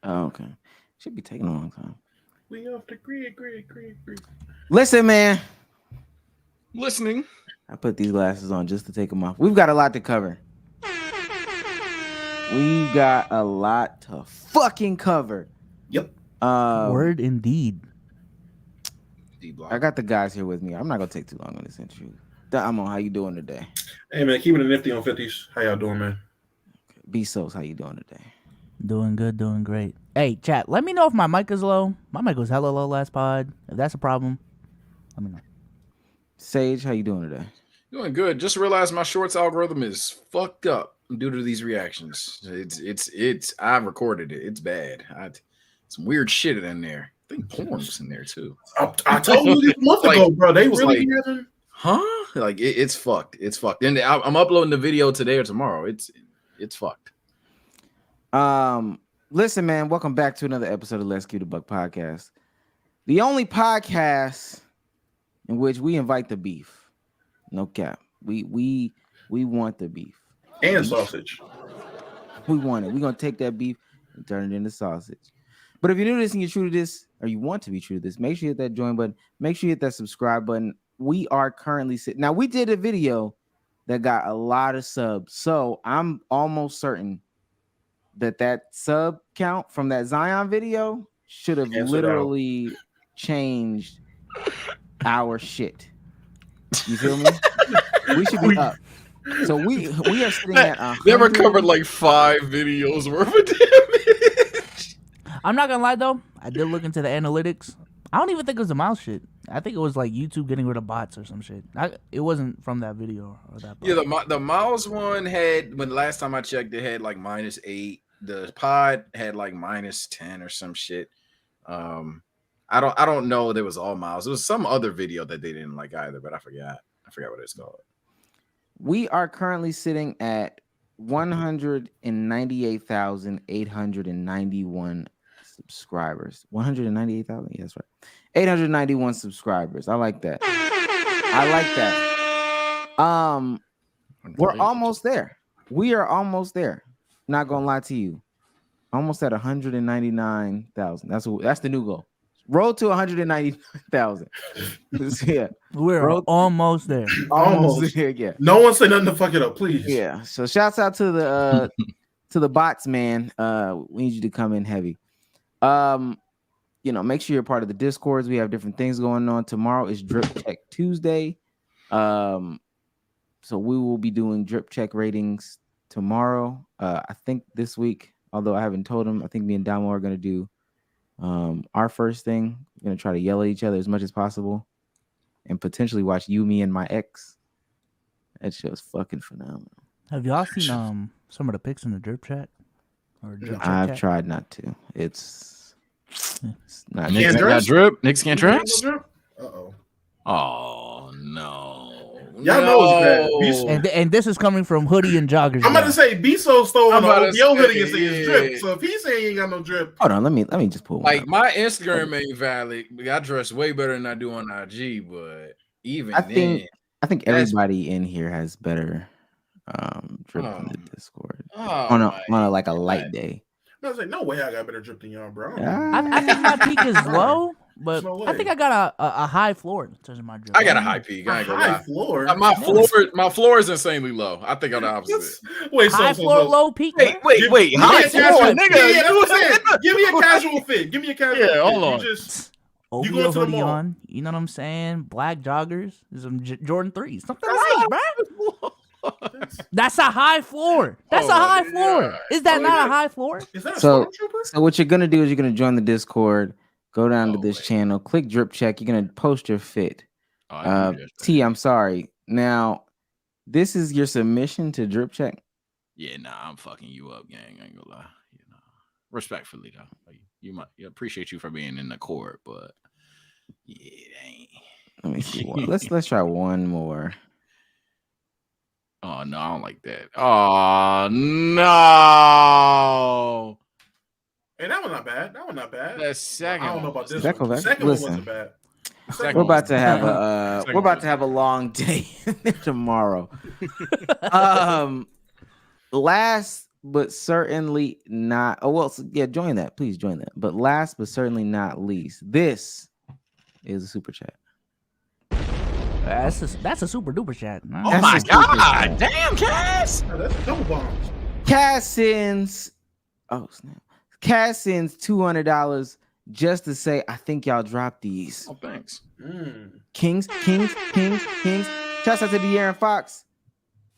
Oh, okay. Should be taking a long time. We off the grid. Listen, man. Listening. I put these glasses on just to take them off. We've got a lot to cover. We've got a lot to fucking cover. Yep. Word indeed. I got the guys here with me. I'm not gonna take too long on this interview. Damo, how you doing today? Hey man, keeping it nifty on 50s. How y'all doing, man? Bezos, how you doing today? Doing good, doing great. Hey, chat, let me know if my mic is low. My mic was hella low last pod. If that's a problem, let me know. Sage, how you doing today? Doing good. Just realized my shorts algorithm is fucked up due to these reactions. It's I've recorded it. It's bad. Some weird shit in there. I think porn was in there too. I told you this month ago, bro. They really like, huh? Like it's fucked. It's fucked. And I'm uploading the video today or tomorrow. It's fucked. Listen, man, welcome back to another episode of Let's Keep the Buck podcast. The only podcast in which we invite the beef. No cap. We want the beef. And sausage. We want it. We're gonna take that beef and turn it into sausage. But if you're new to this and you're true to this, or you want to be true to this, make sure you hit that join button. Make sure you hit that subscribe button. We are currently sitting. Now, we did a video that got a lot of subs. So I'm almost certain that sub count from that Zion video should have literally changed our shit. You feel me? We should be up. So we are sitting at they recovered like 5 videos worth of damage. I'm not gonna lie though, I did look into the analytics. I don't even think it was the mouse shit. I think it was like YouTube getting rid of bots or some shit. It wasn't from that video or that bot. Yeah, the mouse one had, when last time I checked, it had like -8. The pod had like -10 or some shit. I don't know. There was all miles. It was some other video that they didn't like either, but I forgot what it's called. We are currently sitting at 198,891 subscribers. 198,000. Yeah, that's right. 891 subscribers. I like that. We're almost there. We are almost there. Not gonna lie to you. Almost at 199,000. That's the new goal. Roll to 199,000. Yeah, we're almost there. Almost there. Yeah. No one say nothing to fuck it up, please. Yeah. So shouts out to the to the bots, man. We need you to come in heavy. Make sure you're part of the Discords. We have different things going on. Tomorrow is Drip Check Tuesday. So we will be doing drip check ratings tomorrow. I think this week, although I haven't told him, I think me and Damo are going to do our first thing. We're going to try to yell at each other as much as possible and potentially watch You, Me, and My Ex. That show's fucking phenomenal. Have y'all seen some of the pics in the drip chat? I've tried not to. It's not. Nick's can't drip. Nick's can't drip. Uh-oh. Oh no. Y'all know it's bad. And this is coming from hoodie and joggers. I'm about to say Bezos stole an OVO hoodie and say it's drip. So if he's saying he ain't got no drip, hold on, let me just pull one. Like my Instagram ain't valid. I dress way better than I do on IG, but even I think everybody in here has better drip in the Discord on a light day. I was like, no way I got better drip than y'all, bro. I think my peak is low. But I think I got a high floor in terms of my drip. I got a high peak. I ain't gonna lie. Floor. My floor is insanely low. I think I'm the opposite. Wait, high floor, low peak. Wait. High floor, nigga. Give me a casual fit. Give me a casual fit. Yeah, hold on. You go to the mall. On, you know what I'm saying? Black joggers, some Jordan 3s. Something light, bro. That's a high floor. That's a high floor. Is that not a high floor? Is that a stormtrooper? So what you're gonna do is you're gonna join the Discord. Go down to this channel, click drip check. You're going to post your fit. T, I'm sorry. Now, this is your submission to drip check? Yeah, I'm fucking you up, gang. I ain't gonna lie. Respectfully, though. You appreciate you for being in the court, but yeah, it ain't. Let me see. Let's try one more. Oh, no, I don't like that. Oh, no. Hey, that was not bad. The second, I don't know about this. Second one wasn't bad. We're about to have a long day tomorrow. Last but certainly not. Oh well, yeah, join that. Please join that. But last but certainly not least, this is a super chat. That's a super duper chat. Oh That's my a super god! chat. Damn, Cass! Oh, that's double bombs. Cass sends. Oh snap! Cass sends $200 just to say, I think y'all dropped these. Oh, thanks. Kings. Shouts out to De'Aaron Fox.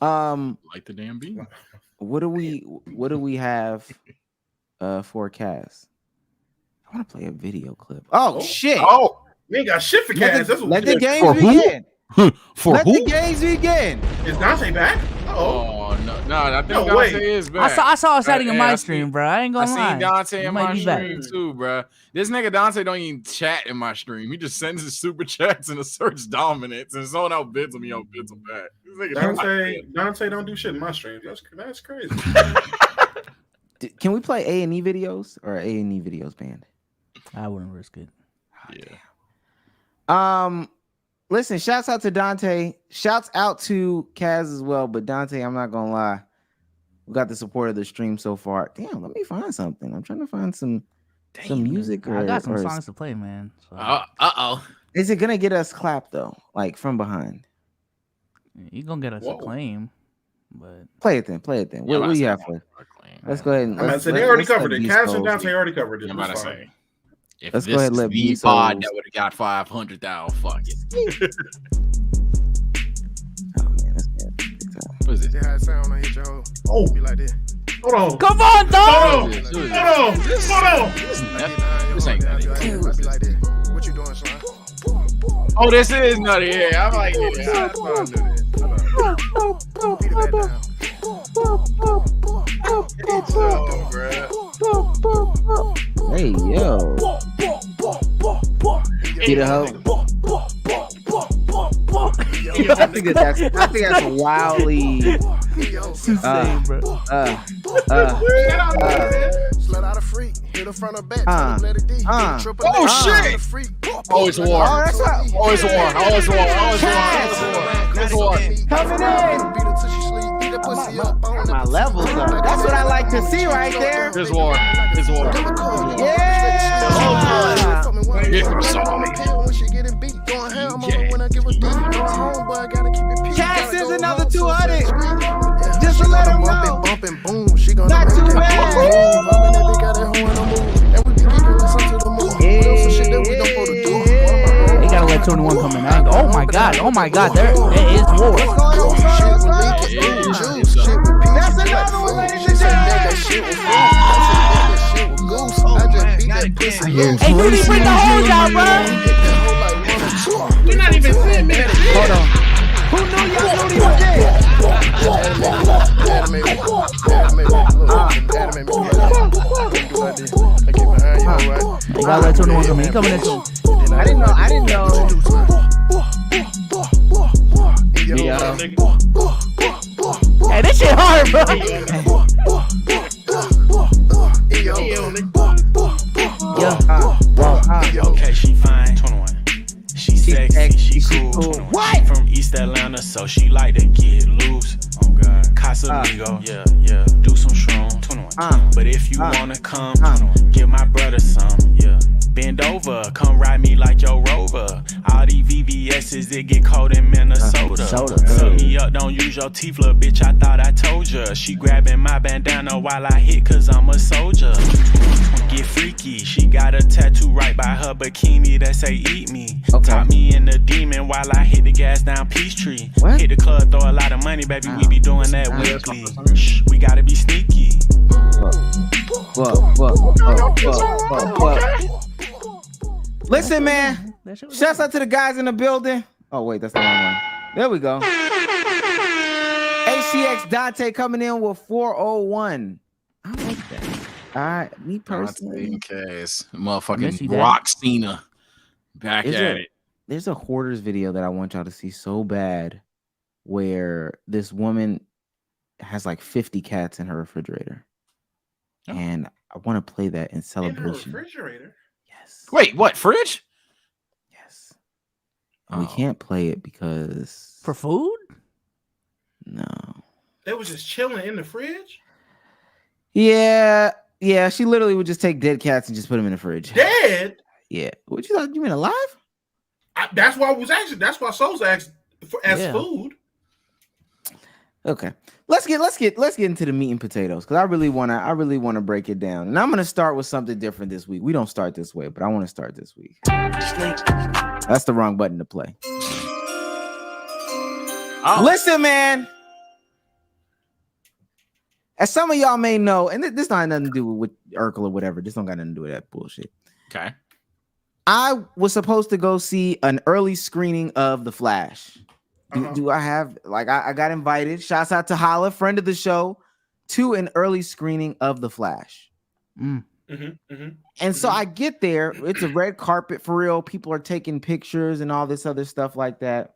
Like the damn beat. What do we have for Cass? I want to play a video clip. Oh shit! Oh, We ain't got shit for Cass. Let the games For who? begin. for Let who? the games begin. Is Dante back? Oh no, I think No Dante way. is back. I saw a sighting in Yeah, my I stream, seen- bro. I ain't I gonna lie. seen Dante He in might my be back. stream too, bro. This nigga Dante don't even chat in my stream. He just sends his super chats and asserts dominance, and someone outbids him, he outbids him back. This nigga Dante don't do shit in my streams. That's crazy. Can we play A&E videos or A&E videos banned? I wouldn't risk it. Yeah. Listen, shouts out to Dante. Shouts out to Kaz as well. But Dante, I'm not gonna lie, we got the support of the stream so far. Damn, let me find something. I'm trying to find some music. I got some songs to play, man. So. Uh-oh. Is it gonna get us clapped though? Like from behind? You gonna get us a claim, but Play it then. What do you have for? Let's go ahead and They already covered it. Cass and Dante already covered it. I'm about to say. If Let's this go ahead and is let the Bezos- pod that would have got 500,000, fuck it. Oh man, that's bad. What is it? Yeah, how it sound when I hit your hole. Oh, Be like this. hold on. come on, dog. Hold on. This ain't nutty. I be like this. What you doing, son? Oh, this is nutty. Yeah, I'm like, yeah. Beat it back down. Oh, bro. Hey yo, get a hoe. I think that's wildly. Insane, bro. Slut out of freak. Hit her front or back. Let it D. Triple Oh, A. shit. Freak. Oh, it's war. Oh, that's right. Oh, it's war. Oh, it's war. Oh, it's war. It's war. Coming in. Beat her till she sleep. Beat that pussy up. My levels up. That's what I like to see right there. It's war. It's war. Yeah. Cass is another 200. Just to let him know. Not too bad. They gotta let 21 come in. Oh my god, there it is war. That's another one, ladies and gentlemen. Hey, you didn't bring the hoes out, bro. We're not even 10 minutes. Hold on. Who knew y'all knew he was dead? You gotta let 21 come in. He coming in too. I didn't know. Yeah. Hey, this shit hard, bro. Okay, she fine. 21. She sexy, she cool. What? She from East Atlanta, so she like to get loose. Oh God, Casamigo, yeah. Do some shroom. 21. But if you wanna come, 21. Give my brother some, yeah. Bend over, come ride me like your Rover. All these VVS's, it get cold in Minnesota. Suck me up, don't use your teeth, little bitch, I thought I told ya. She grabbing my bandana while I hit, cause I'm a soldier. Get freaky, she got a tattoo right by her bikini that say eat me. Okay. Taught me in the demon while I hit the gas down Peachtree. What? Hit the club, throw a lot of money, baby, we be doing that weekly. Shh, we gotta be sneaky. Listen, man. Shouts out to the guys in the building. Oh, wait, that's the wrong one. There we go. HCX Dante coming in with 401. I like that. All right, me personally. Case. Missy Motherfucking Dad. Rock Cena. Back at it. There's a hoarders video that I want y'all to see so bad where this woman has like 50 cats in her refrigerator. Oh. And I want to play that in In her celebration. refrigerator. Yes. Wait, what? Fridge? Yes. And we can't play it because For food? no. They was just chilling in the fridge. Yeah. She literally would just take dead cats and just put them in the fridge. Dead? Yeah. What you thought? You mean alive? That's why I was asking. That's why Souls asked as food. Okay. Let's get into the meat and potatoes because I really wanna break it down. And I'm gonna start with something different this week. We don't start this way, but I want to start this week. That's the wrong button to play. Oh. Listen, man. As some of y'all may know, and this don't have nothing to do with Urkel or whatever. This don't got nothing to do with that bullshit. Okay. I was supposed to go see an early screening of The Flash. Do I have I got invited? Shouts out to Holla, friend of the show, to an early screening of The Flash. And so I get there. It's a red carpet for real. People are taking pictures and all this other stuff like that.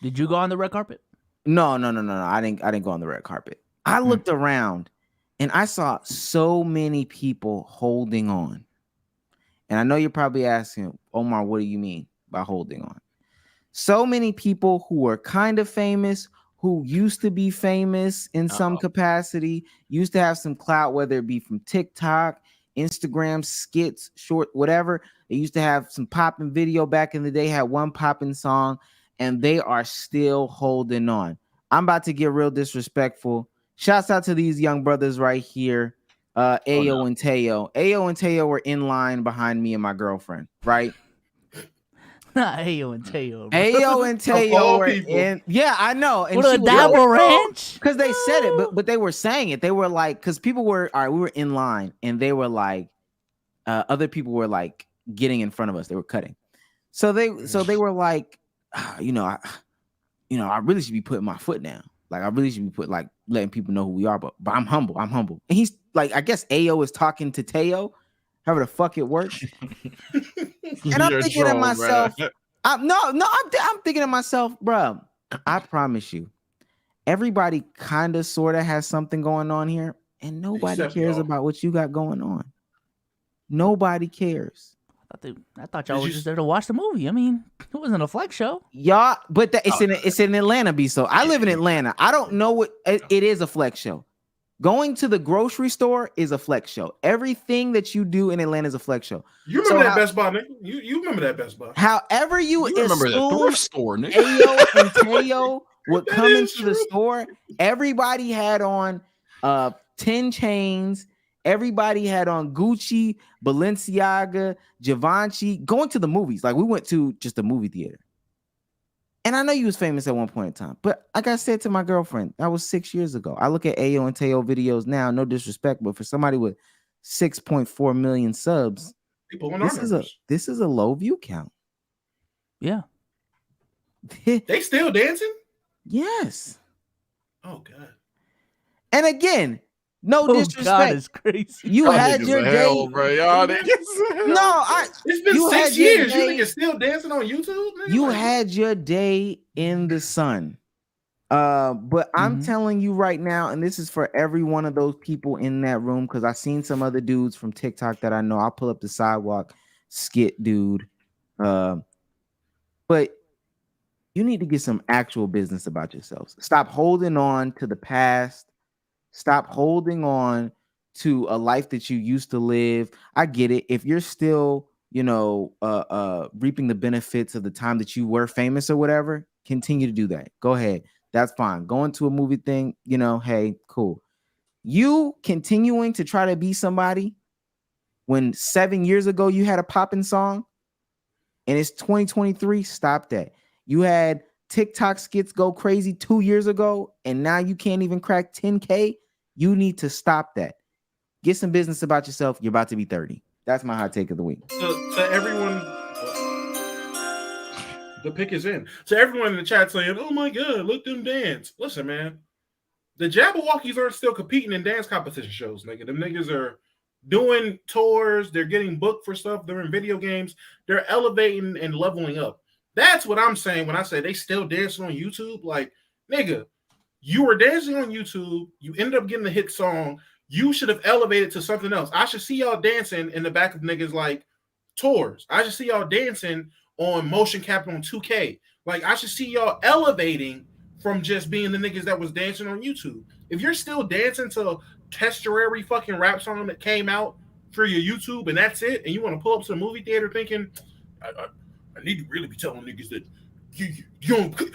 Did you go on the red carpet? No. I didn't go on the red carpet. I looked around and I saw so many people holding on. And I know you're probably asking, Omar, what do you mean by holding on? So many people who are kind of famous, who used to be famous in some capacity, used to have some clout, whether it be from TikTok, Instagram, skits, short, whatever. They used to have some popping video back in the day, had one popping song, and they are still holding on. I'm about to get real disrespectful. Shouts out to these young brothers right here, Ayo and Teo. Ayo and Teo were in line behind me and my girlfriend, right? Not Ayo and Teo. Ayo and Teo were in. Yeah, I know. And what a Dabble Ranch? Because they said it, but they were saying it. They were like, because people were all right. We were in line, and they were like, other people were like getting in front of us. They were cutting. So they were like, I really should be putting my foot down. Like I really should be letting people know who we are. But I'm humble. I'm humble. And he's like, I guess Ayo is talking to Teo. However the fuck it works. And I'm thinking to myself, I'm thinking to myself, bro, I promise you, everybody kind of sort of has something going on here, and nobody cares about what you got going on. Nobody cares. I thought y'all were just there to watch the movie. I mean, it wasn't a flex show. Y'all, but it's in Atlanta, B. So I live in Atlanta. I don't know what it is a flex show. Going to the grocery store is a flex show. Everything that you do in Atlanta is a flex show. You remember that Best Buy, nigga? You remember that Best Buy. However you remember the thrift store, nigga. Ayo and Teo would come into the store. Everybody had on 10 chains. Everybody had on Gucci, Balenciaga, Givenchy. Going to the movies. Like we went to just a movie theater. And I know you was famous at one point in time, but like I said to my girlfriend, that was 6 years ago. I look at Ayo and Teo videos now, no disrespect, but for somebody with 6.4 million subs, this is a low view count. Yeah. They still dancing? Yes. Oh God. And again, no disrespect. God, it's crazy. You had your day, bro. Y'all niggas. It's been 6 years. You niggas still dancing on YouTube? Nigga? You had your day in the sun. But I'm telling you right now, and this is for every one of those people in that room, because I've seen some other dudes from TikTok that I know. I'll pull up the sidewalk skit dude. But you need to get some actual business about yourselves. Stop holding on to the past. Stop holding on to a life that you used to live. I get it. If you're still, reaping the benefits of the time that you were famous or whatever, continue to do that. Go ahead. That's fine. Going to a movie thing, hey, cool. You continuing to try to be somebody when 7 years ago you had a popping song and it's 2023, stop that. You had TikTok skits go crazy 2 years ago and now you can't even crack 10K. You need to stop that. Get some business about yourself. You're about to be 30. That's my hot take of the week. To everyone, the pick is in. So everyone in the chat saying, "Oh my God, look them dance." Listen, man, the Jabberwockies aren't still competing in dance competition shows, nigga. Them niggas are doing tours. They're getting booked for stuff. They're in video games. They're elevating and leveling up. That's what I'm saying when I say they still dancing on YouTube. Like, nigga, you were dancing on YouTube. You ended up getting a hit song. You should have elevated to something else. I should see y'all dancing in the back of niggas like tours. I should see y'all dancing on motion capture on 2K. Like, I should see y'all elevating from just being the niggas that was dancing on YouTube. If you're still dancing to temporary fucking rap song that came out for your YouTube and that's it, and you want to pull up to the movie theater thinking, I need to really be telling niggas that you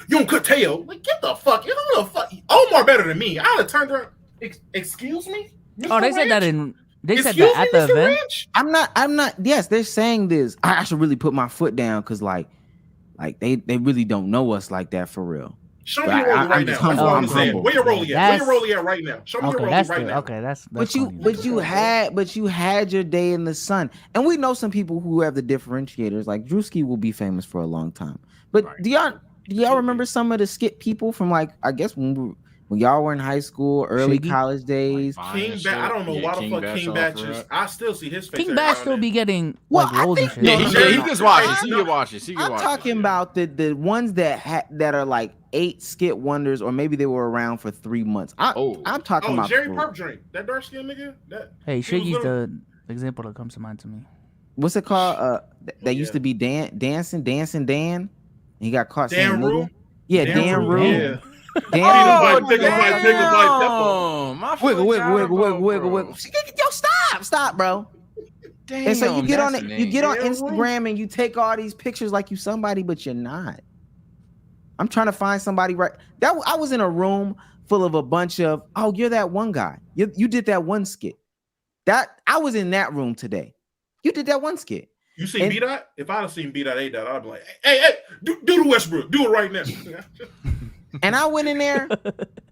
don't cut tail. Like, get the fuck, you know the fuck. Omar better than me. I'd have turned around. Excuse me? Mr. Oh, they said that Ranch? they said Excuse that at me, the Mr. event. Ranch? I'm not. Yes, they're saying this. I should really put my foot down because like they really don't know us like that for real. Show me But your rollie I'm right just now. humble. That's what I'm I'm saying. humble. Where your rollie at? Where That's- your rollie at right now? Show me your Okay, rollie that's right the, now. okay. That's But you had your day in the sun, and we know some people who have the differentiators. Like Drewski will be famous for a long time. But Right. do y'all remember some of the skit people from like I guess when y'all were in high school, early Shiggy? college days? King Batch. I don't know why the fuck King Batch is. I still see his face. King every Batch now still and be then. getting Well, like I roles and think- shit. no, Yeah, no, he no, can no. watch this. He can watch this. I'm talking about the ones that are like 8 skit wonders, or maybe they were around for 3 months. I'm talking Oh, about Jerry Perp Drink. That dark skinned nigga. Hey, he was Shiggy's little- the example that comes to mind to me. what's it called? That used yeah. to be Dancing Dan. He got caught saying Dan Rule. nigga. Yeah, Dan Rule. Yeah. Dan Oh, Rule. Pickle Pipe, Pickle Pipe, Oh, my Wiggle. Yo, stop, bro. Damn, And so you get on that's it, the you name. get on Dan Rule. Instagram and you take all these pictures like you somebody, but you're not. I'm trying to find somebody right. I was in a room full of a bunch of, oh, you're that one guy. You did that one skit. I was in that room today. You did that one skit. You seen And- B Dot? If I'd have seen B Dot, A Dot, I'd be like, hey, do the Westbrook, do it right now. And I went in there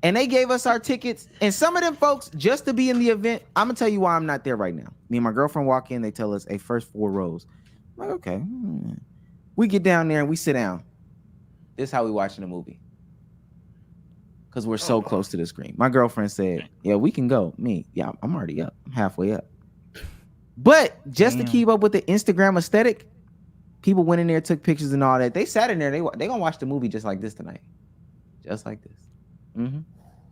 and they gave us our tickets. And some of them folks, just to be in the event, I'm gonna tell you why I'm not there right now. Me and my girlfriend walk in, they tell us, hey, first 4 rows. I'm like, okay. We get down there and we sit down. This is how we watching the movie. Because we're so close to the screen. My girlfriend said, yeah, we can go. Me, yeah, I'm already up. I'm halfway up. But just to keep up with the Instagram aesthetic, people went in there, took pictures and all that. They sat in there. They gonna watch the movie just like this tonight. Just like this. Mm-hmm.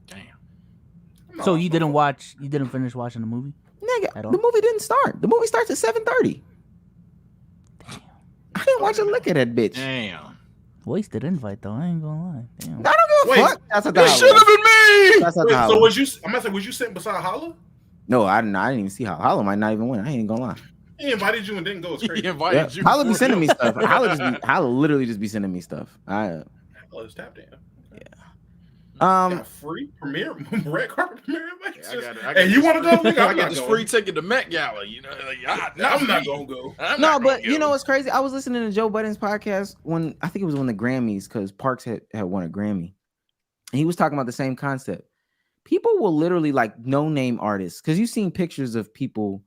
Damn. So you didn't finish watching the movie? Nigga, At all? the movie didn't start. The movie starts at 7:30. I didn't watch a lick of that bitch. Damn. Wasted invite though. I ain't gonna lie. Damn. I don't give a Wait, fuck. That's what It should have been me. That's not Wait, how. so was you sitting beside Holla? No, I didn't even see how. Holla might not even win. I ain't gonna lie. He invited you and didn't go. It's He crazy. invited Yeah. you. Holla be before sending you. me stuff. Holla literally just be sending me stuff. Oh, it's tap dance. Um, Got free premiere, red carpet premiere. Like, Yeah, it's I just- got hey, you want to go? Nigga, I I'm got not this going. free ticket to Met Gala. You know, like, I'm not gonna go. I'm no, not but gonna you know go. what's crazy? I was listening to Joe Budden's podcast when I think it was when the Grammys, because Parks had won a Grammy, and he was talking about the same concept. People will literally like no-name artists, because you've seen pictures of people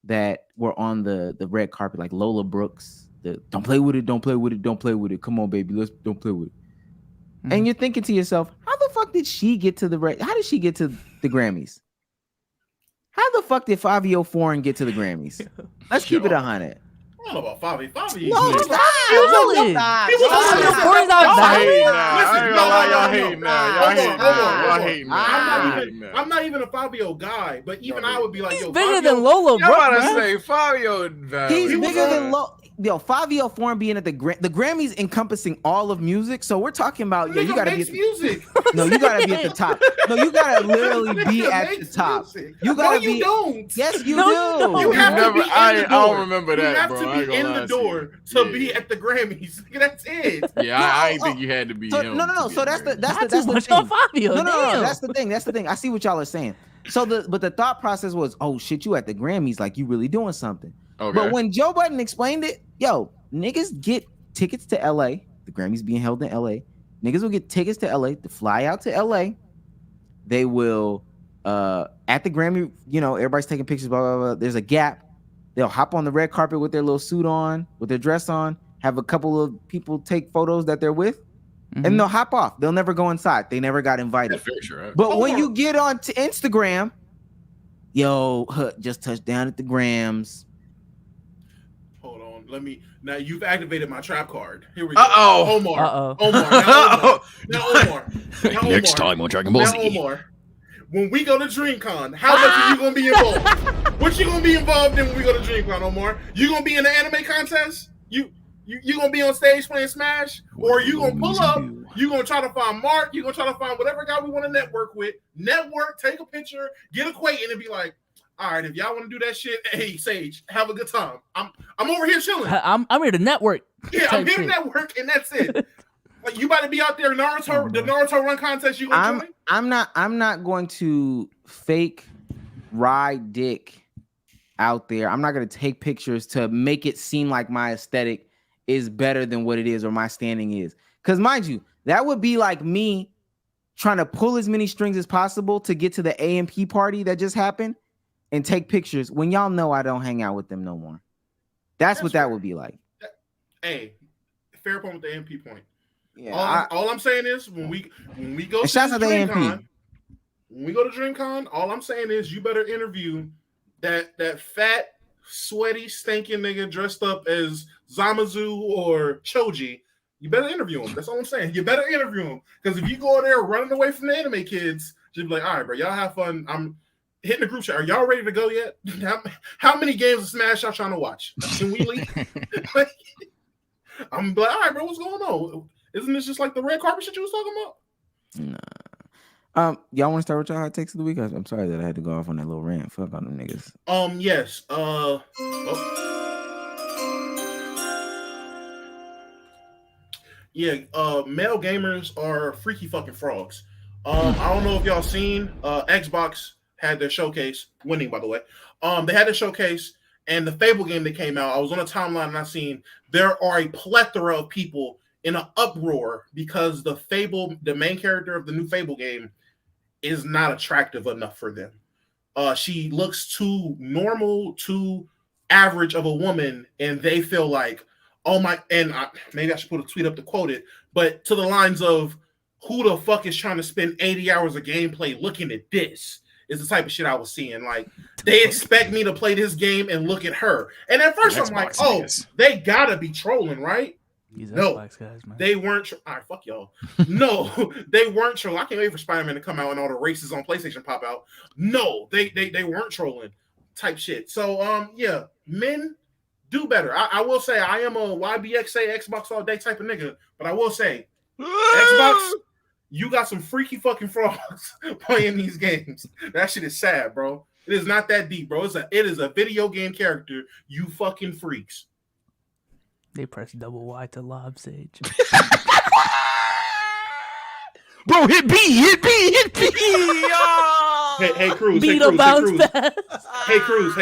that were on the red carpet, like Lola Brooks. Don't play with it, don't play with it, don't play with it. Come on, baby, don't play with it. And you're thinking to yourself, how the fuck did she get to how did she get to the Grammys? How the fuck did Fabio Foreign get to the Grammys? Let's keep it 100. I don't know about Fabi. Fabi. No, he- stop. Really? Stop. He was Stop. on Fabio the Foreign's Y'all outside? hating now. Listen, I ain't gonna lie, y'all hating no. now. Y'all Hold on, hating hold now. on, Y'all hold on. hating now. I'm Y'all hating now. I'm not even a Fabio guy, but even I would be like, He's yo, bigger Fabio, than Lola, Y'all bro. about to say Fabio Valley. He's He was bigger on- than Fabio Foreign being at the Grammys encompassing all of music. So we're talking about you Nigga gotta be makes at music. no, you gotta be at the top. No, you gotta literally be Nigga at the makes top. music. You gotta no, be. you don't. Yes, you No, do. you don't. You have to never- be in I the don't door. remember You that, have bro. to I ain't be gonna in lie the to you. door to Yeah. be at the Grammys. That's it. Yeah, I ain't think you had to be So, him. no. to So be that's there. the Not too much thing. on Fabio. No, damn. that's the thing. That's the thing. I see what y'all are saying. So but the thought process was, oh shit, you at the Grammys, like you really doing something. Okay. But when Joe Budden explained it, yo, niggas get tickets to LA. The Grammys being held in LA. Niggas will get tickets to LA to fly out to LA. They will at the Grammy, you know, everybody's taking pictures, blah, blah, blah. There's a gap. They'll hop on the red carpet with their little suit on, with their dress on, have a couple of people take photos that they're with, and they'll hop off. They'll never go inside. They never got invited. That's very true, right? But when you get on to Instagram, yo, just touched down at the Grams. Hold on. Let me. Now you've activated my trap card. Here we go. Uh-oh. Omar. Uh-oh. Omar. Now Omar. Now Next Omar. time on Dragon Ball Now Z. Omar. When we go to DreamCon, how much are you gonna be involved? What you gonna be involved in when we go to DreamCon, Omar? You gonna be in the anime contest? You gonna be on stage playing Smash, or you gonna pull up You're gonna try to find Mark. You're gonna try to find whatever guy we want to network with. Network, take a picture, get acquainted, and be like, all right, if y'all want to do that shit, hey Sage, have a good time. I'm over here chilling. I'm here to network. Yeah, I'm here to network, and that's it. Like you about to be out there, Naruto, the Naruto run contest. You gonna join? I'm not going to fake ride dick out there. I'm not going to take pictures to make it seem like my aesthetic is better than what it is or my standing is. Because mind you, that would be like me trying to pull as many strings as possible to get to the AMP party that just happened and take pictures when y'all know I don't hang out with them no more. That's what that would be like. Hey, fair point with the AMP point. Yeah. All I'm saying is when we go to DreamCon, when we go to DreamCon, all I'm saying is you better interview that fat, sweaty, stinking nigga dressed up as Zamazu or Choji. You better interview him. That's all I'm saying. You better interview him. Because if you go there running away from the anime kids, just be like, all right, bro, y'all have fun. I'm hitting the group chat. Are y'all ready to go yet? How many games of Smash y'all trying to watch? Can we leave? I'm like, all right, bro, what's going on? Isn't this just like the red carpet shit you was talking about? Nah. Y'all want to start with y'all hot takes of the week? I'm sorry that I had to go off on that little rant. Fuck on them niggas. Yes. Yeah, male gamers are freaky fucking frogs. I don't know if y'all seen Xbox had their showcase, winning by the way. They had their showcase and the Fable game that came out. I was on a timeline and I seen there are a plethora of people in an uproar because the main character of the new Fable game is not attractive enough for them. She looks too normal, too average of a woman, and they feel like, oh my, and maybe I should put a tweet up to quote it, but to the lines of, who the fuck is trying to spend 80 hours of gameplay looking at this? Is the type of shit I was seeing. Like, they expect me to play this game and look at her. And at first I'm like, oh, they gotta be trolling, right? No, guys, man. They weren't. All right, fuck y'all. No, they weren't trolling. I can't wait for Spider-Man to come out and all the races on PlayStation pop out. No, they weren't trolling type shit. So yeah, men do better. I will say I am a YBXA Xbox all day type of nigga, but I will say Xbox, you got some freaky fucking frogs playing these games. That shit is sad, bro. It is not that deep, bro. It is a video game character. You fucking freaks. They press double Y to lob Sage. Bro, hit B. Hey, Cruz. Beat a bounce pass. Hey, Cruz.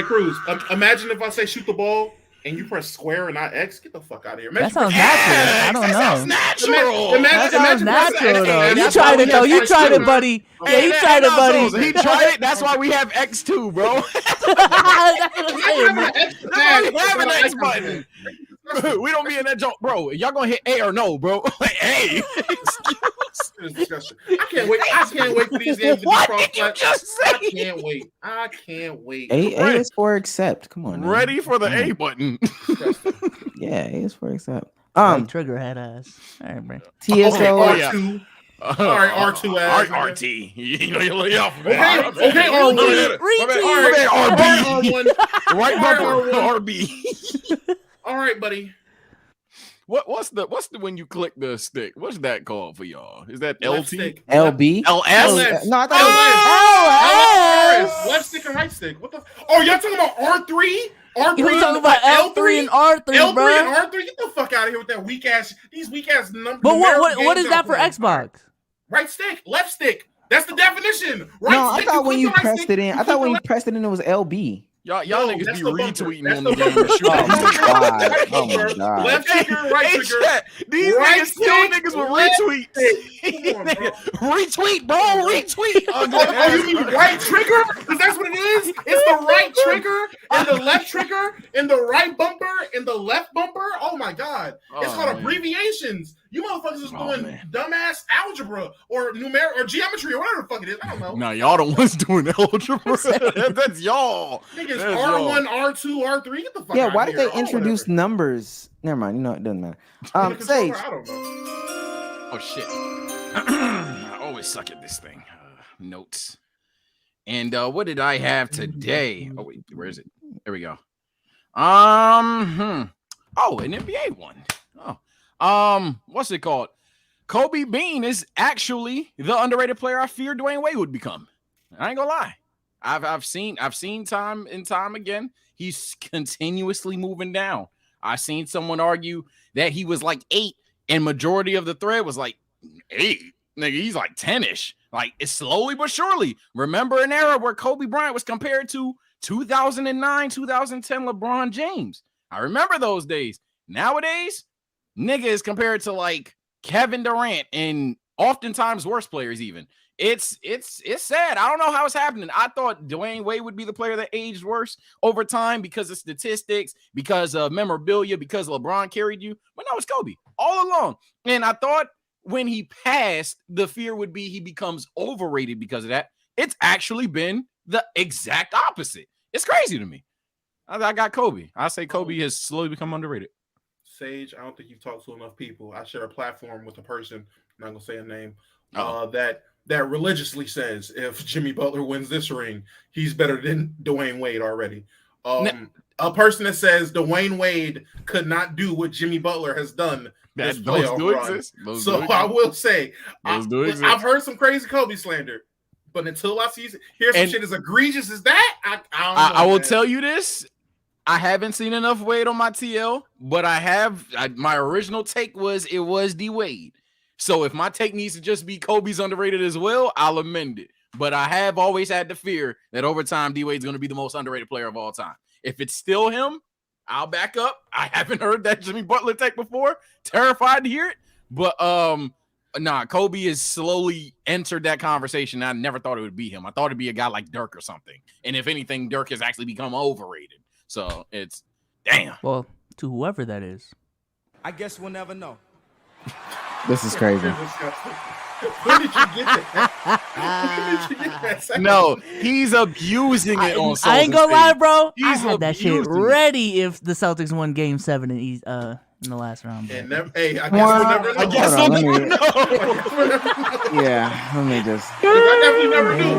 Imagine if I say shoot the ball and you press square and not X. Get the fuck out of here. That sounds natural. I don't know. Sounds natural. That sounds natural, though. You tried it, though. You tried it, buddy. Yeah, you tried it, buddy. He tried it. That's why we have X2, bro. We have an X button. We don't be in that joke, bro. Y'all gonna hit A or no, bro? Like, A. I can't wait for these games to be cross-platform. I can't wait. A is for accept. Come on. Ready for the A button. Yeah, A is for accept. Trigger had ass. All right, bro. TSO. R2. All right, R2 ass. RT. You know you lay off. Okay, R1. RB. Right bumper. RB. All right, buddy. What's the when you click the stick? What's that called for y'all? Is that LT? LB? LS? No, I thought LS. Left stick and right stick. What the? Oh, y'all talking about R3? R3? You talking about L3 and R3, L3 bro? and R3? Get the fuck out of here with that weak ass. These weak ass numbers. But what is that for Xbox? Right stick, left stick. That's the definition. Right no, stick, I thought when you pressed it in. I thought when you pressed it in, it was LB. Y'all niggas be retweeting on the bumper. game. Oh my god. Left trigger, right trigger. These right niggas kill niggas with retweets. Retweet, bro. Retweet. Oh, you mean right trigger? Because that's what it is. It's the right trigger and the left trigger and the right bumper and the left bumper. Oh my god. It's called abbreviations. You motherfuckers is doing dumbass algebra or numeric or geometry or whatever the fuck it is. I don't know. Nah, y'all the ones doing algebra. That's y'all. Niggas R1, R2, R3. Get the fuck out of here. Yeah, why did they introduce numbers? Never mind. You know, it doesn't matter. Sage. I don't know. Oh, shit. I always suck at this thing. Notes. And what did I have today? Oh, wait. Where is it? There we go. Oh, an NBA one. Oh. What's it called? Kobe Bean is actually the underrated player I feared Dwayne Wade would become. I ain't gonna lie. I've seen time and time again. He's continuously moving down. I seen someone argue that he was like 8, and majority of the thread was like 8. Nigga, he's like 10-ish. Like, it's slowly but surely. Remember an era where Kobe Bryant was compared to 2009, 2010 LeBron James. I remember those days. Nowadays, nigga is compared to like Kevin Durant and oftentimes worse players even. It's sad. I don't know how it's happening. I thought Dwayne Wade would be the player that aged worse over time because of statistics, because of memorabilia, because LeBron carried you. But no, it's Kobe all along. And I thought when he passed, the fear would be he becomes overrated because of that. It's actually been the exact opposite. It's crazy to me. I got Kobe. I say Kobe has slowly become underrated. Sage, I don't think you've talked to enough people. I share a platform with a person, I'm not going to say a name, that religiously says if Jimmy Butler wins this ring, he's better than Dwayne Wade already. A person that says Dwayne Wade could not do what Jimmy Butler has done this playoff run. So I will say, I've heard some crazy Kobe slander, but until I hear some shit as egregious as that, I don't know. I will tell you this. I haven't seen enough Wade on my TL, but my original take was it was D Wade. So if my take needs to just be Kobe's underrated as well, I'll amend it. But I have always had the fear that over time, D Wade's going to be the most underrated player of all time. If it's still him, I'll back up. I haven't heard that Jimmy Butler take before. Terrified to hear it. But Kobe has slowly entered that conversation. I never thought it would be him. I thought it'd be a guy like Dirk or something. And if anything, Dirk has actually become overrated. So it's damn. Well, to whoever that is. I guess we'll never know. This is crazy. Where did you get that? No, he's abusing it on social I ain't gonna lie, bro. I He's had that shit ready if the Celtics won Game 7 in the last round. I guess we'll never know. I guess we'll never know. Yeah, let me just. I definitely never knew.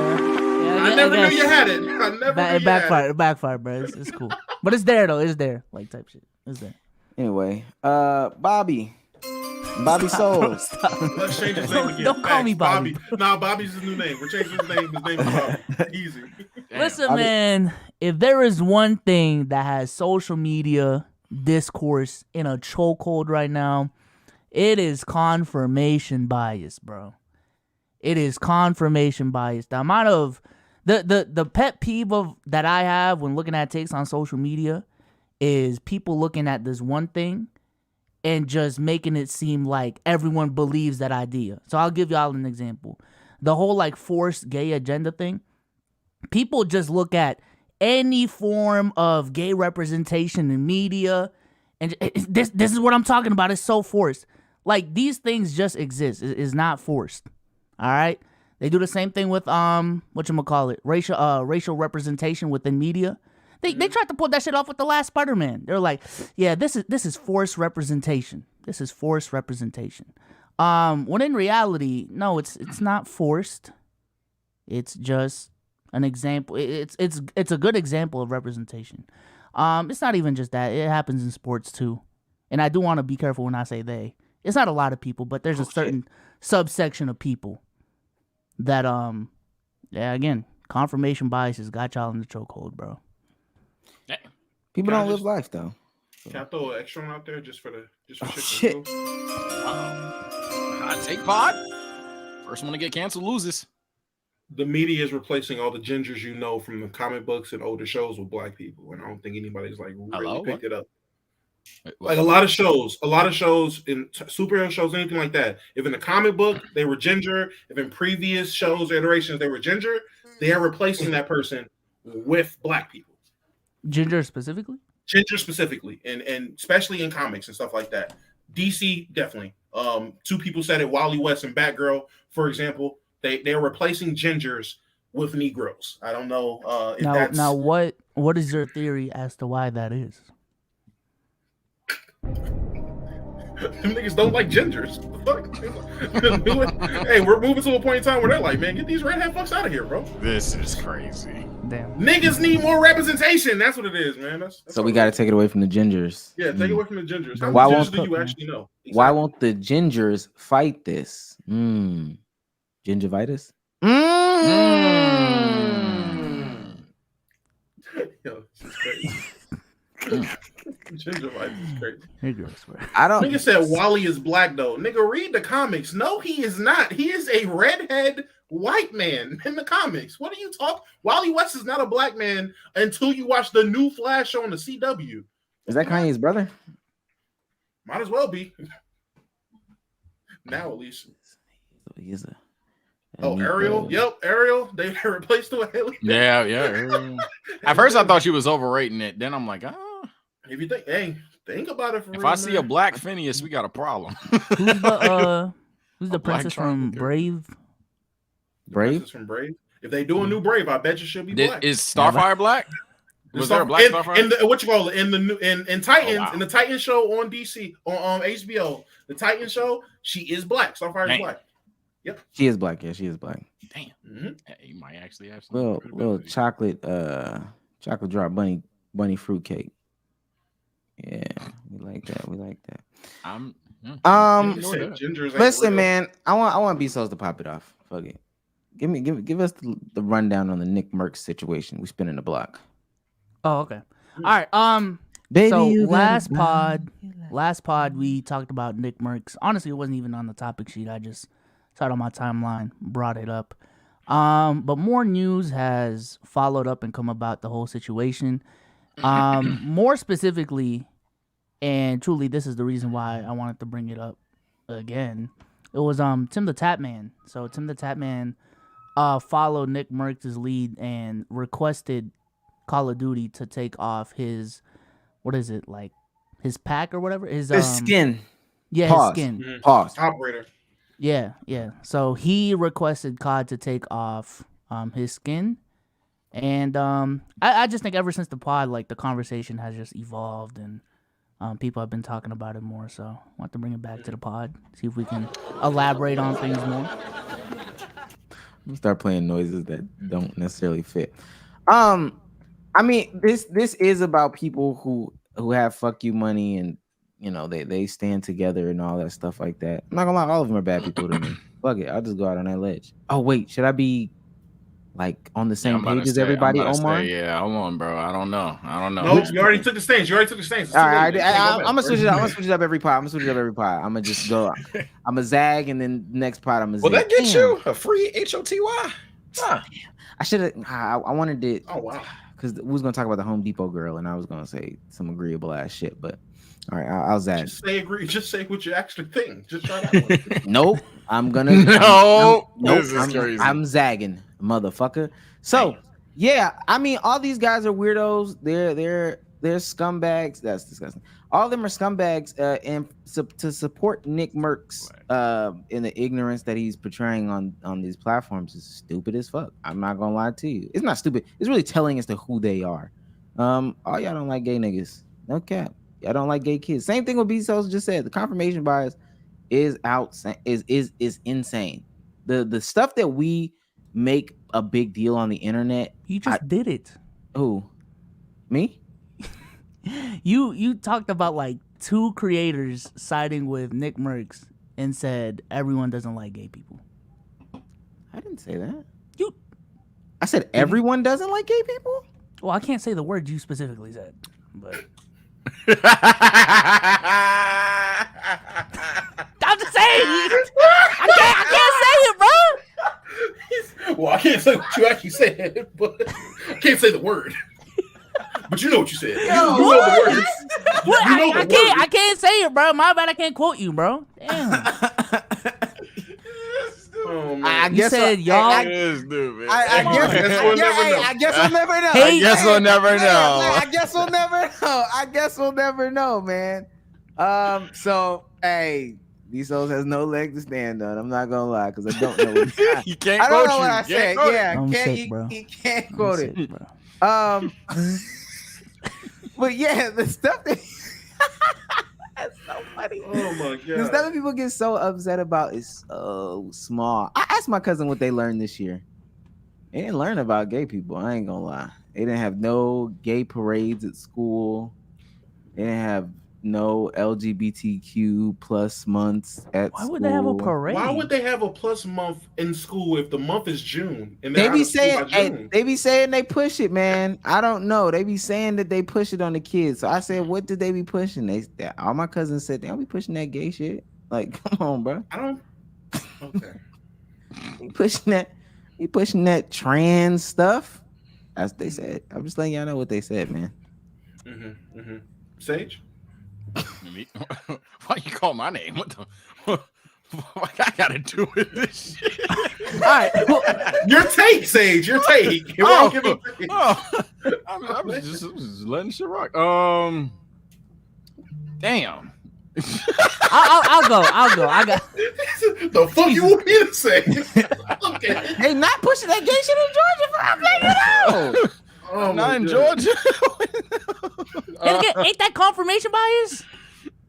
I never knew you had it. I never knew you had it. Backfired, bro. It's cool. But it's there, though. It's there. Like, type shit. It's there. Anyway, Bobby Souls. Let's change his name again. Don't call me Bobby. Nah, Bobby's his new name. We're changing his name. His name is Bobby. Easy. Listen, man. If there is one thing that has social media discourse in a chokehold right now, it is confirmation bias, bro. It is confirmation bias. The amount of the pet peeve that I have when looking at takes on social media is people looking at this one thing and just making it seem like everyone believes that idea. So I'll give y'all an example. The whole like forced gay agenda thing. People just look at any form of gay representation in media, and this is what I'm talking about. It's so forced. Like, these things just exist. It's not forced. All right? They do the same thing with racial representation within media. They tried to pull that shit off with the last Spider-Man. They're like, yeah, this is forced representation. This is forced representation. When in reality, no, it's not forced. It's just an example. It's a good example of representation. It's not even just that. It happens in sports too. And I do want to be careful when I say they. It's not a lot of people, but there's a certain subsection of people that again, confirmation bias has got y'all in the chokehold, bro. People don't live life though. Can I throw an extra one out there just for shit? I take pod. First one to get canceled loses. The media is replacing all the gingers you know from the comic books and older shows with black people, and I don't think anybody's like really picked it up. Like a lot of shows in superhero shows, anything like that. If in the comic book they were ginger, if in previous shows or iterations they were ginger, they are replacing that person with black people. Ginger specifically, and especially in comics and stuff like that. DC definitely. Two people said it: Wally West and Batgirl, for example. They're replacing gingers with Negroes. I don't know if that's... Now what is your theory as to why that is? Them niggas don't like gingers. What the fuck? Hey, we're moving to a point in time where they're like, man, get these redhead fucks out of here, bro. This is crazy. Damn. Niggas need more representation. That's what it is, man. That's So we got to take it away from the gingers. Yeah, take it away from the gingers. How Why many won't gingers do you actually know? Why won't the gingers fight this? Gingivitis? Yo, this is crazy. Gingivitis is crazy. I don't. Nigga said Wally is black though. Nigga, read the comics. No, he is not. He is a redhead white man in the comics. What are you talking? Wally West is not a black man until you watch the new Flash on the CW. Is that Kanye's brother? Might as well be. Now at least. He's a Ariel. Yep, Ariel. They replaced her with Haley. Yeah. Ariel. At first, I thought she was overrating it. Then I'm like, If you think about it for if real, I see a black Phineas, we got a problem. Who's the princess from Brave? Princess from Brave. If they do a new Brave, I bet you she'll be black. Is Starfire black? Was there a black Starfire? In what you call it? In Titans, in the Titan show on DC on HBO, the Titan show, she is black. Starfire is black. Yep, she is black. Yeah, she is black. Damn, you might actually have some little chocolate drop bunny fruit cake. Yeah, we like that. Listen, man, I want Bezos to pop it off. Fuck it. Give us the rundown on the Nickmercs situation. We spinning the block. Oh, okay. All right. Baby, so last pod we talked about Nickmercs. Honestly, it wasn't even on the topic sheet. I just saw it on my timeline, brought it up. But more news has followed up and come about the whole situation. More specifically, and truly, this is the reason why I wanted to bring it up again. It was Tim the Tatman. So Tim the Tatman followed Nickmercs' lead and requested Call of Duty to take off his, what is it, like his pack or whatever? His skin. Yeah, Pause. his skin. Mm-hmm. Pause. Operator. Yeah. So he requested COD to take off his skin. And I just think ever since the pod, like the conversation has just evolved and people have been talking about it more. So I want to bring it back to the pod, see if we can elaborate on things more. We'll start playing noises that don't necessarily fit. I mean, this is about people who have fuck you money and you know they stand together and all that stuff like that. I'm not gonna lie, all of them are bad people to me. Fuck it, I'll just go out on that ledge. Oh wait, should I be like on the same page as everybody, Omar? Yeah, hold on, bro. I don't know. No, you already took the stance. All right, I'm gonna switch it up. I'm gonna switch it up every pod. I'm gonna just go. I'm a zag, and then next pod I'm a zag. Will that get you a free HOTY? I should have. I wanted it. Oh wow. Because we was gonna talk about the Home Depot girl, and I was gonna say some agreeable ass shit, but all right, I'll zag. Just say what you actually think. Just try that one. Nope, I'm gonna. I'm zagging, motherfucker. So yeah, I mean, all these guys are weirdos. They're scumbags. That's disgusting. All of them are scumbags, and to support Nickmercs in the ignorance that he's portraying on these platforms is stupid as fuck. I'm not gonna lie to you. It's not stupid. It's really telling as to who they are. All y'all don't like gay niggas. No cap. Y'all don't like gay kids. Same thing with Bezos just said. The confirmation bias is is insane. The stuff that we make a big deal on the internet. You just did it. Who? Me? You talked about like 2 creators siding with Nickmercs and said everyone doesn't like gay people. I didn't say that. I said everyone doesn't like gay people? Well, I can't say the word you specifically said, but I'm just saying. I can't say it, bro. Well, I can't say what you actually said, but I can't say the word. But you know what you said. You know the words. I can't say it, bro. My bad. I can't quote you, bro. Damn. I guess said y'all. I guess we'll never know. I guess we'll never know. I guess we'll never know, man. So hey, Bezos has no leg to stand on. I'm not gonna lie, because I don't know what you can't. I don't know what I said. Yeah, he can't quote it. But yeah, the stuff that that's so funny. funny. Oh my The god. stuff that people get so upset about is so small. I asked my cousin what they learned this year. They didn't learn about gay people. I ain't gonna lie. They didn't have no gay parades at school. They didn't have no LGBTQ plus months at Why school. would they have a parade? Why would they have a plus month in school if the month is June and They they're out be of school by saying, June? they be saying they push it, man. I don't know. They be saying that they push it on the kids. So I said, what did they be pushing? All my cousins said they don't be pushing that gay shit. Like, come on, bro. I don't. Okay. You pushing that trans stuff. That's what they said. I'm just letting y'all know what they said, man. Sage? Why you call my name? What the? What I gotta do with this shit? All right. Well, Your take, Sage. Your take. Oh, I'm just letting shit rock. Damn. I'll go. I got. The fuck you want me to say? Okay. they not pushing that gay shit in Georgia. I'm letting you know. Oh Not in God. Georgia. Ain't that confirmation bias?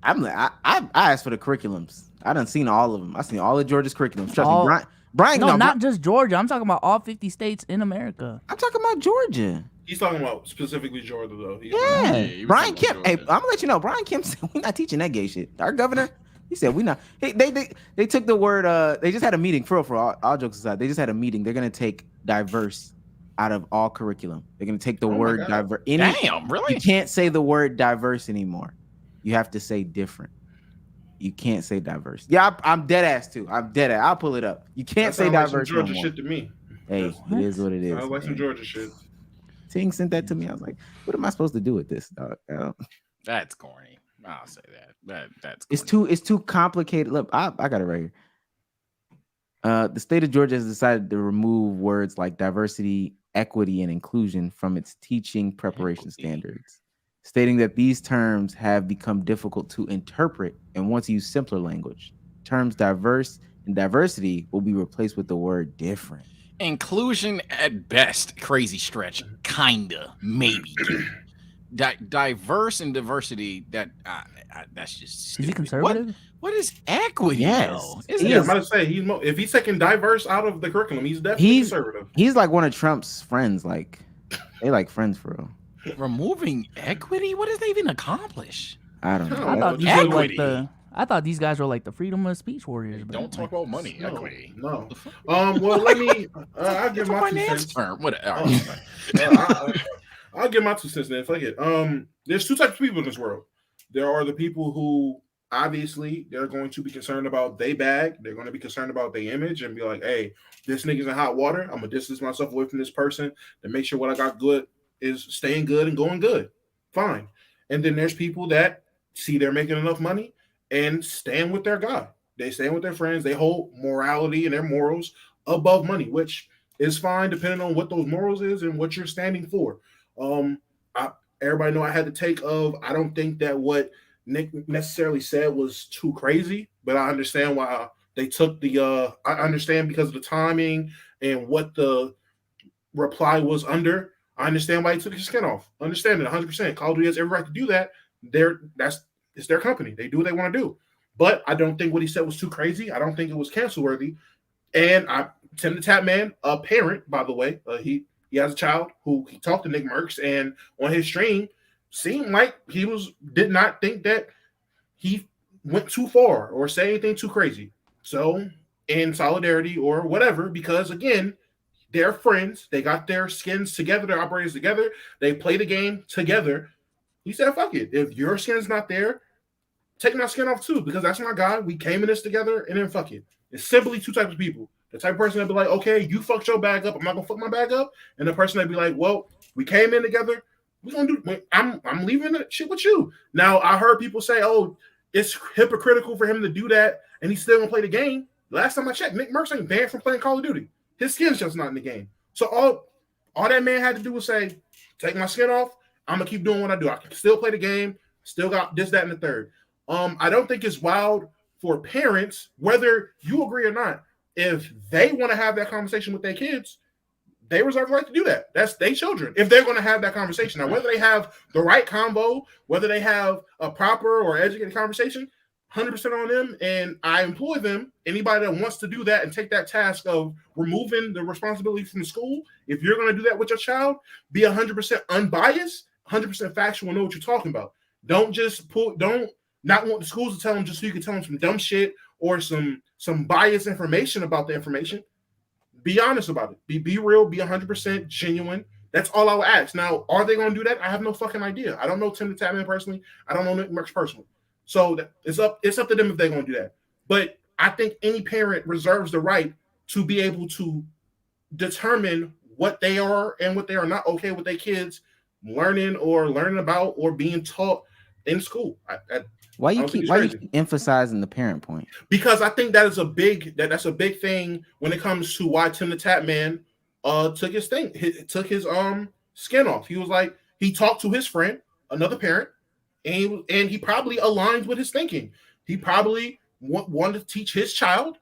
I asked for the curriculums. I done seen all of them. I seen all of Georgia's curriculums. Trust All- me, Brian. No, not just Georgia. I'm talking about all 50 states in America. I'm talking about Georgia. He's talking about specifically Georgia, though. Yeah, he was Brian talking Kemp. about Hey, Georgia. I'm gonna let you know. Brian Kemp said we're not teaching that gay shit. Our governor, he said we not. They took the word. They just had a meeting. For all jokes aside, they just had a meeting. They're gonna take diverse out of all curriculum. They're gonna take the word God. diverse. Damn, really? You can't say the word diverse anymore. You have to say different. You can't say diverse. Yeah, I'm dead ass too. I'm dead ass. I'll pull it up. You can't That say sounds like some diverse no Georgia more. shit to me. Hey, it is what it is. Sounds like some man. Georgia shit. Ting sent that to me. I was like, what am I supposed to do with this, dog? That's corny. I'll say that. That's It's too complicated. Look, I got it right here. The state of Georgia has decided to remove words like diversity, equity, and inclusion from its teaching preparation standards, stating that these terms have become difficult to interpret and want to use simpler language. Terms diverse and diversity will be replaced with the word different. inclusion at best. Crazy stretch. Kinda. Maybe. Diverse and diversity. That's just stupid. Is he conservative? What is equity? Yes. though? He Yeah, is. I'm about to say if he's taking diverse out of the curriculum, he's definitely conservative. He's like one of Trump's friends. Like they like friends for real. Removing equity? What does that even accomplish? I don't know. I I thought these Equity. were like I thought these guys were like the freedom of speech warriors. But Don't talk about money. No, Equity. no. Well, let me. I'll give It's a my 2 finance cents. term. Whatever. I'll give my 2 cents then. Fuck it. There's two types of people in this world. There are the people who obviously they're going to be concerned about they bag. They're going to be concerned about their image and be like, "Hey, this nigga's in hot water. I'm gonna distance myself away from this person to make sure what I got good is staying good and going good." Fine. And then there's people that see they're making enough money and stand with their guy. They stand with their friends. They hold morality and their morals above money, which is fine depending on what those morals is and what you're standing for. Everybody know I had the take of I don't think that what Nick necessarily said was too crazy, but I understand why they took the I understand because of the timing and what the reply was under. I understand why he took his skin off. Understand it 100%. Call of Duty has every right to do that. It's their company. They do what they want to do. But I don't think what he said was too crazy. I don't think it was cancel worthy. And Tim the Tap Man, a parent, by the way, he has a child who he talked to Nickmercs, and on his stream seemed like he did not think that he went too far or said anything too crazy. So in solidarity or whatever, because again, they're friends. They got their skins together. Their operators together. They play the game together. He said, fuck it. If your skin's not there, take my skin off too, because that's my guy. We came in this together, and then fuck it. It's simply two types of people. The type of person that be like, okay, you fucked your bag up. I'm not going to fuck my bag up. And the person that be like, well, we came in together. We're going to do I'm leaving the shit with you. Now, I heard people say, oh, it's hypocritical for him to do that, and he's still going to play the game. Last time I checked, Nickmercs ain't banned from playing Call of Duty. His skin's just not in the game. So all that man had to do was say, take my skin off. I'm going to keep doing what I do. I can still play the game. Still got this, that, and the third. I don't think it's wild for parents, whether you agree or not. If they want to have that conversation with their kids, they reserve the right to do that. That's their children. If they're going to have that conversation. Now, whether they have the right combo, whether they have a proper or educated conversation, 100% on them, and I employ them. Anybody that wants to do that and take that task of removing the responsibility from the school, if you're going to do that with your child, be 100% unbiased, 100% factual, and know what you're talking about. Don't just don't not want the schools to tell them just so you can tell them some dumb shit or some biased information about the information. Be honest about it. Be real. Be 100% genuine. That's all I would ask. Now, are they going to do that? I have no fucking idea. I don't know Tim the Tatman personally. I don't know Nickmercs personally. So it's up to them if they're going to do that. But I think any parent reserves the right to be able to determine what they are and what they are not okay with their kids learning about or being taught in school. Why you keep emphasizing the parent point? Because I think that's a big thing when it comes to why Tim the Tatman took his skin off. He was like, he talked to his friend, another parent, and he probably aligns with his thinking. He probably wanted to teach his child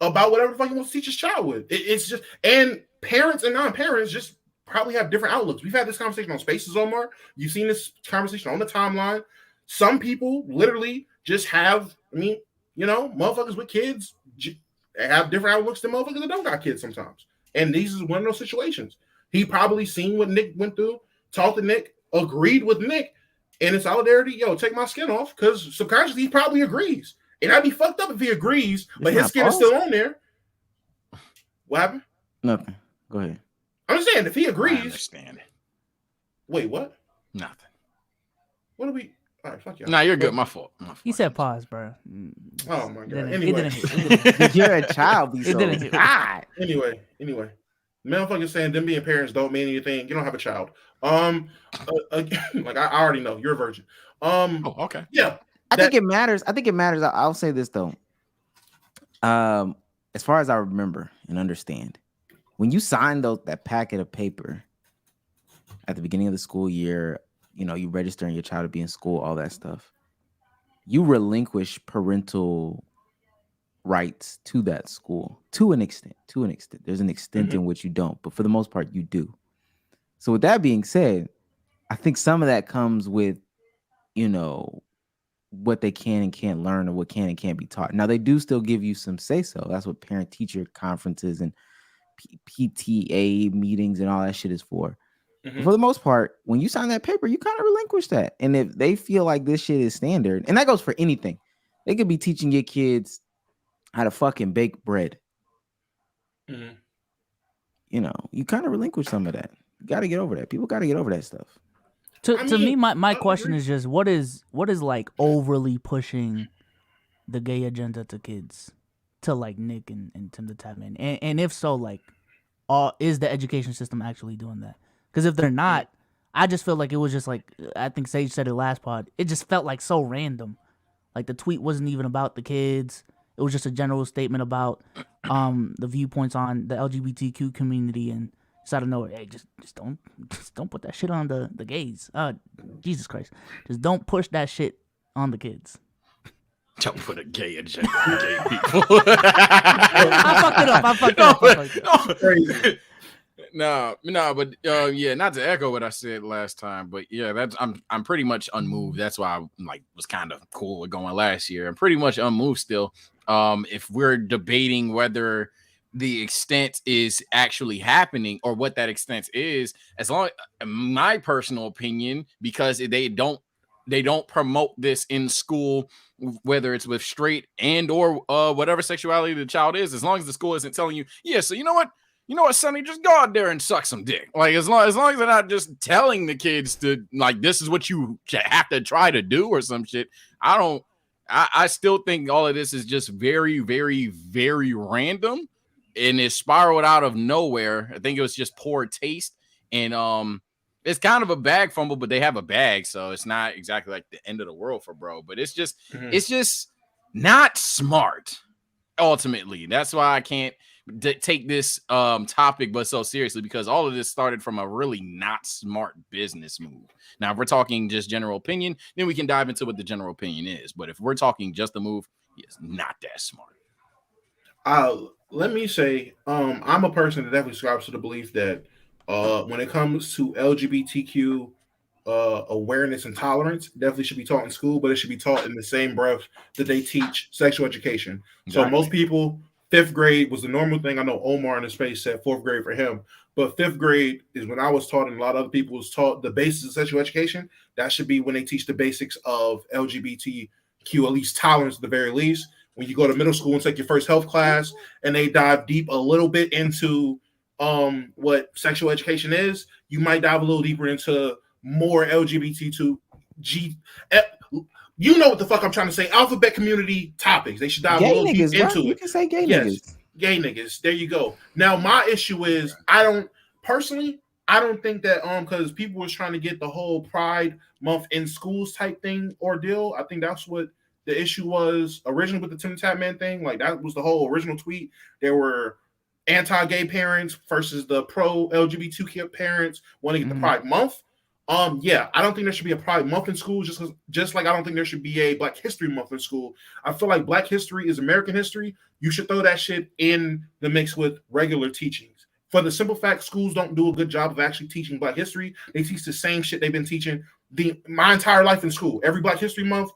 about whatever the fuck he wants to teach his child with. It's just, and parents and non-parents just probably have different outlooks. We've had this conversation on Spaces, Omar. You've seen this conversation on the timeline. Some people literally just have, motherfuckers with kids have different outlooks than motherfuckers that don't got kids sometimes. And these is one of those situations. He probably seen what Nick went through, talked to Nick, agreed with Nick, and in solidarity, take my skin off, because subconsciously he probably agrees. And I'd be fucked up if he agrees, but his skin is still on there. What happened? Nothing. Go ahead. I'm just saying, if he agrees. I understand. Wait, what? Nothing. What are we? All right, fuck you. Nah, you're good. My fault. He said pause, bro. Oh my god. Anyway. You're a child. Anyway. Motherfuckers saying them being parents don't mean anything. You don't have a child. Like I already know you're a virgin. Okay. Yeah. I think it matters. I'll say this though. As far as I remember and understand, when you sign that packet of paper at the beginning of the school year, you registering your child to be in school, all that stuff, you relinquish parental rights to that school to an extent. There's an extent in which you don't, but for the most part you do. So with that being said, I think some of that comes with what they can and can't learn, or what can and can't be taught. Now they do still give you some say so. That's what parent teacher conferences and PTA meetings and all that shit is for. But for the most part, when you sign that paper, you kind of relinquish that. And if they feel like this shit is standard, and that goes for anything, they could be teaching your kids how to fucking bake bread. You kind of relinquish some of that. You got to get over that. People got to get over that stuff. To me, my question is just what is like overly pushing the gay agenda to kids, to like Nick and Tim the Tatman, and if so, like, is the education system actually doing that? Because if they're not, I just feel like it was just like, I think Sage said it last pod, it just felt like so random. Like the tweet wasn't even about the kids. It was just a general statement about the viewpoints on the LGBTQ community, and just out of nowhere, hey, just don't put that shit on the gays. Jesus Christ, just don't push that shit on the kids. Don't put a gay agenda on gay people. I fucked it up. Crazy. No, but yeah, not to echo what I said last time, but yeah, I'm pretty much unmoved. That's why I was kind of cool with going last year. I'm pretty much unmoved still. If we're debating whether the extent is actually happening or what that extent is, as long as my personal opinion, because they don't promote this in school, whether it's with straight and or whatever sexuality the child is, as long as the school isn't telling you, yeah, so you know what, Sonny, just go out there and suck some dick. Like as long as they're not just telling the kids to, like, this is what you have to try to do or some shit. I still think all of this is just very, very, very random, and it spiraled out of nowhere. I think it was just poor taste, and it's kind of a bag fumble, but they have a bag, so it's not exactly like the end of the world for bro. But it's just it's just not smart. Ultimately, that's why I can't take this topic but so seriously, because all of this started from a really not smart business move. Now, if we're talking just general opinion, then we can dive into what the general opinion is. But if we're talking just the move, it's not that smart. Let me say, I'm a person that definitely subscribes to the belief that when it comes to LGBTQ awareness and tolerance definitely should be taught in school, but it should be taught in the same breath that they teach sexual education. So Exactly. most people, 5th grade was the normal thing. I know Omar in the space said 4th grade for him, but 5th grade is when I was taught, and a lot of other people was taught the basis of sexual education. That should be when they teach the basics of LGBTQ, at least tolerance at the very least. When you go to middle school and take your first health class, and they dive deep a little bit into what sexual education is, you might dive a little deeper into more LGBTQ, you know what the fuck I'm trying to say, alphabet community topics. They should dive Gay a little niggas, deep bro. into You it. can say gay Yes, niggas. gay niggas. There you go. Now my issue is I don't think that because people was trying to get the whole Pride Month in schools type thing ordeal. I think that's what the issue was originally with the Tim Tap Man thing. Like that was the whole original tweet. There were anti-gay parents versus the pro-LGBTQ parents wanting to get the Pride Month. Yeah, I don't think there should be a Pride Month in school, just like I don't think there should be a Black History Month in school. I feel like Black history is American history. You should throw that shit in the mix with regular teachings. For the simple fact, schools don't do a good job of actually teaching Black history. They teach the same shit they've been teaching my entire life in school. Every Black History Month,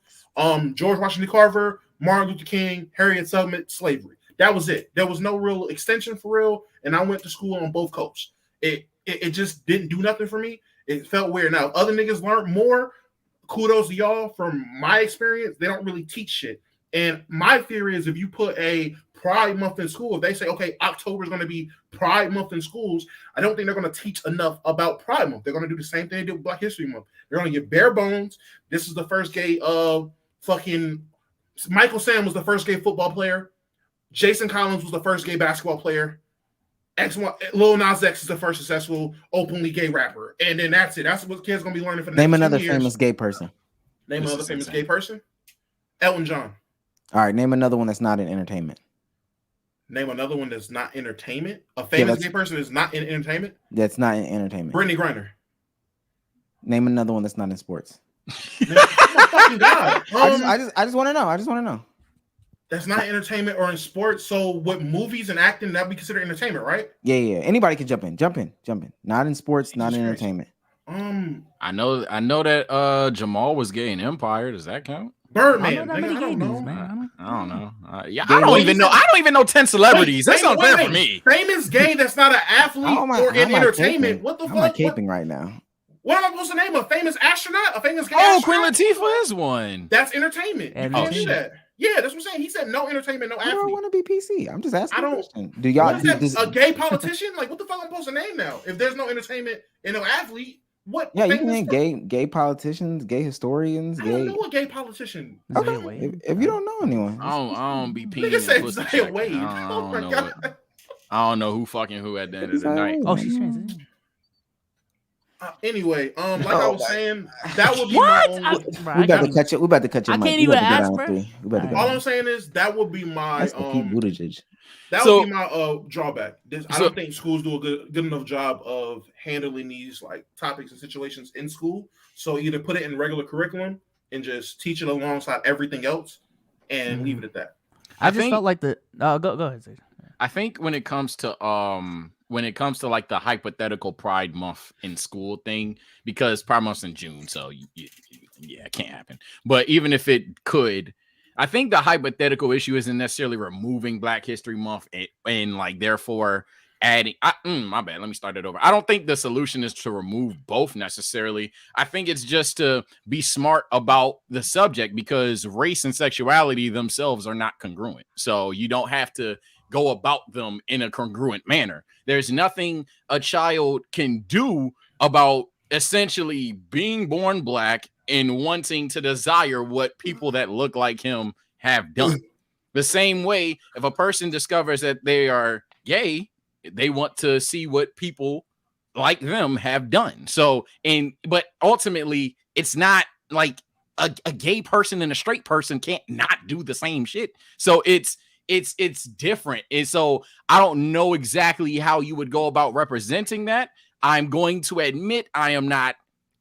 George Washington Carver, Martin Luther King, Harriet Tubman, slavery. That was it. There was no real extension for real, and I went to school on both coasts. It just didn't do nothing for me. It felt weird. Now, if other niggas learned more, kudos to y'all. From my experience, they don't really teach shit. And my theory is if you put a Pride Month in school, if they say, okay, October is going to be Pride Month in schools, I don't think they're going to teach enough about Pride Month. They're going to do the same thing they did with Black History Month. They're going to get bare bones. This is the first gay fucking Michael Sam was the first gay football player. Jason Collins was the first gay basketball player. Lil Nas X is the first successful openly gay rapper. And then that's it. That's what kids are going to be learning for the Name next another 10 years. famous gay person. Name another famous gay person. Elton John. All right, name another one that's not in entertainment. Name another one that's not entertainment. A famous gay person is not in entertainment. That's not in entertainment. Brittany Griner. Name another one that's not in sports. Oh my fucking God. I just want to know. I just want to know. That's not entertainment or in sports. So what movies and acting that be considered entertainment, right? Yeah. Anybody can jump in. Not in sports, not in entertainment. I know that Jamal was gay in Empire. Does that count? Birdman. I don't know. I don't know. I don't even know 10 celebrities. That's not fair for me. Famous gay that's not an athlete or in entertainment. What the fuck? I'm caping right now. What am I supposed to name? A famous astronaut? A famous gay astronaut? Queen Latifah is one. That's entertainment. You can't do that. Yeah, that's what I'm saying. He said no entertainment, no athlete. I don't want to be PC. I'm just asking. I don't. A question. Do y'all a gay politician? Like, what the fuck am I supposed to name now? If there's no entertainment and no athlete, what? Yeah, you can name gay politicians, gay historians. I don't know a gay politician. Okay. If you don't know anyone, I don't be peeing. Nigga said Zaya Wade. Oh my God. I don't know who fucking who at the end of the night. Oh, she's trans. Anyway, like I was saying, that would be my own. We about to cut you. We about to cut your I mic. can't even ask, bro. All I'm saying is that would be my Pete Buttigieg. That would be my drawback. I don't think schools do a good enough job of handling these like topics and situations in school. So either put it in regular curriculum and just teach it alongside everything else, and leave it at that. I just felt like the go ahead. Say. I think when it comes to like the hypothetical Pride Month in school thing, because Pride Month's in June, so yeah, it can't happen. But even if it could, I think the hypothetical issue isn't necessarily removing Black History Month and like therefore adding. My bad. Let me start it over. I don't think the solution is to remove both necessarily. I think it's just to be smart about the subject, because race and sexuality themselves are not congruent. So you don't have to go about them in a congruent manner. There's nothing a child can do about essentially being born Black and wanting to desire what people that look like him have done. The same way, if a person discovers that they are gay, they want to see what people like them have done. So, but ultimately, it's not like a gay person and a straight person can't not do the same shit. So it's different. And so I don't know exactly how you would go about representing that. I'm going to admit I am not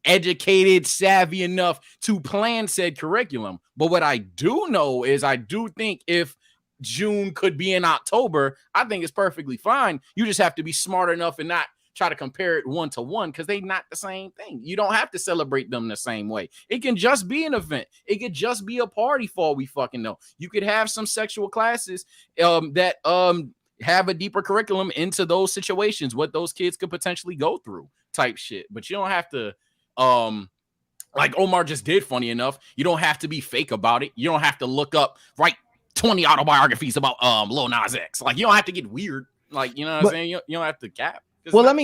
educated, savvy enough to plan said curriculum. But what I do know is I do think if June could be in October, I think it's perfectly fine. You just have to be smart enough and not try to compare it one to one because they not the same thing. You don't have to celebrate them the same way. It can just be an event. It could just be a party for all we fucking know. You could have some sexual classes that have a deeper curriculum into those situations, what those kids could potentially go through type shit. But you don't have to like Omar just did, funny enough, you don't have to be fake about it. You don't have to look up, write 20 autobiographies about Lil Nas X. Like, you don't have to get weird. Like, you know what I'm saying? You don't have to cap. Well, let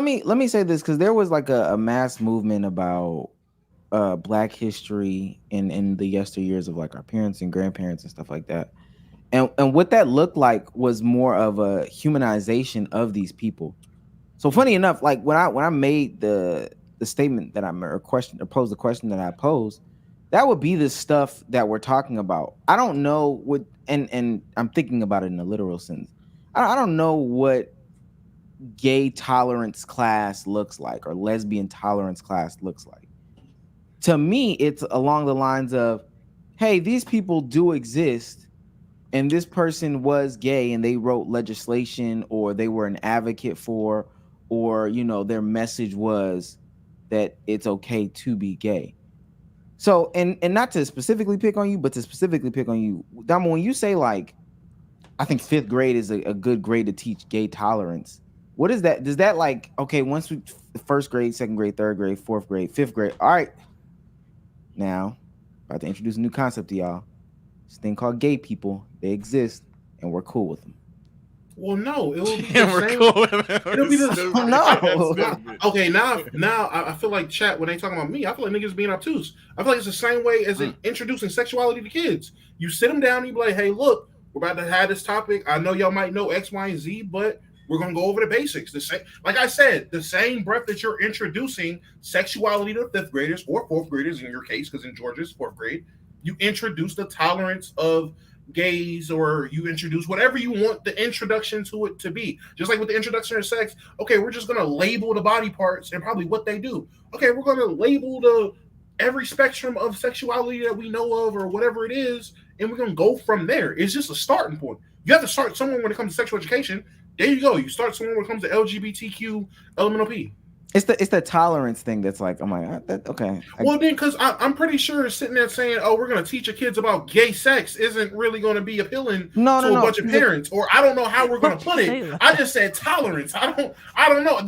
me say this, because there was like a mass movement about Black history in the yesteryears of like our parents and grandparents and stuff like that. And what that looked like was more of a humanization of these people. So funny enough, like when I made the statement that posed the question that I posed, that would be the stuff that we're talking about. I don't know what, and I'm thinking about it in a literal sense. I don't know what gay tolerance class looks like or lesbian tolerance class looks like. To me, it's along the lines of, hey, these people do exist, and this person was gay and they wrote legislation or they were an advocate for, or, you know, their message was that it's okay to be gay. So, and not to specifically pick on you, but to specifically pick on you, Damo, when you say like, I think 5th grade is a good grade to teach gay tolerance. What is that? Does that like, okay, once we, 1st grade, 2nd grade, 3rd grade, 4th grade, 5th grade. All right. Now, about to introduce a new concept to y'all. This thing called gay people. They exist, and we're cool with them. Well, no, it will be the same. Cool with them. It'll be the No. Okay, now I feel like chat when they talking about me. I feel like niggas being obtuse. I feel like it's the same way as in introducing sexuality to kids. You sit them down and you be like, hey, look, we're about to have this topic. I know y'all might know X, Y, and Z, but we're gonna go over the basics. The same, like I said, the same breath that you're introducing sexuality to 5th graders or 4th graders in your case, because in Georgia's 4th grade, you introduce the tolerance of gays, or you introduce whatever you want the introduction to it to be. Just like with the introduction of sex, okay, we're just gonna label the body parts and probably what they do. Okay, we're gonna label every spectrum of sexuality that we know of or whatever it is, and we're gonna go from there. It's just a starting point. You have to start somewhere when it comes to sexual education. There you go. You start somewhere when it comes to LGBTQ elemental P. It's the tolerance thing that's like, I'm like, okay. Well, then, because I'm pretty sure sitting there saying, oh, we're going to teach your kids about gay sex isn't really going to be appealing to a bunch of parents. Or I don't know how we're going to put it. I just said tolerance. I don't know.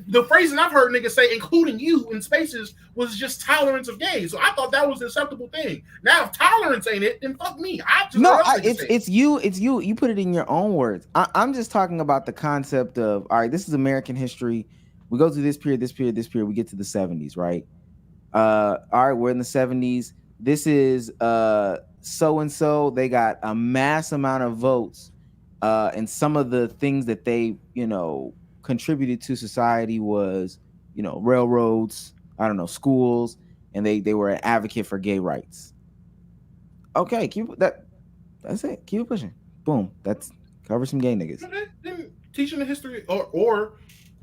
The phrasing I've heard niggas say, including you in spaces, was just tolerance of gays. So I thought that was the acceptable thing. Now, if tolerance ain't it, then fuck me. It's you. You put it in your own words. I'm just talking about the concept of, all right, this is American history. We go through this period, we get to the 70s, right? All right, we're in the 70s. This is so-and-so. They got a mass amount of votes. And some of the things that they, contributed to society was, railroads, schools, and they were an advocate for gay rights. Okay, that's it. Keep it pushing. Boom. That's cover some gay niggas. Then teaching the history or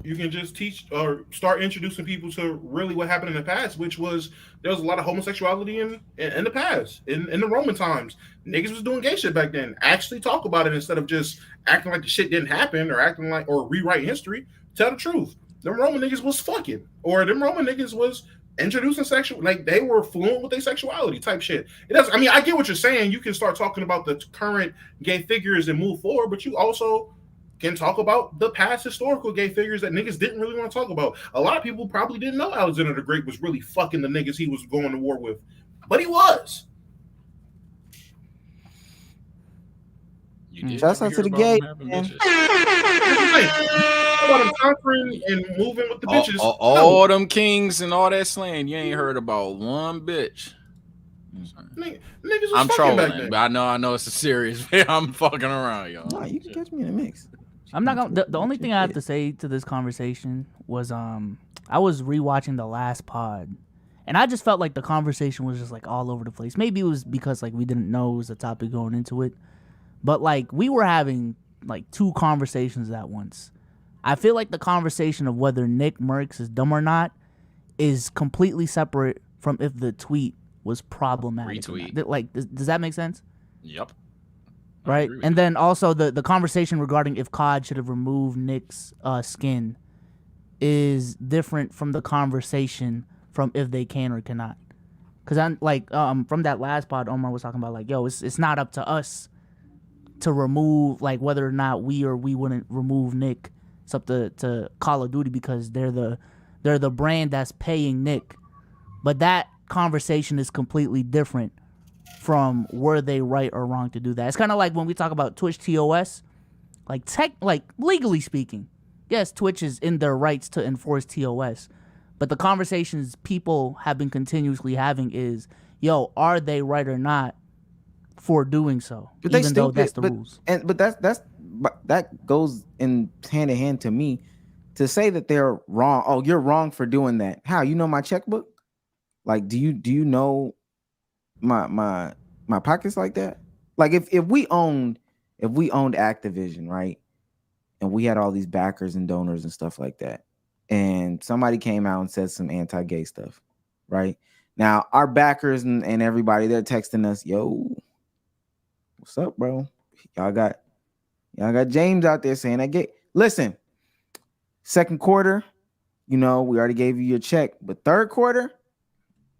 you can just teach or start introducing people to really what happened in the past, which was there was a lot of homosexuality in the past, in the Roman times. Niggas was doing gay shit back then. Actually talk about it instead of just acting like the shit didn't happen or rewriting history. Tell the truth. Them Roman niggas was fucking, or them Roman niggas was introducing sexual, like they were fluent with their sexuality type shit. It does. I mean, I get what you're saying. You can start talking about the current gay figures and move forward, but you also can talk about the past historical gay figures that niggas didn't really want to talk about. A lot of people probably didn't know Alexander the Great was really fucking the niggas he was going to war with, but he was. Shouts out to the gay. About him conquering and moving with the bitches. All them kings and all that slaying, you ain't heard about one bitch. Niggas was I'm fucking back trolling, then. but I know it's a serious. I'm fucking around, y'all. No, you can catch me in a mix. I'm not gonna. The only thing I have to say to this conversation was, I was rewatching the last pod, and I just felt like the conversation was just like all over the place. Maybe it was because like we didn't know it was a topic going into it, but like we were having like 2 conversations at once. I feel like the conversation of whether Nickmercs is dumb or not is completely separate from if the tweet was problematic. Retweet. Like, does that make sense? Yep. Right, and then also the conversation regarding if COD should have removed Nick's skin is different from the conversation from if they can or cannot. Because I'm like, from that last pod, Omar was talking about like, yo, it's not up to us to remove, like, whether or not we wouldn't remove Nick. It's up to Call of Duty because they're the brand that's paying Nick. But that conversation is completely different from were they right or wrong to do that. It's kind of like when we talk about Twitch TOS, like legally speaking, yes, Twitch is in their rights to enforce TOS. But the conversations people have been continuously having is, yo, are they right or not for doing so? But even though that's the rules. But that goes in hand in hand to me to say that they're wrong. Oh, you're wrong for doing that. How? You know my checkbook? Like, do you know my pockets like that? Like if we owned Activision, right? And we had all these backers and donors and stuff like that. And somebody came out and said some anti-gay stuff, right? Now our backers and everybody, they're texting us, yo, what's up, bro? Y'all got James out there saying that gay. Listen, second quarter, we already gave you your check, but third quarter,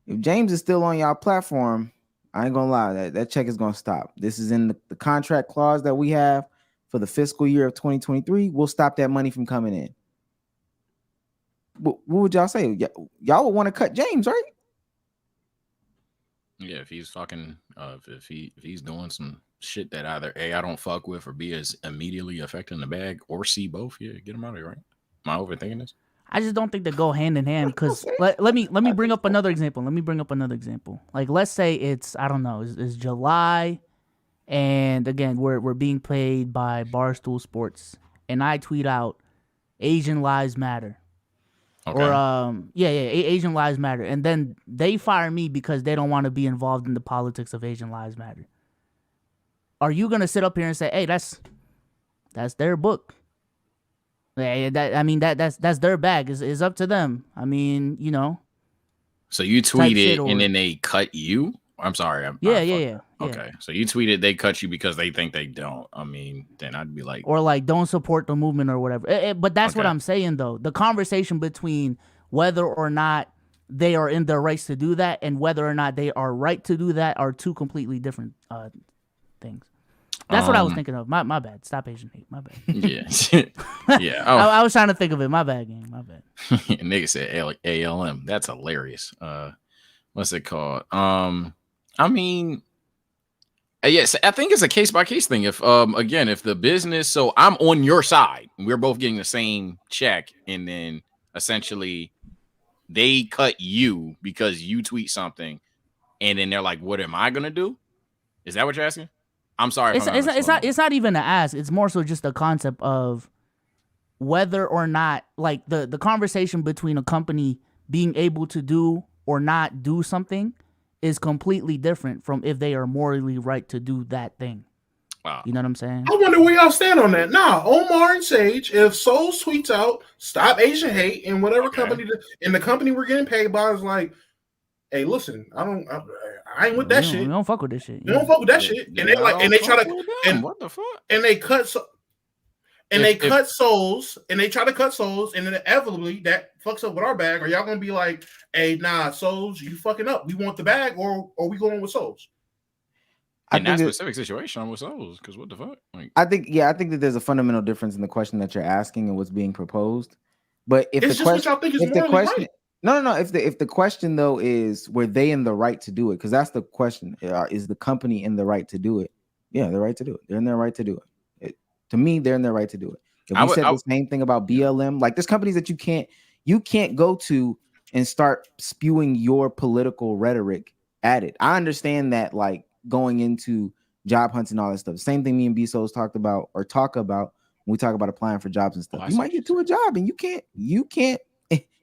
if James is still on y'all platform, I ain't gonna lie, that check is gonna stop. This is in the contract clause that we have for the fiscal year of 2023. We'll stop that money from coming in. What would y'all say? Y'all would want to cut James, right? Yeah, if he's fucking, if he's doing some shit that either A, I don't fuck with, or B, is immediately affecting the bag, or C, both, yeah, get him out of here, right? Am I overthinking this? I just don't think they go hand in hand because let me bring up another example. Like, let's say it's, I don't know, it's July, and again we're being paid by Barstool Sports, and I tweet out Asian Lives Matter. Okay. Or Asian Lives Matter, and then they fire me because they don't want to be involved in the politics of Asian Lives Matter. Are you gonna sit up here and say, "Hey, that's their book"? That's their bag. Is up to them. I mean, So you tweeted and then they cut you? I'm sorry. Yeah. Okay, so you tweeted they cut you because they think they don't. I mean, then I'd be like, or like don't support the movement or whatever. But that's what I'm saying though. The conversation between whether or not they are in their rights to do that and whether or not they are right to do that are two completely different things. That's what I was thinking of. My bad. Stop Asian hate. My bad. Yeah. Yeah. Oh. I was trying to think of it. My bad, gang. My bad. Nigga said ALM. That's hilarious. What's it called? I mean, yes, I think it's a case by case thing. If again, if the business, so I'm on your side, we're both getting the same check, and then essentially they cut you because you tweet something, and then they're like, "What am I gonna do?" Is that what you're asking? I'm sorry. It's not even an ask. It's more so just the concept of whether or not, like the conversation between a company being able to do or not do something is completely different from if they are morally right to do that thing. Wow. You know what I'm saying? I wonder where y'all stand on that. Nah, Omar and Sage, if Souls tweets out, stop Asian hate, and whatever company, and the company we're getting paid by is like, hey, listen, I ain't with that shit. We don't fuck with this shit. We don't fuck with that shit. And they like, and they try to, and what the fuck? And they cut so. And they cut Souls, and they try to cut Souls, and then inevitably that fucks up with our bag. Are y'all gonna be like, "Hey, nah, Souls, you fucking up. We want the bag, or are we going with Souls?" In that specific situation, I'm with Souls, because what the fuck? Like, I think that there's a fundamental difference in the question that you're asking and what's being proposed. But if it's the just question, what y'all think is morally right. No. If the question though is, were they in the right to do it? Because that's the question. Is the company in the right to do it? Yeah, they're right to do it. They're in their right to do it. To me, they're in their right to do it. If we said the same thing about BLM, like there's companies that you can't go to and start spewing your political rhetoric at it. I understand that, like going into job hunts and all that stuff. Same thing me and B-Souls talk about when we talk about applying for jobs and stuff. You might get to a job and you can't,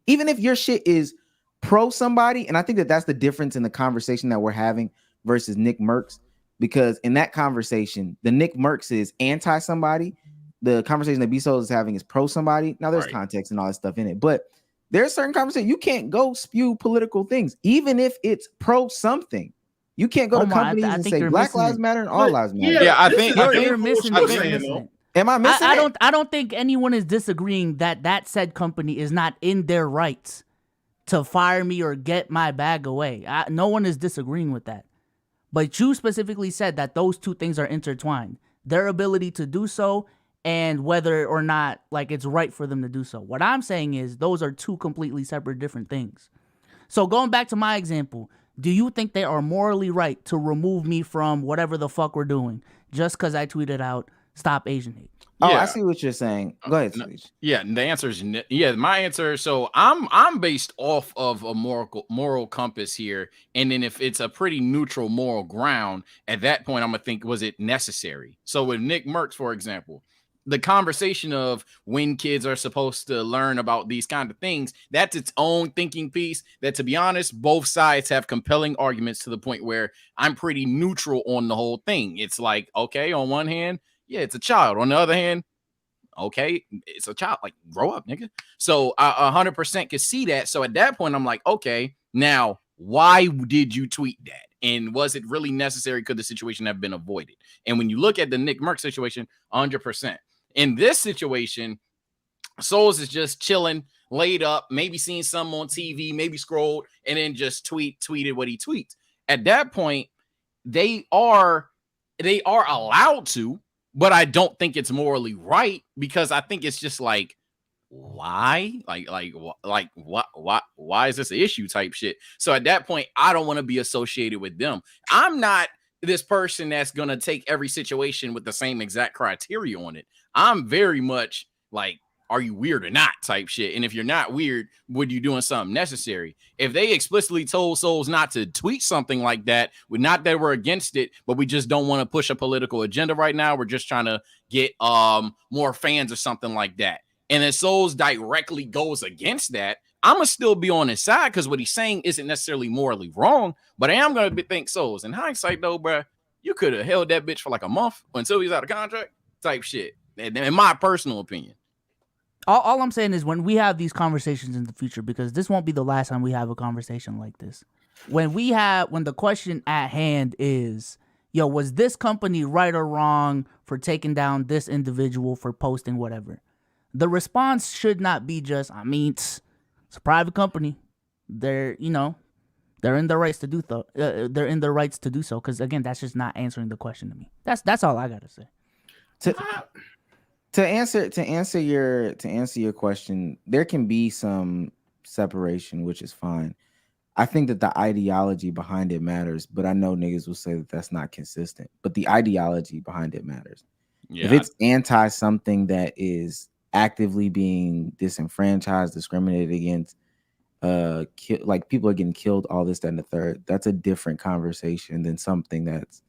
even if your shit is pro somebody. And I think that's the difference in the conversation that we're having versus Nickmercs. Because in that conversation, the Nickmercs is anti somebody. The conversation that B-Souls is having is pro somebody. Now there's context and all that stuff in it, but there's certain conversations you can't go spew political things, even if it's pro something. You can't go to companies and say Black Lives Matter and all lives matter. Yeah, I think you're missing. Am I missing it? I don't think anyone is disagreeing that said company is not in their rights to fire me or get my bag away. No one is disagreeing with that. But you specifically said that those two things are intertwined. Their ability to do so and whether or not like it's right for them to do so. What I'm saying is those are two completely separate different things. So going back to my example, do you think they are morally right to remove me from whatever the fuck we're doing just because I tweeted out stop Asian hate? Oh, Yeah. I see what you're saying. Go ahead, Sage. Yeah, the answer is yeah. My answer. So I'm based off of a moral compass here, and then if it's a pretty neutral moral ground, at that point I'm gonna think, was it necessary? So with Nickmercs, for example, the conversation of when kids are supposed to learn about these kind of things, that's its own thinking piece. That, to be honest, both sides have compelling arguments to the point where I'm pretty neutral on the whole thing. It's like, okay, on one hand, yeah, it's a child. On the other hand, okay, it's a child. Like, grow up, nigga. So I 100% could see that. So at that point, I'm like, okay, now why did you tweet that? And was it really necessary? Could the situation have been avoided? And when you look at the Nickmercs situation, 100%. In this situation, Souls is just chilling, laid up, maybe seeing something on TV, maybe scrolled, and then just tweeted what he tweets. At that point, they are allowed to, but I don't think it's morally right, because I think it's just like, why? Why is this an issue type shit? So at that point, I don't want to be associated with them. I'm not this person that's going to take every situation with the same exact criteria on it. I'm very much like, are you weird or not type shit. And if you're not weird, what are you doing something necessary? If they explicitly told Souls not to tweet something like that, not that we're against it, but we just don't want to push a political agenda right now. We're just trying to get more fans or something like that. And if Souls directly goes against that, I'm going to still be on his side, because what he's saying isn't necessarily morally wrong, but I am going to think Souls. In hindsight, though, bro, you could have held that bitch for like a month until he's out of contract type shit, in my personal opinion. All I'm saying is, when we have these conversations in the future, because this won't be the last time we have a conversation like this, when the question at hand is, yo, was this company right or wrong for taking down this individual for posting whatever? The response should not be just, I mean, it's a private company. They're in their rights to do so. They're in their rights to do so. Because again, that's just not answering the question to me. That's all I gotta say. To answer your question, there can be some separation, which is fine. I think that the ideology behind it matters, but I know niggas will say that that's not consistent. But the ideology behind it matters. Yeah. If it's anti something that is actively being disenfranchised, discriminated against, like people are getting killed, all this, that, and the third, that's a different conversation than something that's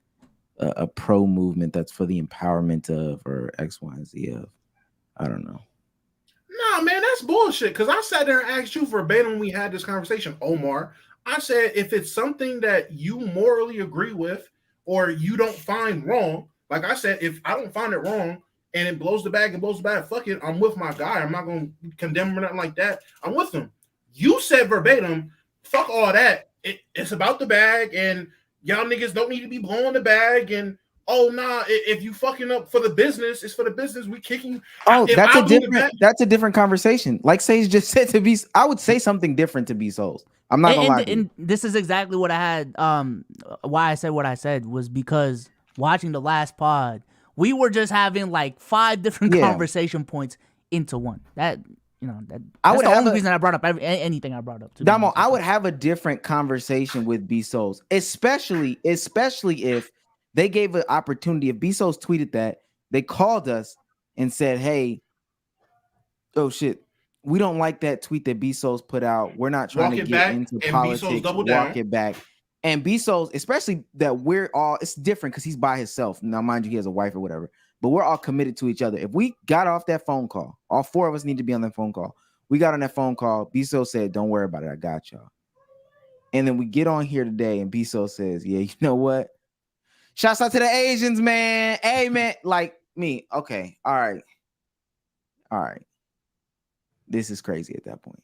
a pro movement that's for the empowerment of, or X, Y, and Z of. I don't know. Nah, man, that's bullshit. Because I sat there and asked you verbatim when we had this conversation, Omar. I said, if it's something that you morally agree with or you don't find wrong, like I said, if I don't find it wrong and it blows the bag, fuck it, I'm with my guy. I'm not going to condemn him or nothing like that. I'm with him. You said verbatim, fuck all that. It's about the bag, and y'all niggas don't need to be blowing the bag, and oh nah, if you fucking up for the business, it's for the business. We kicking. Oh, that's a different conversation. Like Sage just said, to be, I would say something different to be Souls. I'm not gonna lie. And this is exactly what I had. Why I said what I said was because watching the last pod, we were just having like 5 different conversation points into one. That's the only reason I brought up anything I brought up. Damo, I would have a different conversation with B Souls, especially if they gave an opportunity. If B Souls tweeted that, they called us and said, "Hey, oh shit, we don't like that tweet that B Souls put out. We're not trying to get into politics. Walk it back." And B Souls, especially that it's different because he's by himself. Now, mind you, he has a wife or whatever. But we're all committed to each other. If we got off that phone call, all 4 of us need to be on that phone call. We got on that phone call. B-So said, don't worry about it. I got y'all. And then we get on here today and B-So says, yeah, you know what? Shouts out to the Asians, man. Hey, man. Like me. Okay. All right. This is crazy at that point.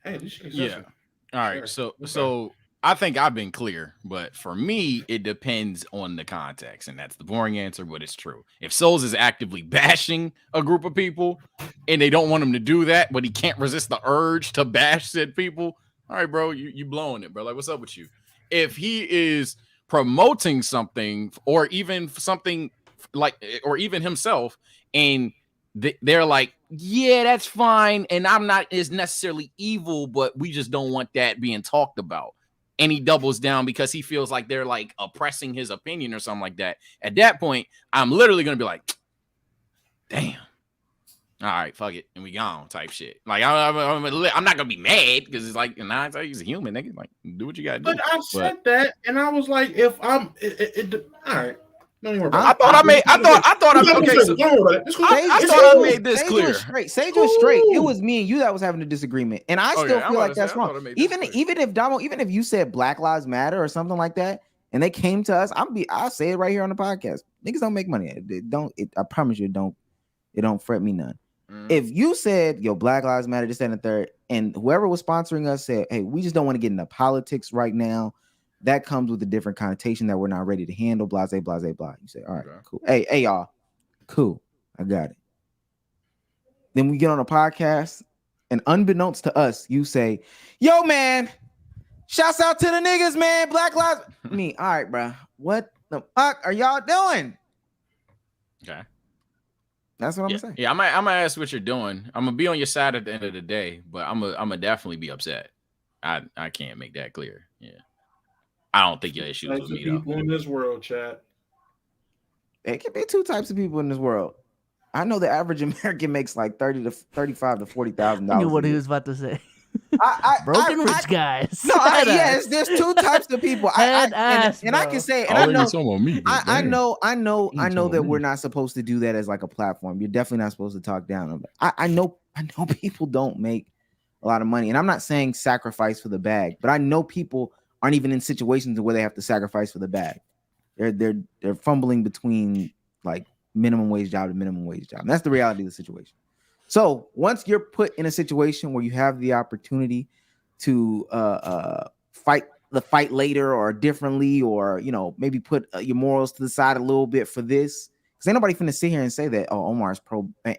Hey, this shit is All right. So I think I've been clear, but for me, it depends on the context, and that's the boring answer, but it's true. If Souls is actively bashing a group of people, and they don't want him to do that, but he can't resist the urge to bash said people, all right, bro, you blowing it, bro. Like, what's up with you? If he is promoting something, or even something like, or even himself, and they're like, yeah, that's fine, and I'm not is necessarily evil, but we just don't want that being talked about. And he doubles down because he feels like they're like oppressing his opinion or something like that. At that point, I'm literally gonna be like, damn. All right, fuck it, and we gone type shit. Like I'm not gonna be mad because it's like, nah, he's a human, nigga. Like, do what you gotta do. But I said that, and I was like, if I'm, all right. I thought I made this clear. Sage was straight. It was me and you that was having a disagreement, and I still feel like that's wrong. Even if you said Black Lives Matter or something like that, and they came to us, I'll say it right here on the podcast. Niggas don't make money. I promise you, it don't fret me none. If you said, yo, Black Lives Matter, this, that, and the third, and whoever was sponsoring us said, hey, we just don't want to get into politics right now, that comes with a different connotation that we're not ready to handle, blase, blase, blah. You say, all right, cool. Hey, y'all, cool. I got it. Then we get on a podcast, and unbeknownst to us, you say, yo, man, shouts out to the niggas, man, Black Lives. Me, all right, bro. What the fuck are y'all doing? Okay. That's what I'm saying. Yeah, I'm gonna ask what you're doing. I'm gonna be on your side at the end of the day, but I'm gonna definitely be upset. I can't make that clear. Yeah. I don't think your issues with me though. People in this world, chat. There can be two types of people in this world. I know the average American makes like $30,000 to $35,000 to $40,000. I knew what he was about to say. Broken rich guys. No, yes, there's two types of people. And I can say, and I know that we're not supposed to do that as like a platform. You're definitely not supposed to talk down. I know people don't make a lot of money, and I'm not saying sacrifice for the bag, but I know people aren't even in situations where they have to sacrifice for the bag. They're fumbling between like minimum wage job to minimum wage job. And that's the reality of the situation. So once you're put in a situation where you have the opportunity to fight the fight later or differently, or maybe put your morals to the side a little bit for this, because ain't nobody finna sit here and say that Omar's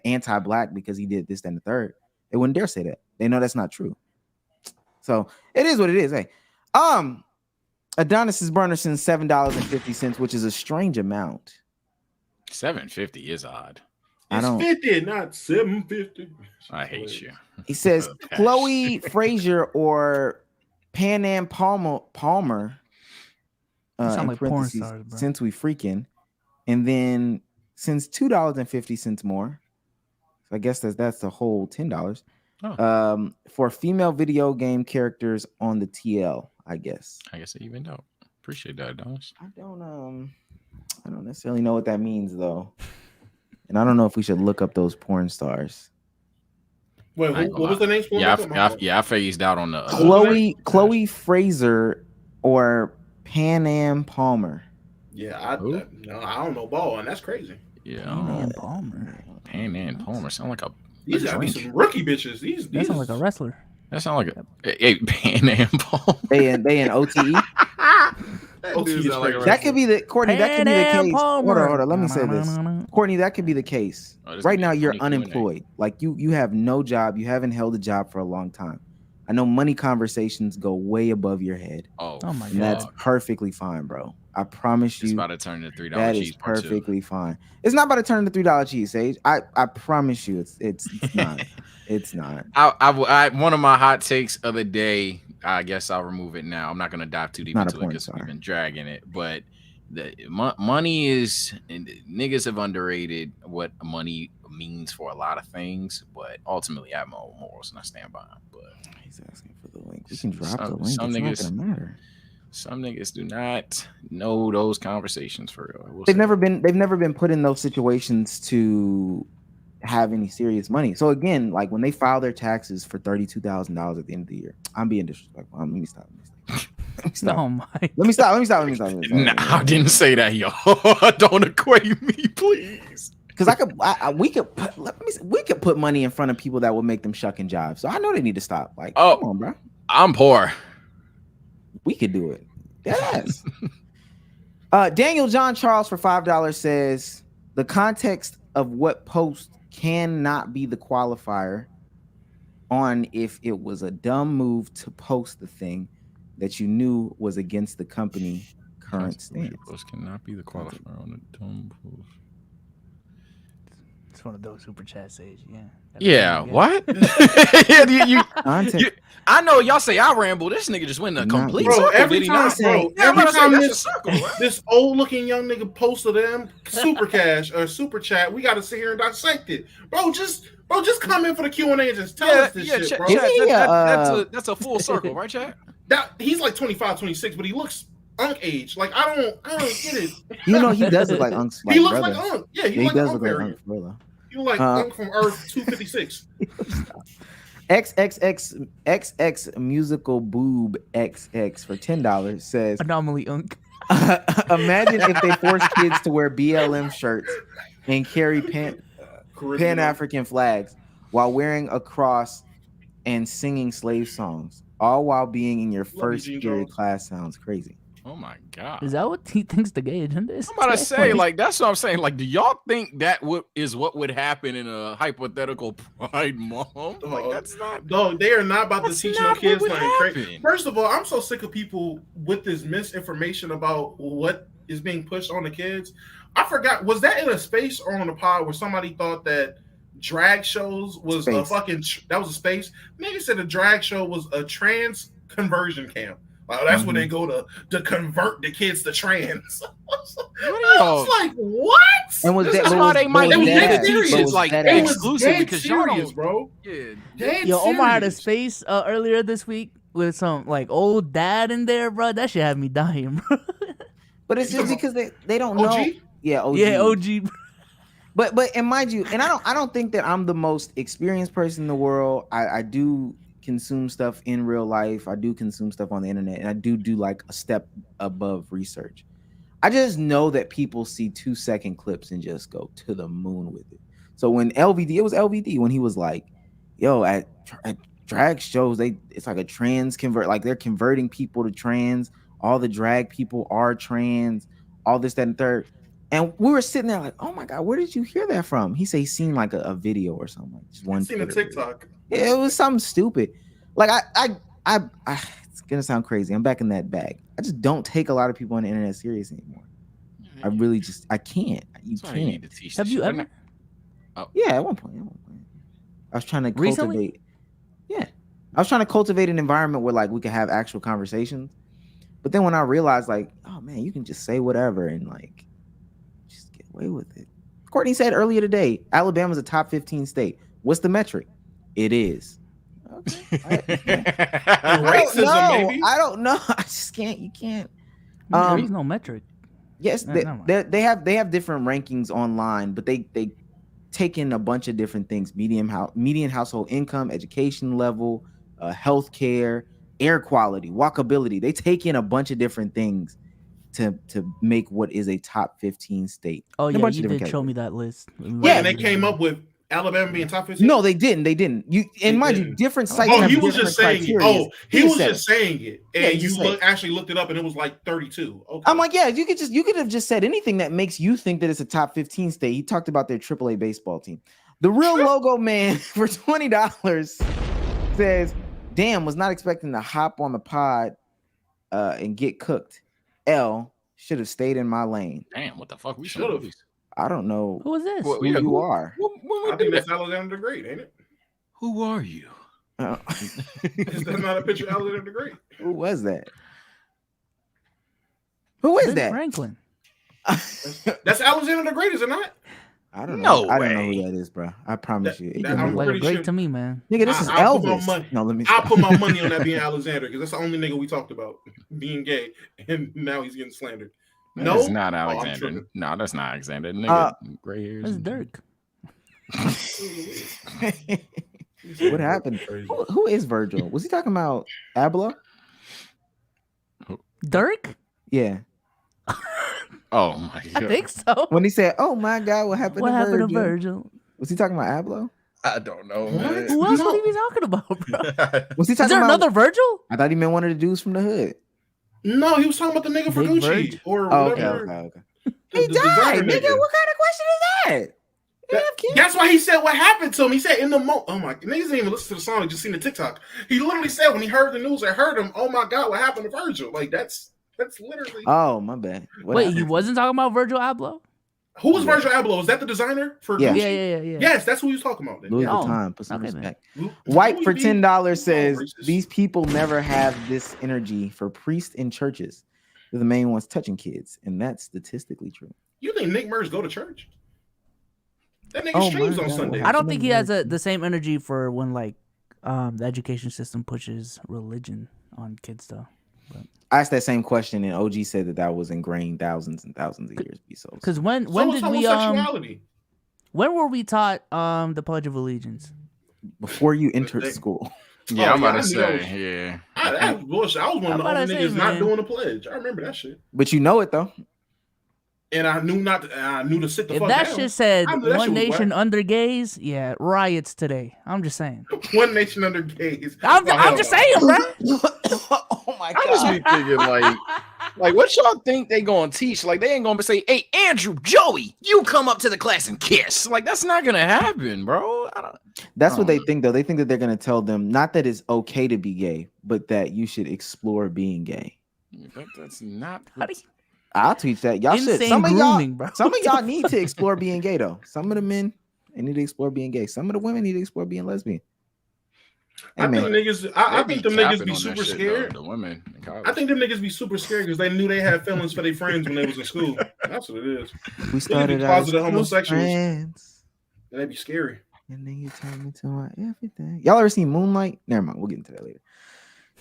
anti-black because he did this, then the third. They wouldn't dare say that. They know that's not true. So it is what it is. Hey, Adonis is burner since $7.50, which is a strange amount. $7.50 is odd. It's 50, not 750. I hate you. He says Chloe Frazier or Pan Am Palmer. Sound like porn stars, bro. Since we freaking, and then since $2.50 more. So I guess that's the whole $10. For female video game characters on the TL. I guess it even don't. Appreciate that, Adonis. I don't necessarily know what that means though. And I don't know if we should look up those porn stars. Wait, what was the name? I phased out on the Chloe Fraser or Pan Am Palmer. Yeah, I don't know ball, and that's crazy. Yeah, Pan Am Palmer sound like a. These gotta be some rookie bitches. These sound like a wrestler. That sound like a Pan Am Palmer. They in OTE. That could be the Courtney. That could be the case. Hold on. Let me say this, Courtney. That could be the case. Right now, you're unemployed. Like you have no job. You haven't held a job for a long time. I know money conversations go way above your head. Oh my God, that's perfectly fine, bro. I promise you. It's about to turn to $3 that cheese. Is perfectly fine. It's not about to turn to $3 cheese, Sage. I promise you, it's not. It's not. I one of my hot takes of the day. I guess I'll remove it now. I'm not going to dive too deep into it because we've been dragging it. But the money is, and niggas have underrated what money means for a lot of things. But ultimately, I have my own morals and I stand by them. But he's asking for the link. We can drop the link. It's not going to matter. Some niggas do not know those conversations for real. They've never been put in those situations to have any serious money. So again, like when they file their taxes for $32,000 at the end of the year, I'm being disrespectful. Let me stop. Oh my! Let me stop. Nah, I didn't say that, yo. Don't equate me, please. Because we could put money in front of people that would make them shucking jobs. So I know they need to stop. Like, come on, bro. I'm poor. We could do it. Yes. Daniel John Charles for $5 says the context of what post cannot be the qualifier on if it was a dumb move to post the thing that you knew was against the company current stance. Post cannot be the qualifier on a dumb post. It's one of those super chat says, yeah. Yeah, what? I know y'all say I ramble. This nigga just went in a complete circle. Every time this old looking young nigga posted them super cash or super chat, we got to sit here and dissect it, bro. Just come in for the Q&A and just tell us this shit, bro. That's a full circle, right, chat? He's like 25, 26, but he looks Unk age. Like I don't get it. He does look like Unk's he looks brother. like Unk. Yeah, he does look like Unk's brother. You like Unk from Earth 256. XXX musical boob XX for $10 says anomaly Unk. Imagine if they forced kids to wear BLM shirts and carry Pan-African flags while wearing a cross and singing slave songs, all while being in your first period class. Sounds crazy. Oh my god! Is that what he thinks the gay agenda is? I'm about to say, like, that's what I'm saying. Like, do y'all think that is what would happen in a hypothetical Pride Month? Like, that's not. No, they are not about to teach no kids like crazy. First of all, I'm so sick of people with this misinformation about what is being pushed on the kids. I forgot, was that in a space or on a pod where somebody thought that drag shows was a fucking that was a space? Nigga said a drag show was a trans conversion camp. Like, that's when they go to convert the kids to trans. I was like, what? And was this that is why they might need to teach it like exclusive because y'all don't, bro. Yeah, yo, Omar had a space earlier this week with some like old dad in there, bro. That shit had me dying, bro. But it's just because they don't OG? know. Yeah, OG. Yeah, OG. But and mind you, and I don't think that I'm the most experienced person in the world. I do consume stuff in real life. I do consume stuff on the internet, and I do like a step above research. I just know that people see 2-second clips and just go to the moon with it. So when it was LVD when he was like, yo, at drag shows, it's like a trans convert, like they're converting people to trans. All the drag people are trans, all this, that, and third. And we were sitting there like, oh my God, where did you hear that from? He said he seen like a video or something. Like just one seen a TikTok. Yeah, it was something stupid. Like I it's gonna sound crazy. I'm back in that bag. I just don't take a lot of people on the internet serious anymore. I really just I can't. You can't. Have you ever? Yeah, at one point. I was trying to cultivate. Yeah, I was trying to cultivate an environment where like we could have actual conversations. But then when I realized like, oh man, you can just say whatever and like just get away with it. Courtney said earlier today, Alabama's a top 15 state. What's the metric? It is. Okay. Racism, maybe. I don't know. I just can't. You can't. There's no metric. Yes, they have different rankings online, but they take in a bunch of different things: median household income, education level, healthcare, air quality, walkability. They take in a bunch of different things to make what is a top 15 state. Oh yeah, you did show me that list. Yeah, and they came up with Alabama being top 15. No, they didn't. Mind you, different sites. Oh, he was just saying it. Oh, he was just saying it, and you actually looked it up, and it was like 32. Okay. I'm like, yeah, you could have just said anything that makes you think that it's a top 15 state. He talked about their AAA baseball team. The real logo man for $20 says, "Damn, was not expecting to hop on the pod and get cooked. L should have stayed in my lane." Damn, what the fuck? We should have. I don't know who is this. who you are. I think that's Alexander the Great, ain't it? Who are you? Is that not a picture of Alexander the Great? Who was that? Who is that? Franklin. That's Alexander the Great, is it not? I don't know. No I way. don't know who that is, bro. I promise you. I'm like pretty great sure. to me, man. Nigga, this is I'll Elvis. No, let me. I'll put my money on that being Alexander because that's the only nigga we talked about being gay, and now he's getting slandered. No, it's not Alexander. No, that's not Alexander. Nigga, gray hairs. That's Dirk. What happened? Who is Virgil? Was he talking about Ablo? Dirk? Yeah. Oh my God. I think so. When he said, "Oh my God, what happened to Virgil?" Was he talking about Ablo? I don't know, man. Who else would he be talking about, bro? Was he talking Is there about another Virgil? I thought he meant one of the dudes from the hood. No, he was talking about the nigga for Big Gucci Verge? or Oh, whatever. okay. The He died, designer nigga. What kind of question is that? That's why he said what happened to him. He said in the moment. Oh my, niggas didn't even listen to the song. He just seen the TikTok. He literally said when he heard the news, I heard him. Oh my god, what happened to Virgil? Like that's literally. Oh, my bad. What Wait, happened? he wasn't talking about Virgil Abloh? Who was Virgil Abloh? Is that the designer for Yeah. Gucci? Yeah. Yes, that's who he was talking about. Then. Louis Yeah. Vuitton, put some okay, respect. Louis White for V. $10 says racist. these people never have this energy for priests in churches. They're the main ones touching kids, and that's statistically true. You think Nickmercs go to church? That nigga Oh streams my on God. Sunday. I don't think he has the same energy for when like the education system pushes religion on kids though. I asked that same question, and OG said that was ingrained thousands and thousands of years. Because when So did is we homosexuality. when were we taught the Pledge of Allegiance? Before you entered school. Yeah, I'm yeah, about to I knew say, that yeah. That was bullshit. I was one of the I'm about only to say, niggas not man. doing the pledge. I remember that shit. But you know it though. And I knew not. I knew to sit the If fuck that down. shit said I knew that one shit was nation whack. under gays, yeah, riots today. I'm just saying. One nation under gays. I'm hell just no. saying, bro. Oh my I just be thinking like what y'all think they gonna teach? Like they ain't gonna say, "Hey, Andrew, Joey, you come up to the class and kiss." Like that's not gonna happen, bro. That's what they think though. They think that they're gonna tell them not that it's okay to be gay, but that you should explore being gay. That's not. I'll teach that. Y'all should. Insane Some of grooming, y'all, bro. some of y'all need to explore being gay though. Some of the men they need to explore being gay. Some of the women need to explore being lesbian. Hey, I man. think niggas. I think them niggas be super scared. The women in college. I think them niggas be super scared because they knew they had feelings for their friends when they was in school. That's what it is. We started out as closeted homosexuals. friends, And they be scary. and then you turned me to my everything. Y'all ever seen Moonlight? Never mind. We'll get into that later.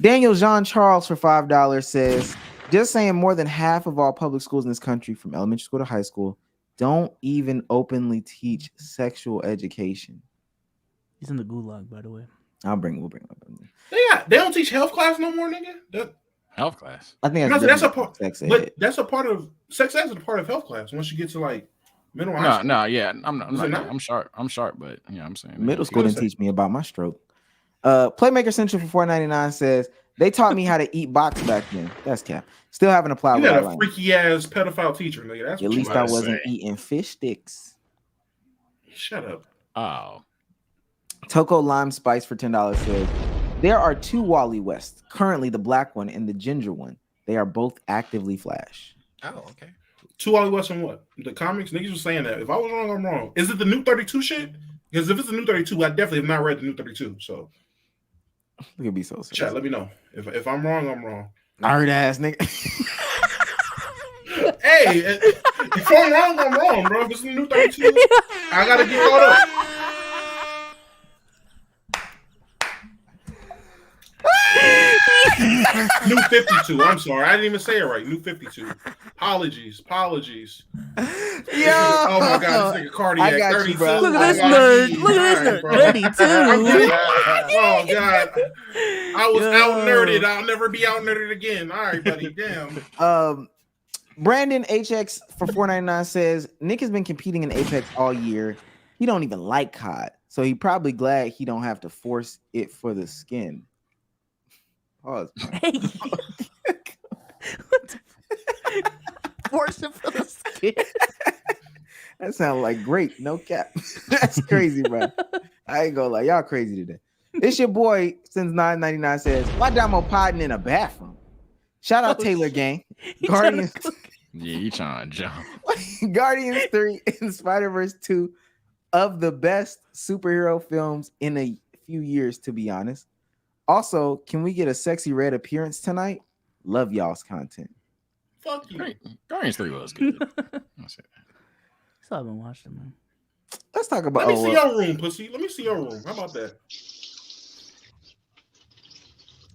Daniel Jean Charles for $5 says, just saying more than half of all public schools in this country, from elementary school to high school, don't even openly teach sexual education. He's in the gulag, by the way. We'll bring him up. They don't teach health class no more, nigga. Health class. I think That's a part. Sex ed. But that's a part of sex ed is a part of health class. Once you get to like middle high school. No, yeah. I'm not. Is it not? I'm sharp, but yeah, I'm saying Middle school didn't teach me about my stroke. Playmaker Central for $4.99 says they taught me how to eat box back then. That's cap. Still haven't applied. You had a freaky ass pedophile teacher, nigga. That's At what least you I gotta wasn't say. eating fish sticks. Shut up. Oh. Toko Lime Spice for $10 says there are two Wally Wests, currently the black one and the ginger one. They are both actively Flash. Oh, okay. Two Wally West and what? The comics? Niggas was saying that. If I was wrong, I'm wrong. Is it the new 32 shit? Because if it's the new 32, I definitely have not read the new 32. So Look at me so chat, let me know. If I'm wrong, I'm wrong. Nerd ass nigga. Hey, if I'm wrong, bro. If it's the new 32, I gotta get caught up. New 52. I'm sorry. I didn't even say it right. New 52. Apologies. Yo. Oh my god, this nigga cardiac. I got you, 32. bro. Look at this I got nerd. you. Look at this All right, nerd. bro. 32. Oh god. I was out nerded. I'll never be out nerded again. All right, buddy. Damn. Brandon HX for $4.99 says Nick has been competing in Apex all year. He don't even like COD, so he probably glad he don't have to force it for the skin. Pause. Hey. What the force it for the skin. That sounds like great. No cap. That's crazy, bro. I ain't gonna lie. Y'all crazy today. It's your boy since $9.99 says, why Damo podding in a bathroom? Shout out Taylor Gang. Guardians. Yeah, you trying to jump. Guardians 3 and Spider-Verse 2 of the best superhero films in a few years, to be honest. Also, can we get a sexy red appearance tonight? Love y'all's content. Fuck you. Guardians 3 was good. Still haven't watched it, man. Let's talk about. Let me see your room, pussy. Let me see your room. How about that?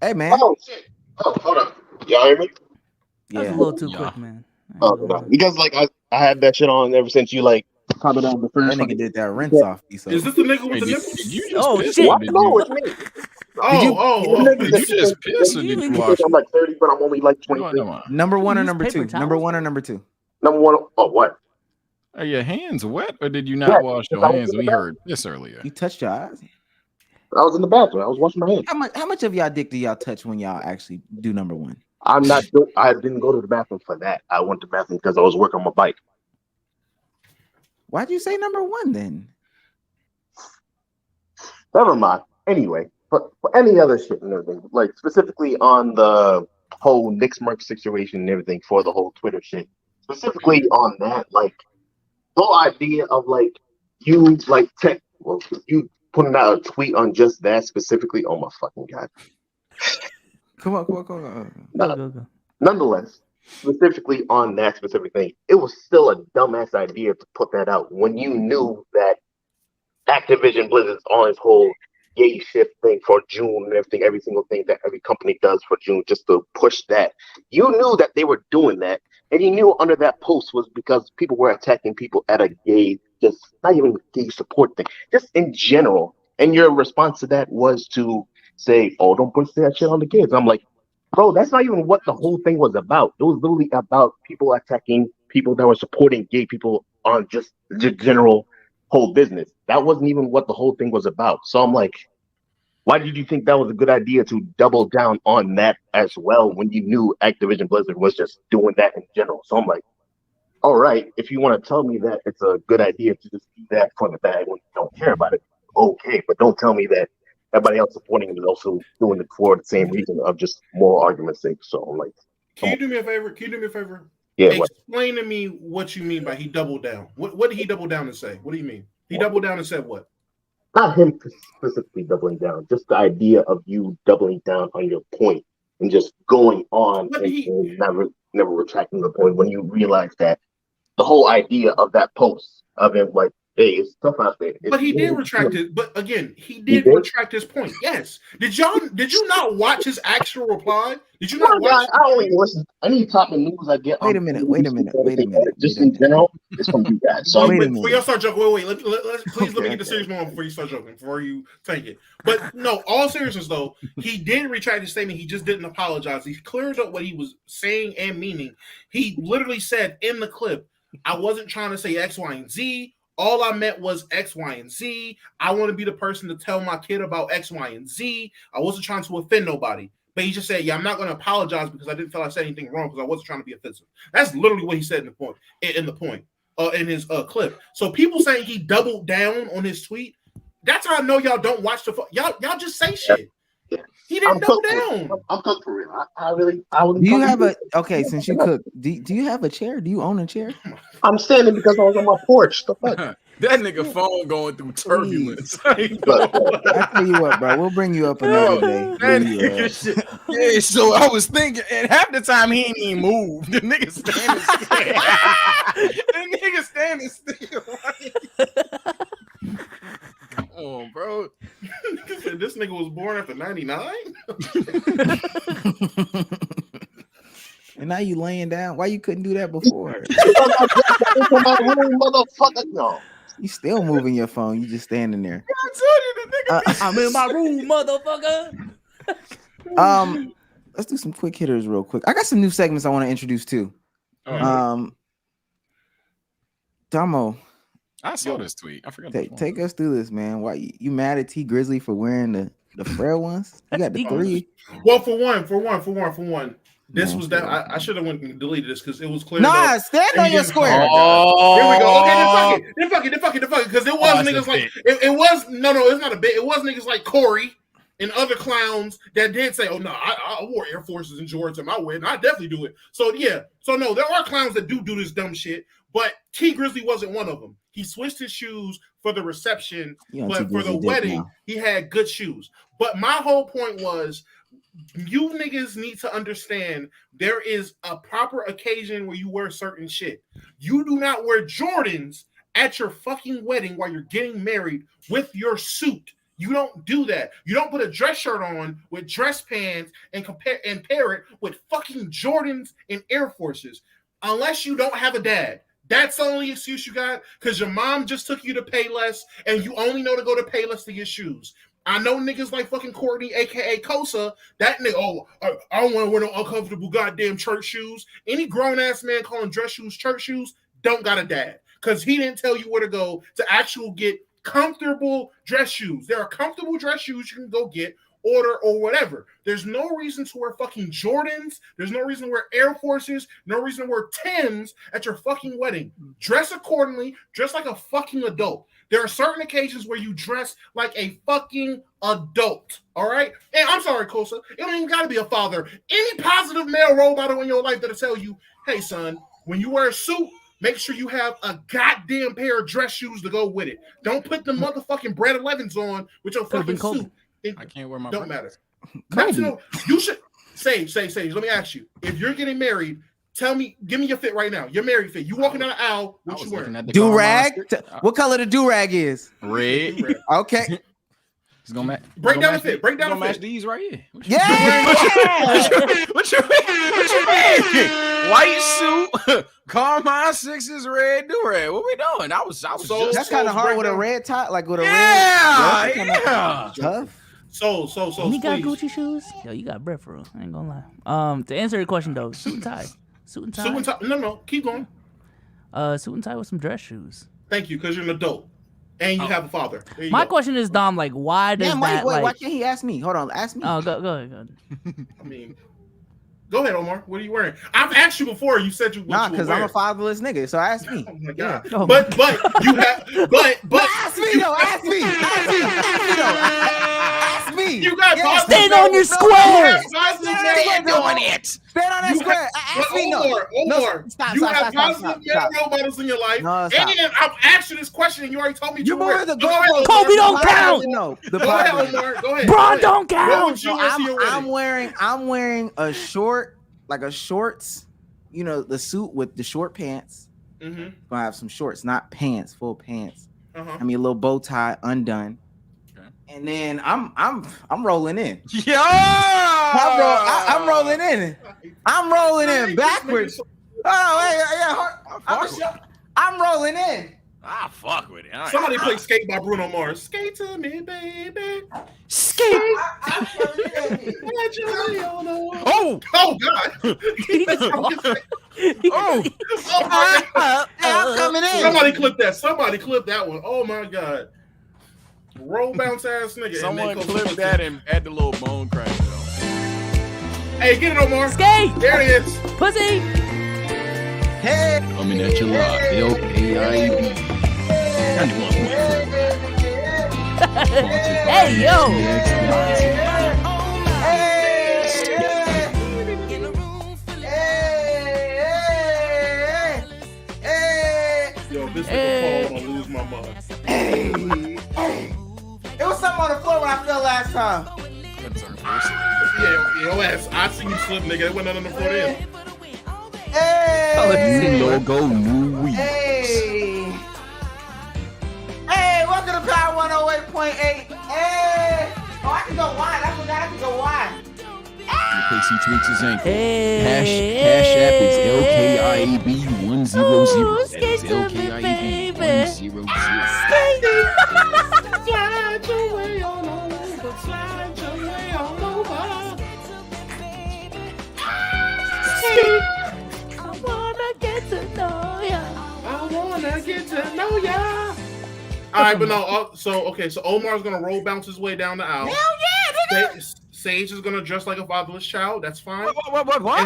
Hey, man. Oh shit! Oh, hold up. Y'all hear me? That was Yeah. a little too quick, man. Oh no, because like I had that shit on ever since you like commented on the That first. nigga did that rinse off. Is this the nigga with the nipples? Did you just Oh, piss shit. or What? did No, you- it's me. Did you just piss or did you wash? I'm like 30, but I'm only like 23. Number one or Use number paper two? towels? Number one or number two? Number one. Oh, what? Are your hands wet or did you not Yeah, wash your I was hands? in We the heard this earlier. You touched your eyes? I was in the bathroom. I was washing my hands. How much of y'all dick do y'all touch when y'all actually do number one? I'm not. I didn't go to the bathroom for that. I went to the bathroom because I was working on my bike. Why'd you say number one then? Never mind. Anyway, for any other shit and everything, like specifically on the whole Nickmercs situation and everything for the whole Twitter shit, specifically on that, like the whole idea of like you like you putting out a tweet on just that specifically. Oh my fucking god! Come on. Go. Nonetheless, specifically on that specific thing, it was still a dumbass idea to put that out when you knew that Activision Blizzard's on its whole gay shift thing for June and everything, every single thing that every company does for June just to push that. You knew that they were doing that, and you knew under that post was because people were attacking people at a gay, just not even gay support thing, just in general. And your response to that was to say, "Oh, don't push that shit on the kids." I'm like, bro, that's not even what the whole thing was about. It was literally about people attacking people that were supporting gay people on just general whole business. That wasn't even what the whole thing was about. So I'm like, why did you think that was a good idea to double down on that as well when you knew Activision Blizzard was just doing that in general? So I'm like, all right, if you want to tell me that it's a good idea to just do that for the bag when you don't care about it, okay, but don't tell me that everybody else supporting him is also doing it for the same reason of just more argument's sake. So I'm like, Can you do me a favor? Yeah. What? Explain to me what you mean by he doubled down. What did he double down and say? What do you mean? He doubled down and said what? Not him specifically doubling down, just the idea of you doubling down on your point and just going on and never retracting the point when you realize that the whole idea of that post of him like, hey, it's tough out there. But he did retract it. But again, he did retract his point. Yes. Did you not watch his actual reply? Did you not watch? I only listen. Any type of news I get. Wait a minute. Just in general, it's from you guys. So before y'all start joking, wait. Please let me get the serious moment before you start joking. Before you take it. But no, all seriousness though, he did retract his statement. He just didn't apologize. He cleared up what he was saying and meaning. He literally said in the clip, "I wasn't trying to say X, Y, and Z. All I meant was X, Y, and Z. I want to be the person to tell my kid about X, Y, and Z. I wasn't trying to offend nobody." But he just said, "Yeah, I'm not going to apologize because I didn't feel I said anything wrong because I wasn't trying to be offensive." That's literally what he said in his clip. So people saying he doubled down on his tweet, that's how I know y'all don't watch the y'all just say shit. Yeah. He didn't double down. I'm cooked for real. I do you have a since you cook, do you have a chair? Do you own a chair? I'm standing because I was on my porch. The fuck? That nigga phone going through turbulence. I tell you what, bro, we'll bring you up another day. Yeah, so I was thinking, and half the time he ain't even moved. The nigga standing still. Come on, bro. This nigga was born after 99? And now you laying down. Why you couldn't do that before? Motherfucker, no. You still moving your phone. You just standing there. I told you the nigga. I'm in my room, motherfucker. Let's do some quick hitters real quick. I got some new segments I want to introduce too. Damo, I saw this tweet. I forgot. Take us through this, man. Why you mad at T Grizzly for wearing the frail ones? You got the 3. Well, for one. This was that I should have went and deleted this because it was clear. Nah, stand on your square. Oh, here we go. Okay, then fuck it. Because it was niggas like it was it's not a bit. It was niggas like Corey and other clowns that did say, "Oh no, I wore Air Forces and Jordans in my way, and I definitely do it." So yeah, no, there are clowns that do this dumb shit, but T Grizzly wasn't one of them. He switched his shoes for the reception, but for the wedding, he had good shoes. But my whole point was, you niggas need to understand there is a proper occasion where you wear certain shit. You do not wear Jordans at your fucking wedding while you're getting married with your suit. You don't do that. You don't put a dress shirt on with dress pants and pair it with fucking Jordans and Air Forces unless you don't have a dad. That's the only excuse you got because your mom just took you to Payless and you only know to go to Payless to get shoes. I know niggas like fucking Courtney, aka Kosa. That nigga, I don't want to wear no uncomfortable goddamn church shoes. Any grown ass man calling dress shoes church shoes don't got a dad because he didn't tell you where to go to actually get comfortable dress shoes. There are comfortable dress shoes you can go get. order or whatever. There's no reason to wear fucking Jordans. There's no reason to wear Air Forces. No reason to wear Timbs at your fucking wedding. Dress accordingly. Dress like a fucking adult. There are certain occasions where you dress like a fucking adult. All right? And I'm sorry, Kosa. It don't even got to be a father. Any positive male role model in your life that'll tell you, hey, son, when you wear a suit, make sure you have a goddamn pair of dress shoes to go with it. Don't put the motherfucking Brad 11s on with your fucking suit. I can't wear my don't matter. Not to know, you should Sage. Let me ask you: if you're getting married, tell me, give me your fit right now. Your married fit. You walking down the aisle, what you wearing? Do rag. What color the do rag is? Red. Okay. It's gonna match. Break down the fit. Break down the fit. Match these right here. Yeah. What you mean? White suit, Carmine 6s, red do rag. What we doing? I was so that's kind of hard with a red top, like with a red. Yeah. Tough. So. You got Gucci shoes? Yo, you got bread for real. I ain't gonna lie. To answer your question though, suit and tie. No, keep going. Suit and tie with some dress shoes. Thank you, because you're an adult and you have a father. My question is, Dom, like, why does that? Wait, why can't he ask me? Hold on, ask me. Oh, go ahead. I mean, go ahead, Omar. What are you wearing? I've asked you before. You said you. Nah, because I'm a fatherless nigga. So ask me. Oh my god. Yeah. But you have. But ask me though. Ask me. Ask me. You got stand on your square. Stand on it. Stand on that square. Ask me. Omar. You have positive male role models in your life. No, and I've asked you this question, and you already told me you wear the goalpost. Kobe don't count. No, Go ahead, Omar. Go ahead. Bron don't count. What would you wear to your I'm wedding? wearing a short, like a shorts, you know, the suit with the short pants. Mm-hmm. Gonna have some shorts, not pants, full pants. Uh-huh. I mean, a little bow tie undone. Okay. And then I'm rolling in. Yeah. I'm rolling in. I'm rolling in backwards. I'm rolling in. I fuck with it. Somebody play Skate by Bruno Mars. Skate to me, baby. Skate. Oh God. I'm coming in. Somebody clip that one. Oh my God. Roll bounce ass nigga. Someone clip that and add the little bone crack though. Hey, get it, Omar. Skate. There it is. Pussy. Hey. Coming at you live. LKIB. Hey, yo. Yo, this nigga Paul gonna lose my mind. It was something on the floor when I fell last time. Yeah, yo ass. I seen you slip, nigga. It went on the floor then. Hey. Logo Louis. Hey. Hey, welcome to Power 108.8. Hey. Oh, I can go wide. I forgot I can go wide. KC tweaks his ankle. Hey. Cash app is LKIAB 100. That is skate to me, LKIAB baby. 100. Slide your way on over. Slide your way on over. I wanna get to know ya. I wanna get to know ya. All right, but no. So Omar's gonna roll bounce his way down the aisle. Hell yeah, nigga. Sage is gonna dress like a fatherless child. That's fine. What?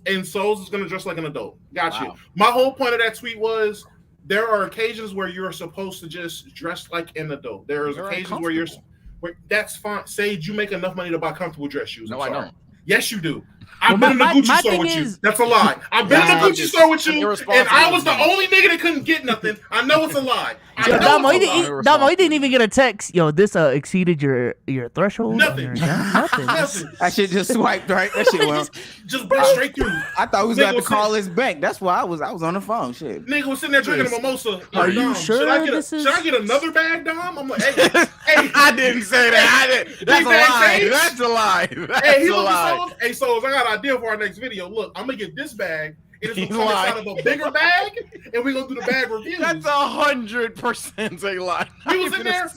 And Souls is gonna dress like an adult. Got you. My whole point of that tweet was there are occasions where you're supposed to just dress like an adult. There is occasions where that's fine. Sage, you make enough money to buy comfortable dress shoes. No, I don't. Yes, you do. I've been in the Gucci store with you. That's a lie. I've been in the Gucci store with you, and I was the only nigga that couldn't get nothing. I know it's a lie. Damo, you didn't even get a text. Yo, this exceeded your threshold. Nothing. Nothing. I should just swiped right. That shit went. Just went straight through. I thought we was about to call his bank. That's why I was on the phone. Shit. Nigga was sitting there drinking a mimosa. Are you sure should I get another bag, Dom? I'm like, hey, I didn't say that. That's a lie. Hey, he looked at Souls. Hey, Souls, I got an idea for our next video. Look, I'm gonna get this bag. It's gonna come out of a bigger bag, and we're gonna do the bag reviews. That's 100% a lie. He was in there.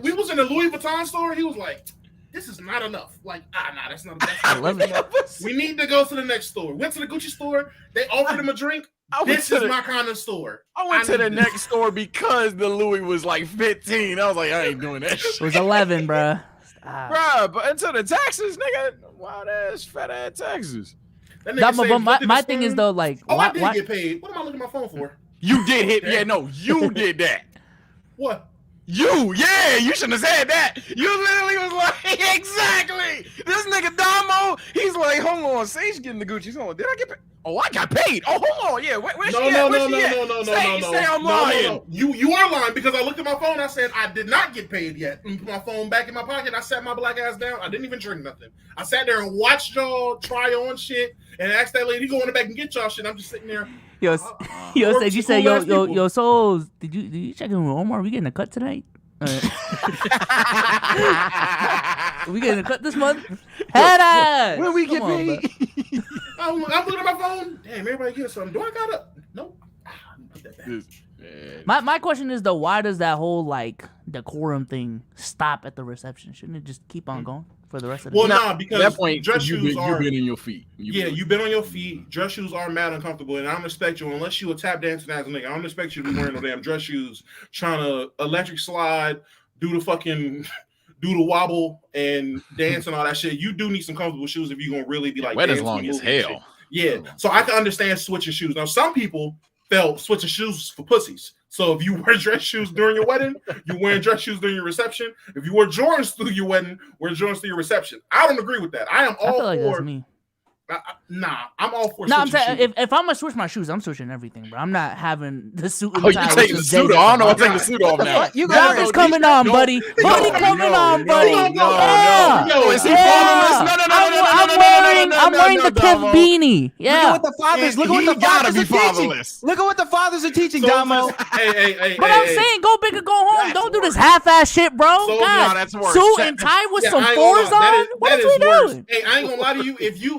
We was in the Louis Vuitton store. He was like, "This is not enough." Like, nah, that's not enough. I love it. We need to go to the next store. Went to the Gucci store. They offered him a drink. This is my kind of store. I went to the next store because the Louis was like 15. I was like, I ain't doing that shit. It was 11, bruh. Bruh, but until the taxes, nigga, wild ass, fat ass taxes. But my thing is though, like, I did get paid. What am I looking at my phone for? You did hit. Yeah, no, you did that. What? You shouldn't have said that. You literally was like, exactly. This nigga Damo, he's like, hold on, Sage getting the Gucci. Hold on, did I get paid? Oh, I got paid. Oh, hold on, yeah. Where's she at? No. Say I'm lying. No. You are lying because I looked at my phone. I said I did not get paid yet. And put my phone back in my pocket. I sat my black ass down. I didn't even drink nothing. I sat there and watched y'all try on shit and asked that lady, go in the back and get y'all shit. I'm just sitting there. Said you said yo Souls, did you check in with Omar? We getting a cut tonight? We getting a cut this month? Head ass. When we get paid? I'm looking at my phone. Damn, everybody get something. Do I got it? Nope. Put that back. My question is though, why does that whole like decorum thing stop at the reception? Shouldn't it just keep on going for the rest of the Well, day? nah, because at that point, dress shoes are. You've been in your feet. You've been on your feet. Dress shoes are mad uncomfortable, and I don't expect you, unless you a tap dancing as a nigga, I don't expect you to be wearing no damn dress shoes, trying to electric slide, do the wobble and dance and all that shit. You do need some comfortable shoes if you're gonna really be like wet as long as hell. Yeah, so I can understand switching shoes. Now, some people felt switching shoes for pussies. So if you wear dress shoes during your wedding, you wearing dress shoes during your reception. If you wear Jordans through your wedding, wear Jordans through your reception. I don't agree with that. I am all feel like for. That's me. I'm all for. No, I'm saying if I'm gonna switch my shoes, I'm switching everything, bro. I'm not having the suit. And Oh, tie you taking the suit off? I know I'm taking the suit off now. Job is coming on, buddy. Buddy coming on, buddy. No, is he fatherless? I'm wearing the Pimp beanie. Yeah. Look at what the fathers. Look at what the fathers are teaching. Fatherless. Look at what the fathers are teaching, Damo. But I'm saying, go big or go home. Don't do this half-ass shit, bro. God, that's worse. suit and tie with some fours on. What are we doing? Hey, I ain't gonna lie to you.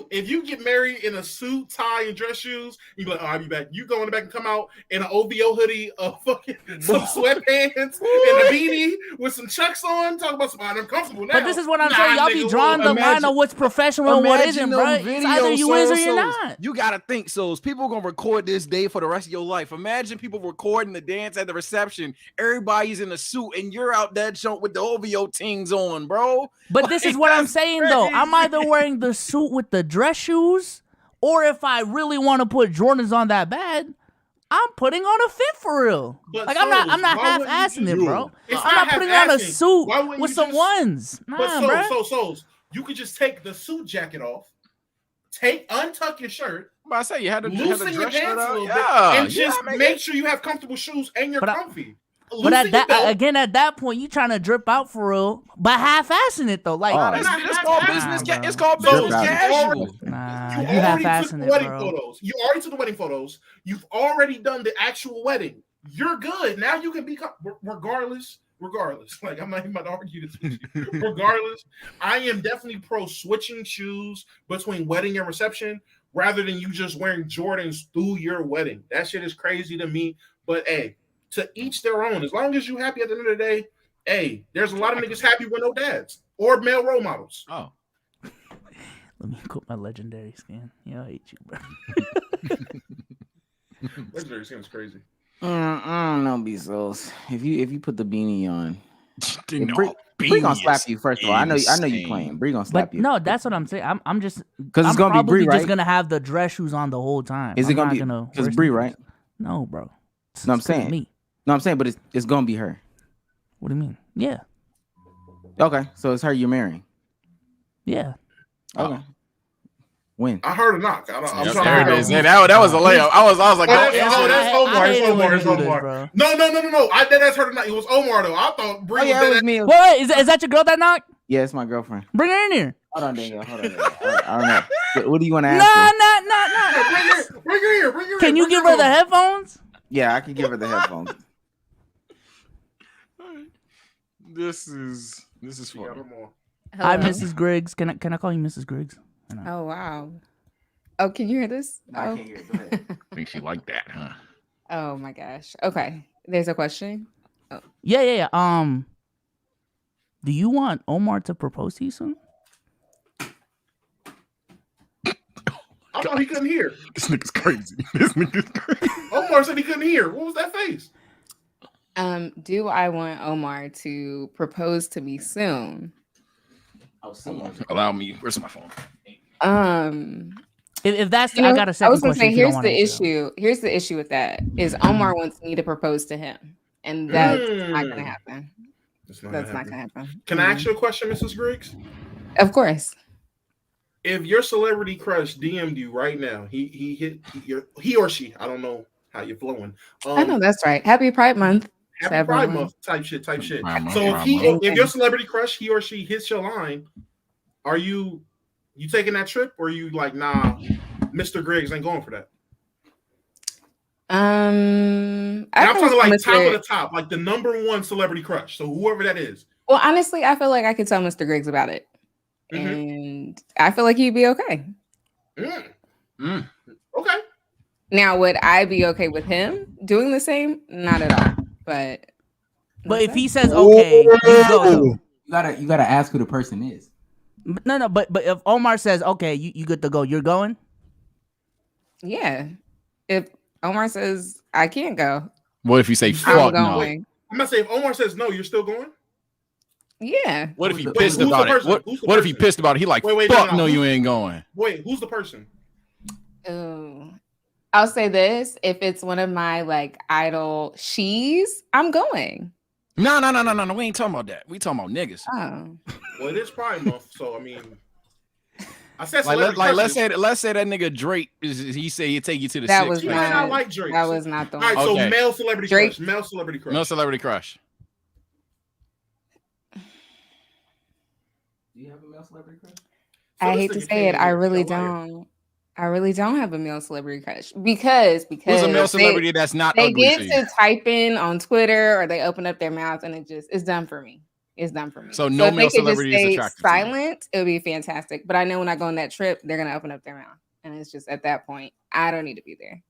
If you get married in a suit, tie, and dress shoes, you be like, oh, I'll be back. You go in the back and come out in an OVO hoodie, fucking some sweatpants, and a beanie with some chucks on. Talk about some uncomfortable now. But this is what I'm saying. Y'all be drawing the line of what's professional and what isn't, bro. It's either you is or you're not. You gotta think, Souls. People are gonna record this day for the rest of your life. Imagine people recording the dance at the reception. Everybody's in a suit, and you're out that jump with the OVO tings on, bro. But this is what I'm saying, though. I'm either wearing the suit with the dress shoes, or if I really want to put Jordans on that bad, I'm putting on a fit for real. But like I'm not half-assing it, bro. I'm not putting on a suit with some ones. Nah, bro. So you could just take the suit jacket off, untuck your shirt. I say you had to loosen your dress pants shirt a out, little bit, and just make sure you have comfortable shoes and you're comfy. But at that point, you trying to drip out for real, but half-assing it though. Like it's called business. It's called business casual. Nah, you half-assing it, bro. You already took the wedding photos. You've already done the actual wedding. You're good. Now you can be regardless. Like, I'm not even about to argue this with you. Regardless, I am definitely pro switching shoes between wedding and reception rather than you just wearing Jordans through your wedding. That shit is crazy to me. But hey, to each their own. As long as you happy at the end of the day, hey, there's a lot of niggas happy with no dads or male role models. Oh. Let me quote my legendary skin. Yeah, I hate you, bro. Legendary skin is crazy. I don't know, B-Souls. If you put the beanie on, Bree gonna slap you. First of all, I know you playing. Bree gonna slap you. No, that's what I'm saying. I'm just because it's gonna be Bree, right? Just gonna have the dress shoes on the whole time. Is it gonna be because Bree, right? No, bro. No, I'm saying me. No, I'm saying, but it's gonna be her. What do you mean? Yeah. Okay, so it's her you're marrying. Yeah. Okay. When? I heard a knock. I'm there it is. Yeah, that was a layup. I was like, that's Omar. It's Omar. No. I that's heard a knock. It was Omar though. I thought Bree was with me. Wait, is that your girl that knocked? Yeah, it's my girlfriend. Bring her in here. Hold on, Daniel. Hold on. I don't know. What do you want to ask? No. Bring her here. Can you give her the headphones? Yeah, I can give her the headphones. This is funny. Hi, Mrs. Griggs. Can I call you Mrs. Griggs? Oh wow. Oh, can you hear this? I can't hear it. Go ahead. I think she like that, huh? Oh my gosh. Okay. There's a question. Oh. Yeah. Do you want Omar to propose to you soon? I thought he couldn't hear. This nigga's crazy. Omar said he couldn't hear. What was that face? Do I want Omar to propose to me soon? Allow me. Where's my phone? If that's, You know, I got a I second was gonna question. say, if you don't here's wanna the answer that. issue. Here's the issue with that is Omar wants me to propose to him, and that's not gonna happen. That's not That's gonna not happen. gonna happen. Can I ask you a question, Mrs. Griggs? Of course. If your celebrity crush DM'd you right now, he or she, I don't know how you're flowing. I know that's right. Happy Pride Month. Happy Pride Month type shit. So if your celebrity crush, he or she hits your line, are you taking that trip, or are you like, nah, Mr. Griggs ain't going for that? I'm talking like top of the top, like the number one celebrity crush. So whoever that is. Well, honestly, I feel like I could tell Mr. Griggs about it, and I feel like he'd be okay. Okay. Now, would I be okay with him doing the same? Not at all. But if he says okay, you go though. You gotta ask who the person is. No, but if Omar says okay, you good to go, you're going. Yeah, if Omar says I can't go, what if you say fuck no? I'm gonna say if Omar says no, you're still going. Yeah. What if he pissed about it? What if he pissed about it? He like fuck no, you ain't going. Wait, who's the person? Oh, I'll say this: if it's one of my like idol she's, I'm going. No. We ain't talking about that. We talking about niggas. Oh. Well, it is Pride Month, so I mean, I said let's say that nigga Drake he say he'd take you to the that six. Was not, I like Drake. That was not the one. All right, so male celebrity Drake. crush. Male celebrity crush. No celebrity crush. Do you have a male celebrity crush? I hate to say it, I really don't. I really don't have a male celebrity crush because who's a male celebrity that's not they ugly get to you? to type in on Twitter or they open up their mouth and it's done for me. It's done for me. So no male celebrity is attractive. Silent, it would be fantastic. But I know when I go on that trip, they're gonna open up their mouth, and it's just at that point, I don't need to be there.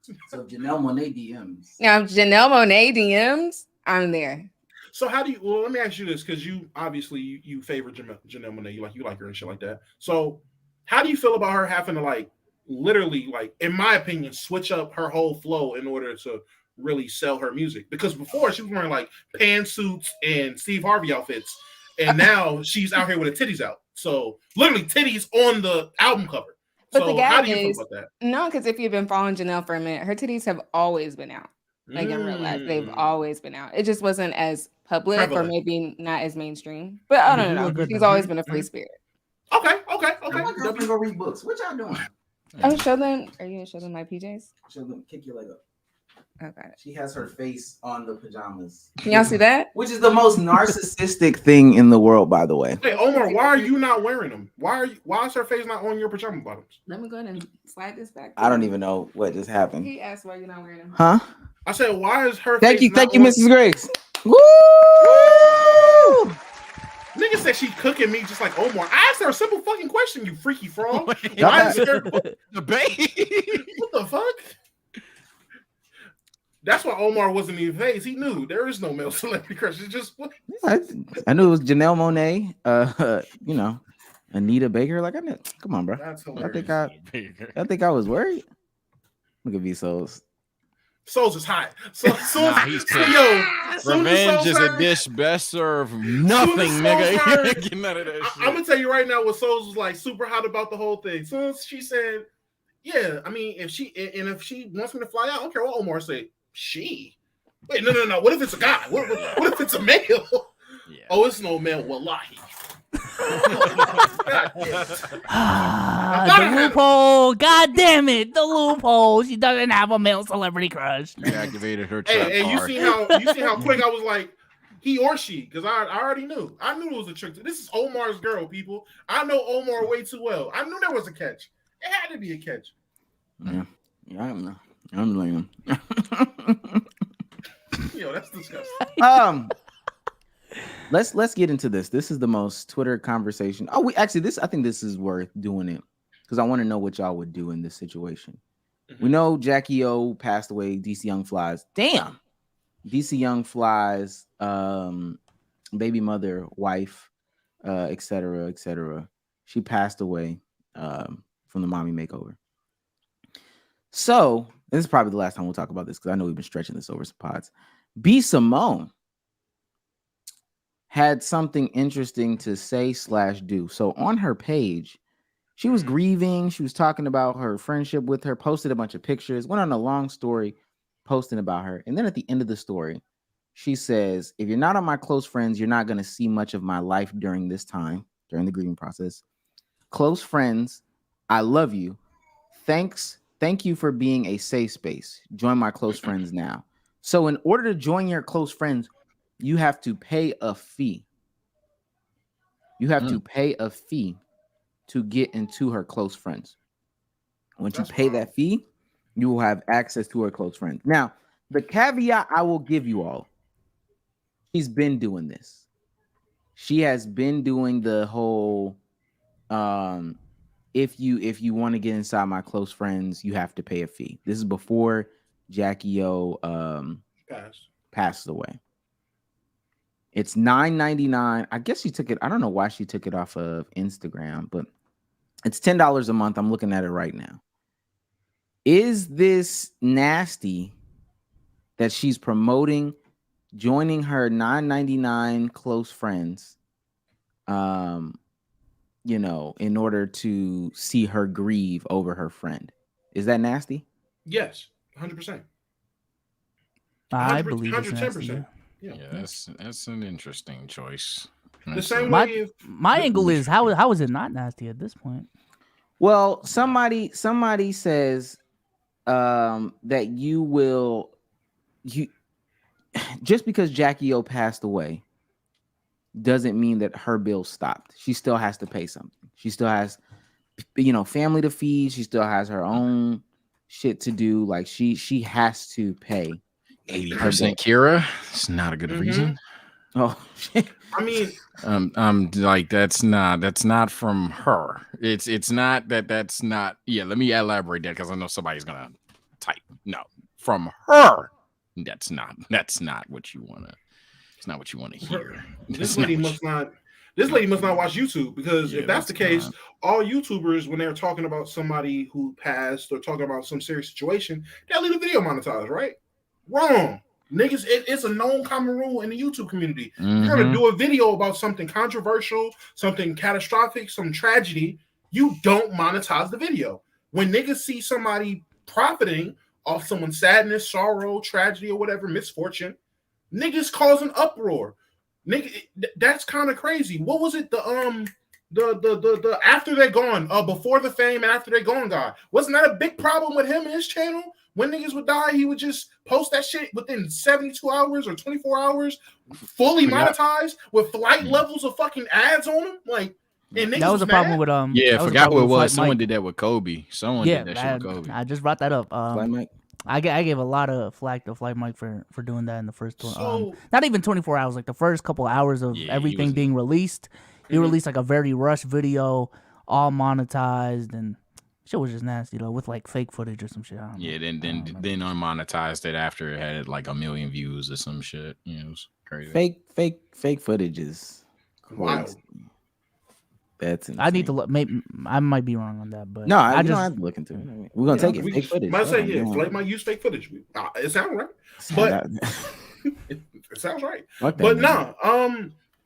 So Janelle Monáe DMs. Now, if Janelle Monáe DMs, I'm there. So how do you? Well, let me ask you this, because you obviously you favor Janelle Monáe, you like her and shit like that. So how do you feel about her having to like literally, like, in my opinion, switch up her whole flow in order to really sell her music? Because before she was wearing like pantsuits and Steve Harvey outfits, and now she's out here with her titties out. So literally titties on the album cover. But so the gag how do you is, feel about that? No, because if you've been following Janelle for a minute, her titties have always been out. Like in real life, they've always been out. It just wasn't as public prevalent, or maybe not as mainstream. But I don't know. She's always been a free spirit. Okay. Go read books. What y'all doing? Oh, show them. Are you gonna show them my PJs? Show them. Kick your leg up. Okay. She has her face on the pajamas. Can y'all see that? Which is the most narcissistic thing in the world, by the way. Hey, Omar, why are you not wearing them? Why is her face not on your pajama bottoms? Let me go ahead and slide this back. I don't even know what just happened. He asked why you're not wearing them. Huh? I said, why is her Thank face you, not Mrs. Griggs. Woo! Nigga said she cooking me just like Omar. I asked her a simple fucking question, you freaky frog. Why is her debate? What the fuck? That's why Omar wasn't even phased. He knew there is no male celebrity crush. It's just I knew it was Janelle Monáe. You know, Anita Baker. Like I knew. Come on, bro. That's I hilarious. think I was worried. Look at V-Souls. Souls is hot. So he's revenge is a dish best served. Nothing, nigga. Get none of that shit. I'm gonna tell you right now what Souls was like super hot about the whole thing. So she said, "Yeah, I mean, if she wants me to fly out, I don't care what Omar say." She, wait, no. What if it's a guy? What if it's a male? Yeah. Oh, it's no male. Wallahi. The loophole. God damn it. The loophole. She doesn't have a male celebrity crush. You activated her trap Hey, you card. see how quick I was like, he or she, because I already knew. I knew it was a trick. This is Omar's girl, people. I know Omar way too well. I knew there was a catch. It had to be a catch. Yeah, I'm lame. Yo, that's disgusting. Let's get into this. This is the most Twitter conversation. Oh, I think this is worth doing it because I want to know what y'all would do in this situation. Mm-hmm. We know Jackie O passed away. DC Young Fly's DC Young Fly's baby mother, wife, etc. She passed away from the mommy makeover. So this is probably the last time we'll talk about this because I know we've been stretching this over some pods. B. Simone had something interesting to say / do. So on her page, she was grieving. She was talking about her friendship with her, posted a bunch of pictures, went on a long story posting about her. And then at the end of the story, she says, if you're not on my close friends, you're not going to see much of my life during this time, during the grieving process. Close friends, I love you. Thank you for being a safe space. Join my close friends now. So in order to join your close friends, you have to pay a fee. You have to pay a fee to get into her close friends. Once you pay that fee, you will have access to her close friends. Now, the caveat I will give you all, she's been doing this. She has been doing the whole if you want to get inside my close friends, you have to pay a fee. This is before Jackie O passed away. It's $9.99. I guess she took it. I don't know why she took it off of Instagram, but it's $10 a month. I'm looking at it right now. Is this nasty that she's promoting joining her $9.99 close friends? In order to see her grieve over her friend. Is that nasty? Yes, 100%. I believe it's nasty. Yeah, that's an interesting choice. The same way. My angle is how is it not nasty at this point? Well, somebody says that you just because Jackie O passed away doesn't mean that her bill stopped. She still has to pay something. She still has, family to feed. She still has her own shit to do. Like she has to pay. 80% Kira. It's not a good reason. Oh, I mean, I'm like that's not from her. It's not that's not. Yeah, let me elaborate that because I know somebody's gonna type. No, from her. That's not what you wanna. It's not what you want to hear. This lady must not watch YouTube, because if that's the case, all YouTubers, when they're talking about somebody who passed or talking about some serious situation, they'll leave the video monetized, right? Wrong. Niggas, it's a known common rule in the YouTube community. You're gonna do a video about something controversial, something catastrophic, some tragedy, you don't monetize the video. When niggas see somebody profiting off someone's sadness, sorrow, tragedy, or whatever, misfortune, niggas cause an uproar. Nigga, that's kind of crazy. What was it? The after they're gone, before the fame and after they're gone guy. Wasn't that a big problem with him and his channel? When niggas would die, he would just post that shit within 72 hours or 24 hours, fully monetized with flight levels of fucking ads on him. Like, and niggas that was a problem with I forgot what it was. Someone did that with Kobe. Someone did that shit with Kobe. I just brought that up. Flight Mike. I gave a lot of flack to Flight Mike for doing that in the first not even 24 hours, like the first couple hours of everything being released. He released like a very rushed video, all monetized, and shit was just nasty though, with like fake footage or some shit. Then unmonetized it after it had like 1 million views or some shit. It was crazy. Fake footage is wow. That's insane. I need to look. Maybe I might be wrong on that, but no, I just don't have to look into it. We're gonna take it. Fake footage. Might say Flight might use fake footage. It sounds right, but it sounds right. But no,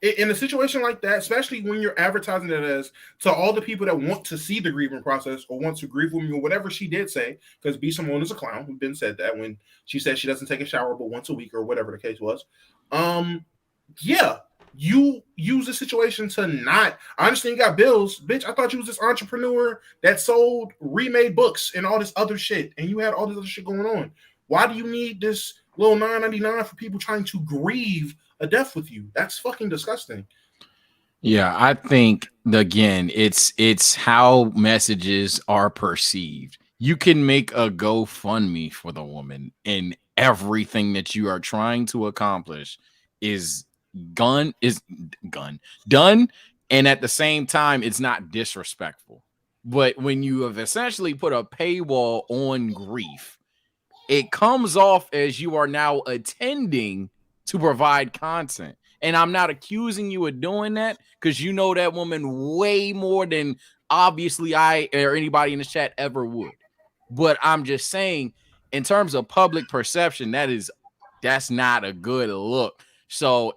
in a situation like that, especially when you're advertising it as to all the people that want to see the grieving process or want to grieve with me or whatever she did say, because B. Simone is a clown who been said that when she said she doesn't take a shower but once a week or whatever the case was. You use the situation to not. I understand you got bills, bitch. I thought you was this entrepreneur that sold remade books and all this other shit, and you had all this other shit going on. Why do you need this little $9.99 for people trying to grieve a death with you? That's fucking disgusting. Yeah, I think again, it's how messages are perceived. You can make a GoFundMe for the woman, and everything that you are trying to accomplish is done, and at the same time it's not disrespectful. But when you have essentially put a paywall on grief, it comes off as you are now attending to provide content. And I'm not accusing you of doing that, because you know that woman way more than obviously I or anybody in the chat ever would. But I'm just saying, in terms of public perception, that's not a good look. So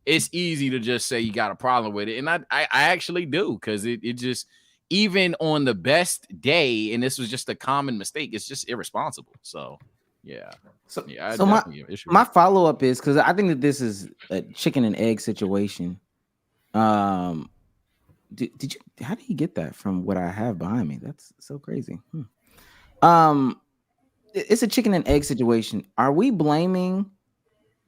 it's easy to just say you got a problem with it. And I actually do, because it just, even on the best day, and this was just a common mistake, it's just irresponsible. So yeah. So, yeah, I so definitely have issue my with it. follow-up is, because I think that this is a chicken and egg situation. Did you, how did you get that from what I have behind me? That's so crazy. It's a chicken and egg situation. Are we blaming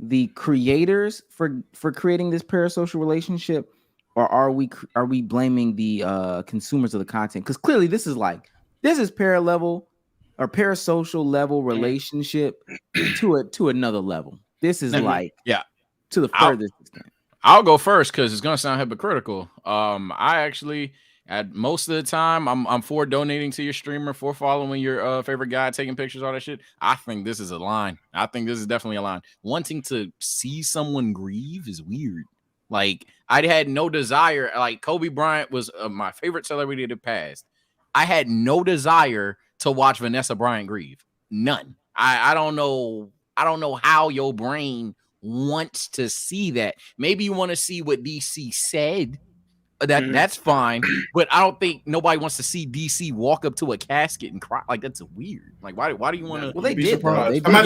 the creators for creating this parasocial relationship, or are we blaming the consumers of the content? Because clearly this is paralevel or parasocial level relationship to another level. This is like to the furthest extent. I'll go first because it's gonna sound hypocritical. I actually, at most of the time, I'm for donating to your streamer, for following your favorite guy, taking pictures, all that shit. I think this is a line. I think this is definitely a line. Wanting to see someone grieve is weird. Like, I had no desire. Like, Kobe Bryant was my favorite celebrity of the past. I had no desire to watch Vanessa Bryant grieve. None. I don't know. I don't know how your brain wants to see that. Maybe you want to see what DC said. That's fine, but I don't think nobody wants to see DC walk up to a casket and cry. Like, that's weird. Like, why do you want to? Well, they did. I'm not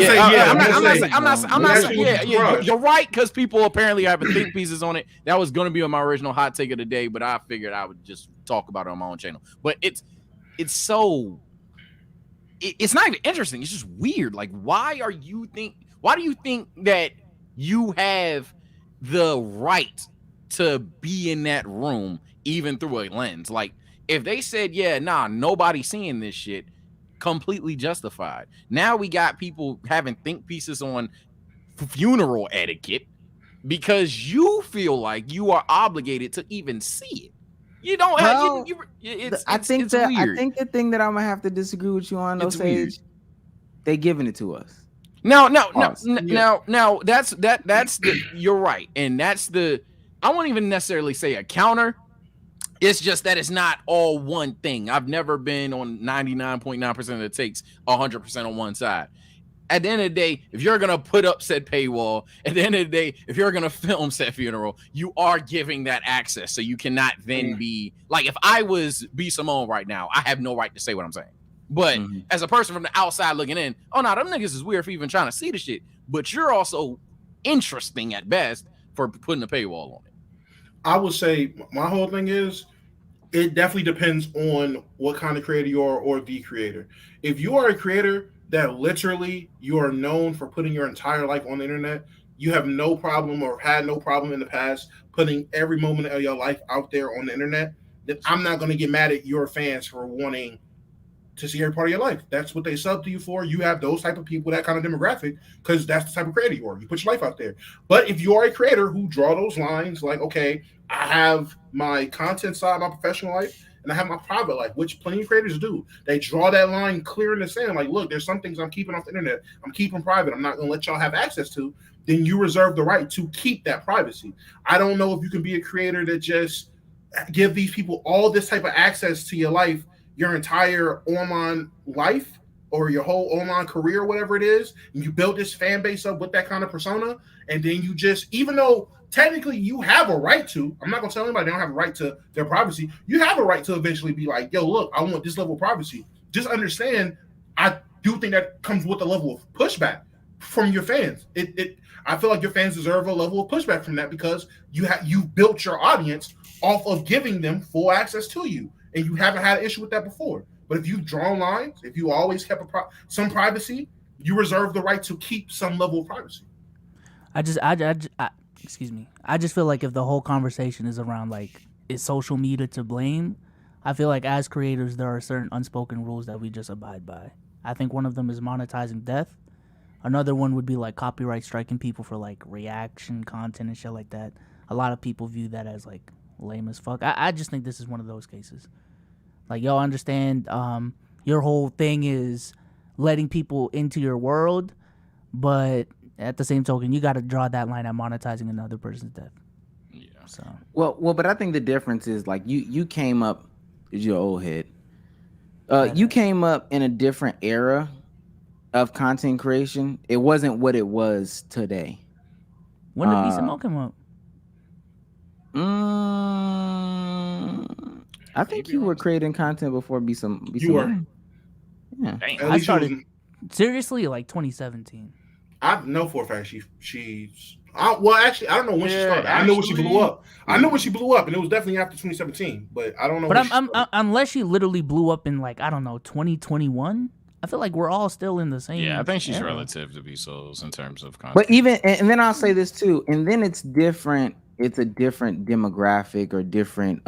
saying. Yeah. You're right, because people apparently have think pieces on it. That was going to be on my original hot take of the day, but I figured I would just talk about it on my own channel. But it's so. It's not even interesting. It's just weird. Like, why do you think that you have the right to be in that room, even through a lens? Like, if they said, yeah, nah, nobody's seeing this shit, completely justified. Now we got people having think pieces on funeral etiquette because you feel like you are obligated to even see it. You don't have. I think the thing that I'm gonna have to disagree with you on, though, Sage, they giving it to us. Now, that's the. You're right, and that's the. I won't even necessarily say a counter. It's just that it's not all one thing. I've never been on 99.9% of the takes 100% on one side. At the end of the day, if you're gonna put up said paywall, at the end of the day, if you're gonna film said funeral, you are giving that access. So you cannot then be like, if I was B Simone right now, I have no right to say what I'm saying. But as a person from the outside looking in, oh no, them niggas is weird for even trying to see the shit. But you're also interesting at best for putting a paywall on it. I would say my whole thing is, it definitely depends on what kind of creator you are or the creator. If you are a creator that literally you are known for putting your entire life on the internet, you have no problem or had no problem in the past putting every moment of your life out there on the internet, then I'm not going to get mad at your fans for wanting to see every part of your life. That's what they sub to you for. You have those type of people, that kind of demographic, because that's the type of creator you are. You put your life out there. But if you are a creator who draw those lines, like, okay, I have my content side, my professional life, and I have my private life, which plenty of creators do. They draw that line clear in the sand. Like, look, there's some things I'm keeping off the internet. I'm keeping private. I'm not going to let y'all have access to. Then you reserve the right to keep that privacy. I don't know if you can be a creator that just give these people all this type of access to your life, your entire online life, or your whole online career, whatever it is, and you build this fan base up with that kind of persona, and then you just, even though technically you have a right to, I'm not going to tell anybody they don't have a right to their privacy, you have a right to eventually be like, yo, look, I want this level of privacy. Just understand, I do think that comes with a level of pushback from your fans. I feel like your fans deserve a level of pushback from that, because you built your audience off of giving them full access to you, and you haven't had an issue with that before. But if you've drawn lines, if you always kept some privacy, you reserve the right to keep some level of privacy. Excuse me. I just feel like if the whole conversation is around, like, is social media to blame, I feel like as creators there are certain unspoken rules that we just abide by. I think one of them is monetizing death. Another one would be like copyright striking people for like reaction content and shit like that. A lot of people view that as like lame as fuck. I just think this is one of those cases. Like, yo, understand your whole thing is letting people into your world, but at the same token, you got to draw that line at monetizing another person's death. Yeah. So well, but I think the difference is, like, you came up, you're old head. You came up in a different era of content creation. It wasn't what it was today. When did B Simone come up? I think you were creating content before be some. You were. Yeah. At I least started seriously like 2017. I know for a fact she's. Well, actually, I don't know when she started. I know when she blew actually- up. I know when she blew up, and it was definitely after 2017. But I don't know. But when she started. unless she literally blew up in like I don't know 2021, I feel like we're all still in the same. Yeah, I think she's era. relative to Vsauce in terms of content. But even and then I'll say this too, and then it's different. It's a different demographic or different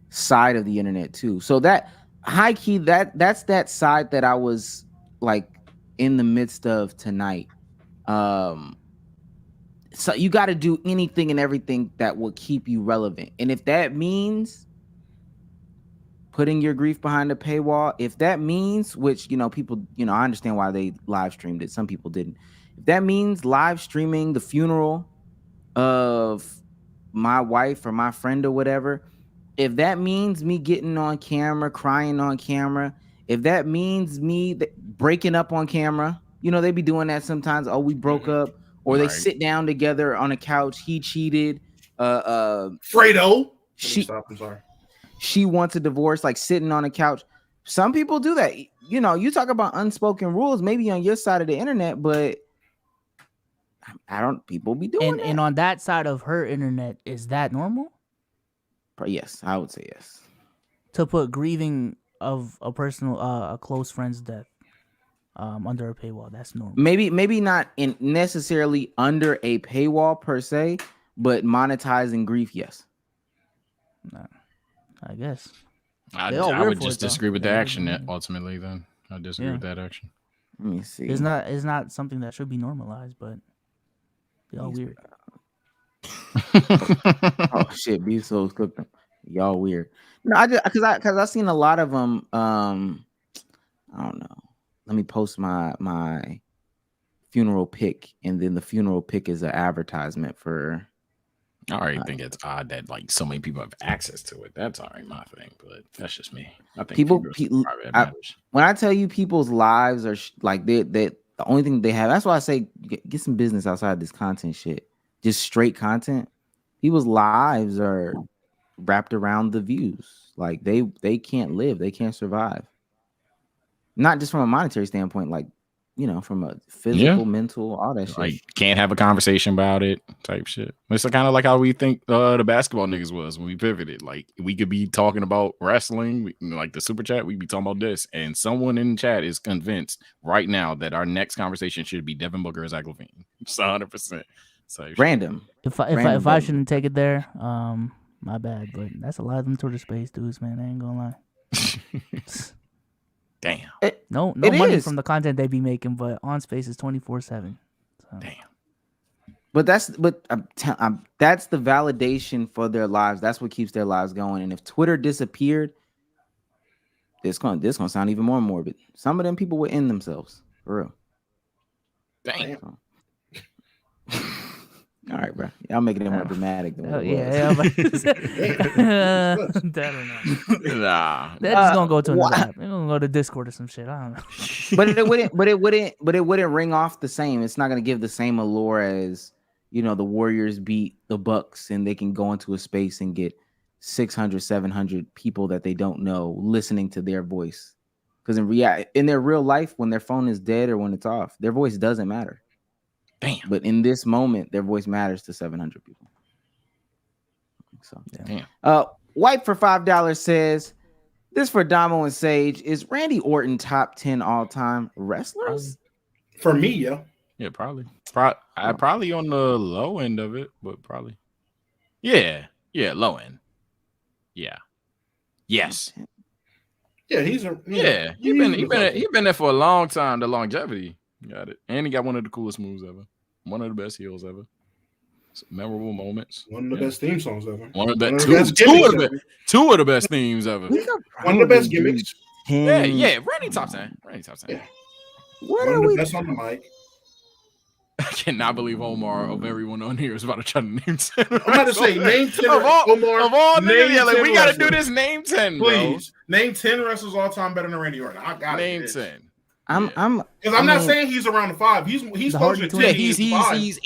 side of the internet too. So that high key that's that side that I was like in the midst of tonight. So you got to do anything and everything that will keep you relevant. And if that means putting your grief behind a paywall, if that means, which, people, I understand why they live streamed it. Some people didn't. If that means live streaming the funeral of my wife or my friend or whatever, if that means me getting on camera, crying on camera, if that means me breaking up on camera, they be doing that sometimes. Oh, we broke up. Or they sit down together on a couch. He cheated. Fredo. I'm sorry. She wants a divorce, like sitting on a couch. Some people do that. You talk about unspoken rules, maybe on your side of the internet, but people be doing that. And on that side of her internet, is that normal? Yes, I would say yes. To put grieving of a personal, a close friend's death. Under a paywall, that's normal. Maybe not necessarily under a paywall per se, but monetizing grief, yes. Nah, I guess. I would just disagree with the action ultimately. Then I disagree with that action. Let me see. It's not something that should be normalized, but y'all weird. Oh shit, Bezos cooked them. Y'all weird. No, because I seen a lot of them. I don't know. Let me post my funeral pic, and then the funeral pic is an advertisement for. I already think it's odd that like so many people have access to it. That's already my thing, but that's just me. I think people when I tell you people's lives are like they the only thing they have. That's why I say get some business outside this content shit. Just straight content. People's lives are wrapped around the views. Like they can't live. They can't survive. Not just from a monetary standpoint, like, from a physical, mental, all that shit. Like, can't have a conversation about it type shit. It's kind of like how we think the basketball niggas was when we pivoted. Like, we could be talking about wrestling, like the super chat, we'd be talking about this. And someone in the chat is convinced right now that our next conversation should be Devin Booker or Zach LaVine. It's 100%. So random. If I shouldn't take it there, my bad. But that's a lot of them Twitter space dudes, man. I ain't gonna lie. Damn. No money from the content they be making, but on space is 24/7. So. Damn. But that's the validation for their lives. That's what keeps their lives going. And if Twitter disappeared, this gonna sound even more morbid. Some of them people would end themselves for real. Damn. So. All right, bro. Y'all making it more dramatic than what it was. I don't know. Nah. They're just gonna go to another app. They're gonna go to Discord or some shit. I don't know. But it wouldn't ring off the same. It's not gonna give the same allure as the Warriors beat the Bucks and they can go into a space and get 600, 700 people that they don't know listening to their voice. Because in their real life, when their phone is dead or when it's off, their voice doesn't matter. Damn. But in this moment, their voice matters to 700 people. So, damn. White for $5 says, this for Damo and Sage. Is Randy Orton top 10 all-time wrestlers? For me, yeah. Yeah, probably. Probably on the low end of it, but probably. Yeah, low end. Yeah. Yes. Yeah, he's been there for a long time. The longevity. Got it. And he got one of the coolest moves ever. One of the best heels ever. Some memorable moments. One of the best theme songs ever. Two of the best themes ever. One of the best gimmicks. Yeah. Randy top 10. Yeah. What are we? Best on the mic. I cannot believe Omar of everyone on here is about to try to name 10. I'm about to say name 10 of all niggas, like, we got to do this name 10, please. Bro. Name 10 wrestlers all time better than Randy Orton. I got name 10. I'm not saying he's around the 5. He's closer to 10. He's 8'10. He's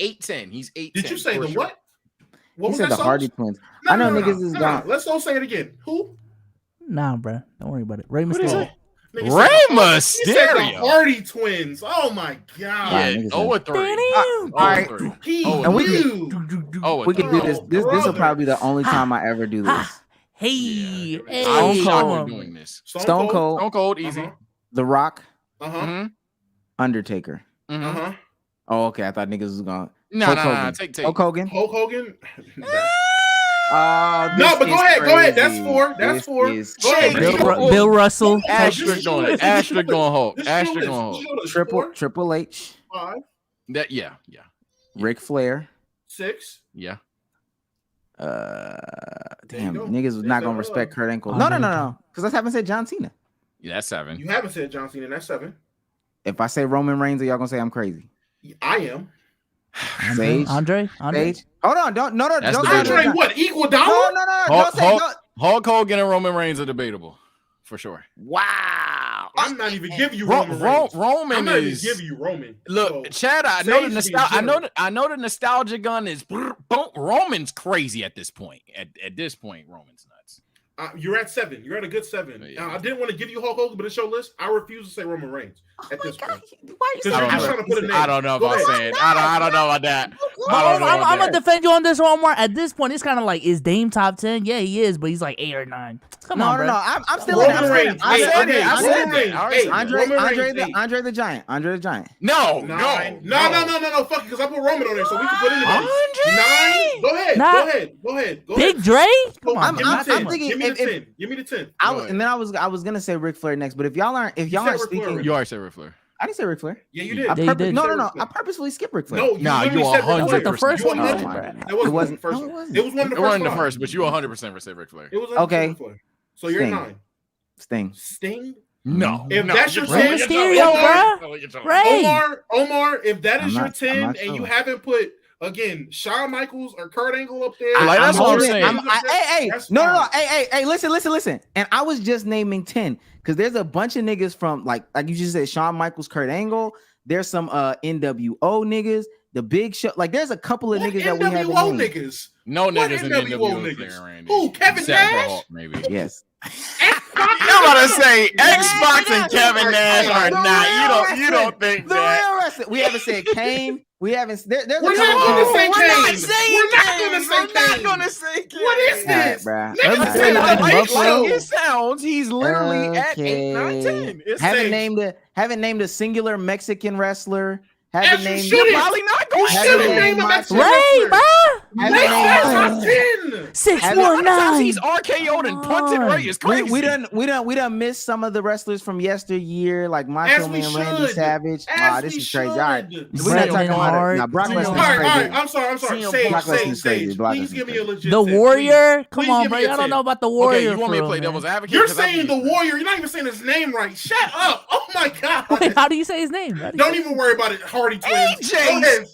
8'10. Did you say the what? What He was said that the Hardy sauce? twins. No, I know no, niggas is no. gone. Let's don't say it again. Who? Nah, bro. Don't worry about it. Rey What did he Mysterio. say? Nigga Rey He said the Mysterio. Hardy twins. Oh my god. Wow, Yeah, niggas 0-3. all right. 0-3. He And we knew. We can do this. Oh, This will brother. probably be the only time I ever do this. Hey, Yeah. hey, I'm Stone shocked Cold. we're come doing on. this. Stone Cold, Stone Cold, easy. The Rock, Uh-huh. Undertaker. Uh-huh. Oh, okay. I thought niggas was gone. No, Hulk no, Hogan. no. Take. Hulk Hogan. Hulk Hogan. Oh, No, but go is ahead. Go ahead. That's crazy. four. That's This four. is Go ahead. crazy. Bill Russell. Asterisk on it. Asterisk on Hulk. Asterisk on Hulk. Triple H. 5, Yeah. Ric Flair. 6. Yeah. Damn, go. niggas was There's not gonna that respect up. Kurt Angle. No. Because I haven't said John Cena. Yeah, that's 7. You haven't said John Cena. That's 7. If I say Roman Reigns, are y'all gonna say I'm crazy? I am. Sage. Andre. Sage. Hold on. Don't. No. That's Don't. debatable. Andre, what? Equal dollar? No. Hulk, Don't say. Hulk, Don't. Hulk Hogan and Roman Reigns are debatable, for sure. Wow. I'm not even giving you Roman Reigns. Roman I'm not even is. giving you Roman. Look, So, Chad, I know the Sage nostalgia. being I know the nostalgia gun is. Roman's crazy at this point. At this point, Roman's nuts. You're at 7. You're at a good 7. Yeah. I didn't want to give you Hulk Hogan, but it's your list. I refuse to say Roman Reigns at this point. Why Because you're just trying to put a name. I don't know Go about ahead. saying. I don't know about that. I don't know about I'm gonna that. defend you on this one more. At this point, it's kind of like, is Dame top 10? Yeah, he is, but he's like 8 or 9. Come on, bro. No. I'm still in. Roman I'm Reigns. still in. I said it. I said Roman it. Reigns. I already said Hey, Andre the Giant. Andre the Giant. No, 9. no. No. Fuck it, because I put Roman on there, so we can put anybody. Andre? 9. Go ahead. Nah. Go ahead. Big Dre? Come on, I'm Give me the 10. thinking Give me the if- 10. Give me the 10. And then I was gonna say Ric Flair next, but if y'all aren't said Ric speaking, Flair. You already said Ric Flair. I didn't say Ric Flair. Yeah, you did. I Yeah, you purpose- did. No. I purposefully skipped Ric Flair. No, Nah, you literally said Ric 100%. Flair. That was the first You one. 100%. Oh my That God. wasn't wasn't- the first no, it one. wasn't. It was one of the It wasn't first the five. first, but you 100% said Ric Flair. It was Okay. Ric Flair. So you're Sting. 9. Sting. Sting? No. If no, that's your you're 10, trolling. Mysterio, You're bruh. trolling. Ray. Omar, if that is I'm your not- 10 I'm not and you sure. haven't put, again, Shawn Michaels or Kurt Angle up there. Like, that's what I'm holding- saying. Hey, That's no. fine. Hey, listen. And I was just naming 10 because there's a bunch of niggas from like you just said, Shawn Michaels, Kurt Angle. There's some NWO niggas, the Big Show. Like there's a couple of What niggas that we haven't NWO named. niggas? No What niggas in NWO NWO niggas? there, Randy. Who, Kevin Except for Nash? Hulk, maybe. Yes. I'm about to say Xbox and Kevin Nash are The not. real You don't think The that. real wrestling. We haven't said Kane. We haven't. There's We're a not couple gonna of say We're Kane. not saying We're not Kane. gonna say We're not Kane. gonna say Kane. What is this? Bruh. Niggas Alright. say Like, that like show. it sounds, he's literally at 8, 9, 10. It's Haven't safe. named a singular Mexican wrestler. As Haven't you named. should. You're probably not You going Haven't should to. have named named him my- Mexican Ray, wrestler. bruh. Haven't Make named that my- top 10. 619. He's RKO'd and punted Ray is crazy. We done missed some of the wrestlers from yesteryear, like Macho As we Man, Randy should. Savage. As This we is crazy. All right, should. we're not Bret talking about Hart. it. Now, Brock All Lesnar's All right, crazy. I'm sorry. CM Brock Lesnar's crazy. Sage, Brock please Lesnar's give me a crazy. legit The 10, Warrior. please. Come Please on, give bro. me a Y'all don't 10. know about the Warrior. Okay, you want me to for play real, devil's man. advocate? You're 'Cause I saying the think- Warrior. You're not even saying his name right. Shut up. Oh my God. Wait, how do you say his name? How do you Don't say- even worry about it, Hardy Twins. Go AJ ahead.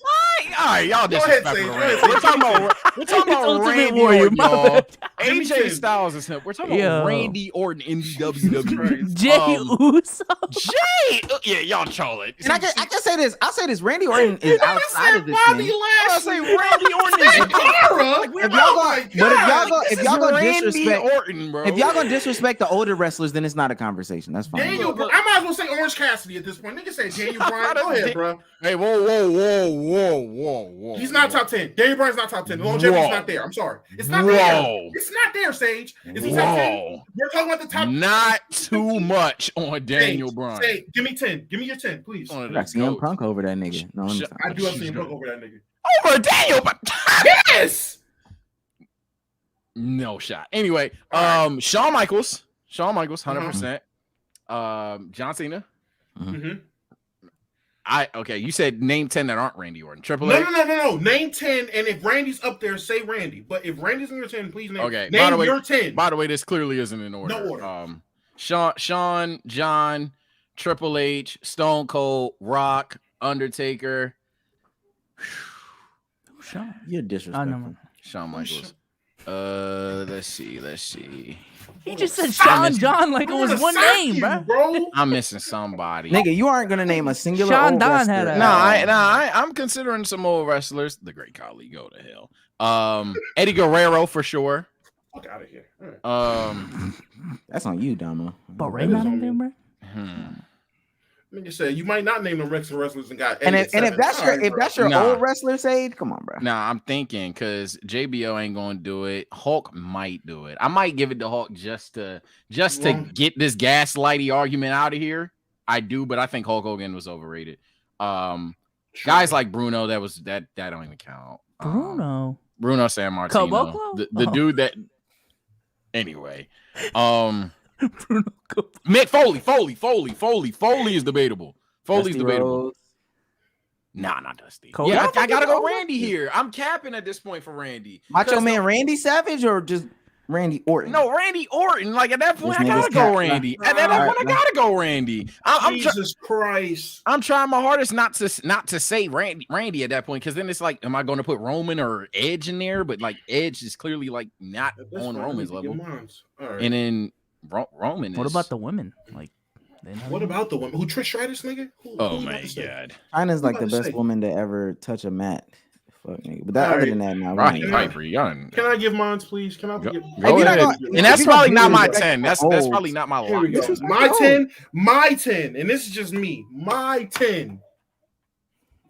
All right, y'all Go ahead, disrespectful. Sage. Go Randy. ahead, We're talking about It's Ultimate Randy Warrior, Orton, my y'all. bad. AJ Styles is him. We're talking about Yo. Randy Orton in the WWE. Jay Uso. Jay, yeah, y'all troll it. And I can say this. I'll say this. Randy Orton is outside of this Bobby thing. I say Lashley. Randy Orton is Cara. If y'all go, if y'all go Randy disrespect, Orton, bro. if y'all gonna disrespect the older wrestlers, then it's not a conversation. That's fine. Daniel, I might as well say Orange Cassidy at this point. Nigga say Daniel Bryan. Go ahead, bro. Hey, whoa. He's not top 10. Daniel Bryan's not top 10. Longevity's Whoa. not there. I'm sorry. It's not Whoa. there. It's not there, Sage. Is he top 10? Whoa. We're talking about the top. Not too much on Daniel Sage, Bryan. Sage, give me 10. Give me your 10, please. One of I got the CM goats. Punk over that nigga. No, I'm Shut- sorry. I do have CM Punk over that nigga. Over Daniel, but Yes. no shot. Anyway, Shawn Michaels, 100%. John Cena. Mm-hmm. Okay. You said name 10 that aren't Randy Orton. Triple No. H. Name 10, and if Randy's up there, say Randy. But if Randy's in your 10, please name. Okay. By the Name way, your 10. By the way, this clearly isn't in order. No order. Sean, John, Triple H, Stone Cold, Rock, Undertaker, You're disrespectful. no. Shawn Michaels. Let's see. He just said Sean John like it was one name, bro. I'm missing somebody. Nigga, you aren't gonna name a singular Sean old Don wrestler. had a- I'm considering some old wrestlers. The Great Khali, go to hell. Eddie Guerrero for sure. Fuck out of here. Right. That's on you, Damo. But Ray not in there, bro. Nigga said you might not name them wrestlers and got. And if that's your old wrestler, Sage, come on, bro. Nah, I'm thinking because JBO ain't gonna do it. Hulk might do it. I might give it to Hulk just to get this gaslighty argument out of here. I do, but I think Hulk Hogan was overrated. Guys like Bruno, that don't even count. Bruno San Martino, Caboclo? the dude that. Anyway, Mick Foley is debatable. Foley's Dusty debatable. Rhodes. Nah, not Dusty. Cody? Yeah, I gotta go Randy here. I'm capping at this point for Randy. Macho Man Randy Savage or just Randy Orton? No, Randy Orton. Like at that point, This I gotta nigga's go cat. Randy. At that point, I gotta go Randy. Jesus Christ. I'm trying my hardest not to say Randy at that point, because then it's like, am I going to put Roman or Edge in there? But like Edge is clearly like not on Roman's level. Right. And then Roman. What about the women? Like, what about the women? Who Trish Stratus, nigga? Oh my god, China's like the best woman to ever touch a mat. Fuck nigga. But that, other than that, now can I give mine, please? Can I give? Go ahead. And that's probably not my 10. That's probably not my Here we lock. go. My 10, and this is just me. My 10.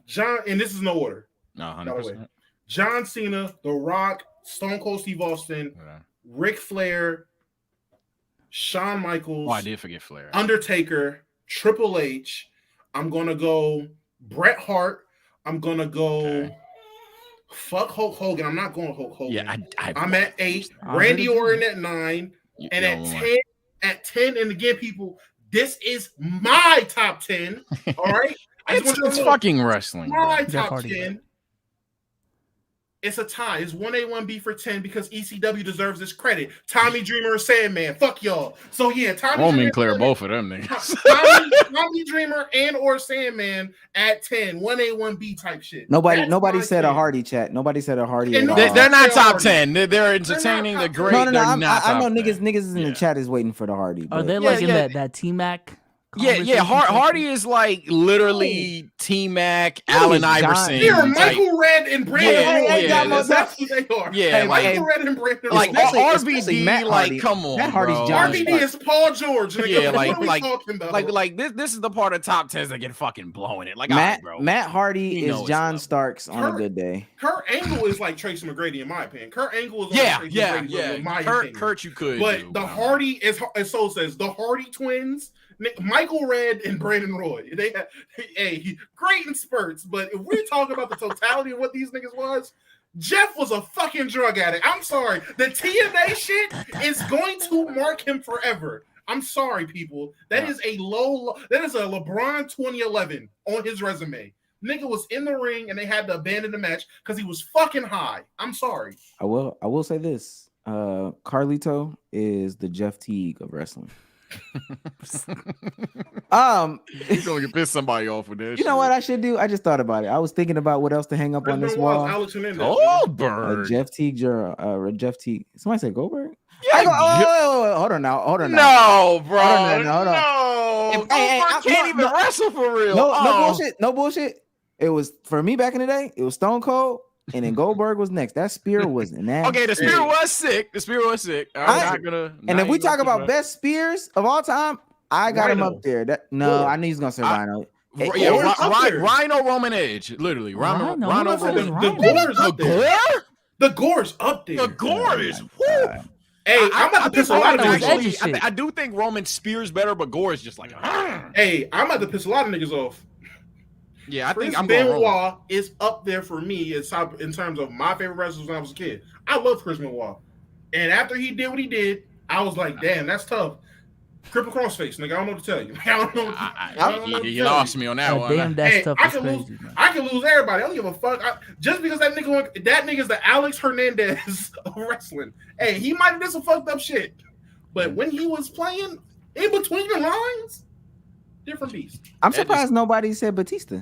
John, and this is no order. No, 100%. John Cena, The Rock, Stone Cold Steve Austin, Ric Flair, Shawn Michaels. Oh, I did forget Flair. Undertaker, Triple H. I'm gonna go Bret Hart. I'm gonna go fuck Hulk Hogan. I'm not going Hulk Hogan. Yeah, I'm at 8. Randy Orton at 9. And at 10, and again, people, this is my top 10. All right. It's fucking wrestling. My top 10. It's a tie. It's 1A, 1B for 10 because ECW deserves this credit. Tommy Dreamer and Sandman. Fuck y'all. So yeah, Tommy Roman clear both of them niggas. Tommy Dreamer and or Sandman at 10. 1A, 1B type shit. Nobody said a Hardy chat. Nobody said a Hardy. They're not top 10. They're entertaining the great. No. I know niggas in the chat is waiting for the Hardy. Are they like in that T-Mac? Yeah. Hardy is like literally T-Mac, Allen Iverson. Yeah, Michael Red and Brandon. That's who they are. Yeah, Michael Red and Brandon. Like RVD, like come on, Matt Hardy's John RVD is Paul George. Yeah, like this is the part of top 10s that get fucking blowing it. Like Matt Hardy is John Starks on a good day. Kurt Angle is like Tracy McGrady in my opinion. Kurt Angle is in my opinion. Kurt, you could, but the Hardy is, as Soul says, the Hardy twins. Michael Red and Brandon Roy. They have, great in spurts, but if we talk about the totality of what these niggas was, Jeff was a fucking drug addict. I'm sorry. The TNA shit is going to mark him forever. I'm sorry, people. That is a that is a LeBron 2011 on his resume. Nigga was in the ring and they had to abandon the match because he was fucking high. I'm sorry. I will say this. Carlito is the Jeff Teague of wrestling. You're gonna piss somebody off with this. You know what I should do? I just thought about it. I was thinking about what else to hang up on this wall. Goldberg. Jeff Teague. Jeff Teague. Somebody said Goldberg? Yeah, hold on now. No, bro. Hold on. I can't even wrestle for real. No bullshit. It was for me back in the day. It was Stone Cold. And then Goldberg was next. That spear was nasty. Okay, the spear was sick. I'm not gonna. And if we talk about best spears of all time, I got him up there. I knew he's gonna say Rhino. Rhino Roman Edge, literally. Rhino The Gore's up there. The Gore is. Hey, I'm about to piss a lot of niggas off. I do think Roman Spears better, but Gore is just like. Hey, I'm about to piss a lot of niggas off. Yeah, I think I'm Benoit is up there for me in terms of my favorite wrestlers when I was a kid. I love Chris Benoit, and after he did what he did, I was like, "Damn, that's tough." Cripple crossface, nigga. I don't know what to tell you. I don't know. You lost me on that one. Damn, that's tough. I can lose everybody. I don't give a fuck. Just because that nigga's the Alex Hernandez of wrestling. Hey, he might have did some fucked up shit, but when he was playing in between the lines, different beast. I'm surprised nobody said Batista.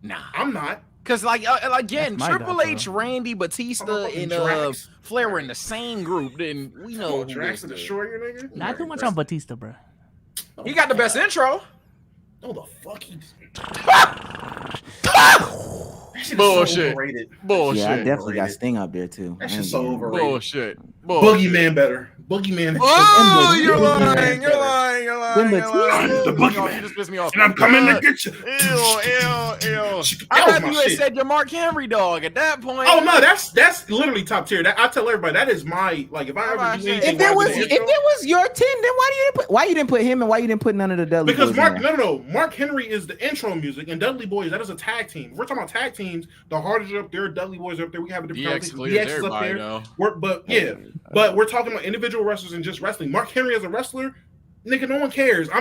Nah, I'm not. Because like again, That's my Triple dog, H, bro. Randy, Batista, and Drax. Flair were in the same group. Then we know who Drax this the is. Destroyer, nigga. Not too much on Batista, bro. He got the best intro. Oh, the fuck he. Bullshit. Bullshit. Yeah, I definitely got Sting up there too. That's just so overrated. Bullshit. Boogeyman better. Boogeyman. Oh, you're lying. You're lying. You're lying. Then You're lying. The You just pissed me off. And I'm coming to get you. Ew. That I was thought my you had shit. said your Mark Henry dog at that point. Oh no, that's literally top tier. That I tell everybody that is my like. If I ever do anything, If it was your 10, then why you didn't put him and why you didn't put none of the Dudley because boys Mark in there? no Mark Henry is the intro music and Dudley Boys that is a tag team. If we're talking about tag teams. The Hardys are up there, Dudley Boys are up there. We have a different DX conversation. clears DX is up everybody there. now. But we're talking about individual wrestlers and just wrestling. Mark Henry as a wrestler, nigga, no one cares. Hey,